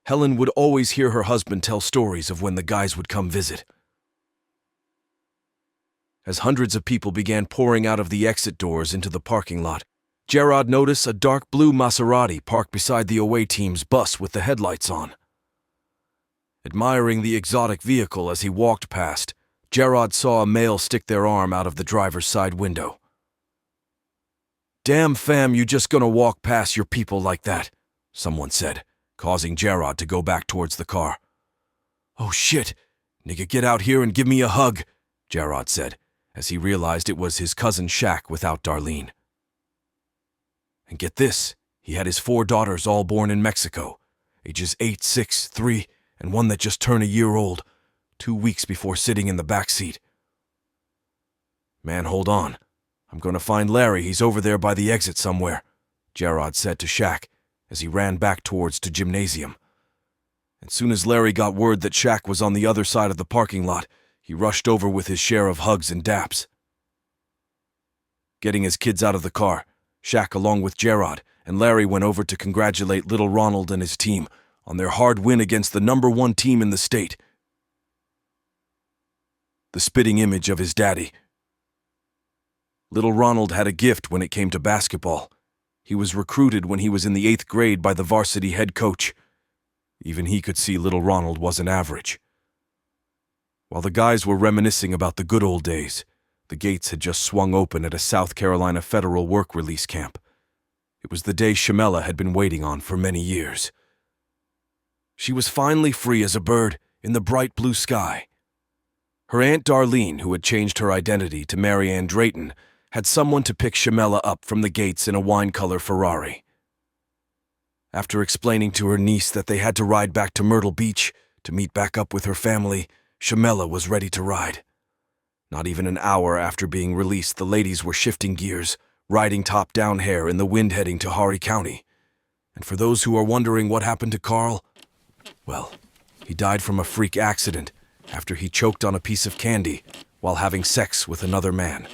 Helen would always hear her husband tell stories of when the guys would come visit. As hundreds of people began pouring out of the exit doors into the parking lot, Gerard noticed a dark blue Maserati parked beside the away team's bus with the headlights on. Admiring the exotic vehicle as he walked past, Gerard saw a male stick their arm out of the driver's side window. "Damn fam, you just gonna walk past your people like that," someone said, causing Gerard to go back towards the car. "Oh shit, nigga, get out here and give me a hug," Gerard said, as he realized it was his cousin Shaq without Darlene. And get this, he had his 4 daughters all born in Mexico, ages 8, 6, 3, and one that just turned a year old, 2 weeks before sitting in the back seat. "Man, hold on. I'm going to find Larry. He's over there by the exit somewhere," Gerard said to Shaq as he ran back towards the gymnasium. As soon as Larry got word that Shaq was on the other side of the parking lot, he rushed over with his share of hugs and daps. Getting his kids out of the car, Shaq, along with Gerard, and Larry went over to congratulate little Ronald and his team on their hard win against the #1 team in the state. The spitting image of his daddy. Little Ronald had a gift when it came to basketball. He was recruited when he was in the 8th grade by the varsity head coach. Even he could see little Ronald wasn't average. While the guys were reminiscing about the good old days, the gates had just swung open at a South Carolina federal work release camp. It was the day Shamela had been waiting on for many years. She was finally free as a bird in the bright blue sky. Her Aunt Darlene, who had changed her identity to Mary Ann Drayton, had someone to pick Shamela up from the gates in a wine-color Ferrari. After explaining to her niece that they had to ride back to Myrtle Beach to meet back up with her family, Shamela was ready to ride. Not even an hour after being released, the ladies were shifting gears, riding top-down hair in the wind heading to Horry County. And for those who are wondering what happened to Carl, well, he died from a freak accident after he choked on a piece of candy while having sex with another man.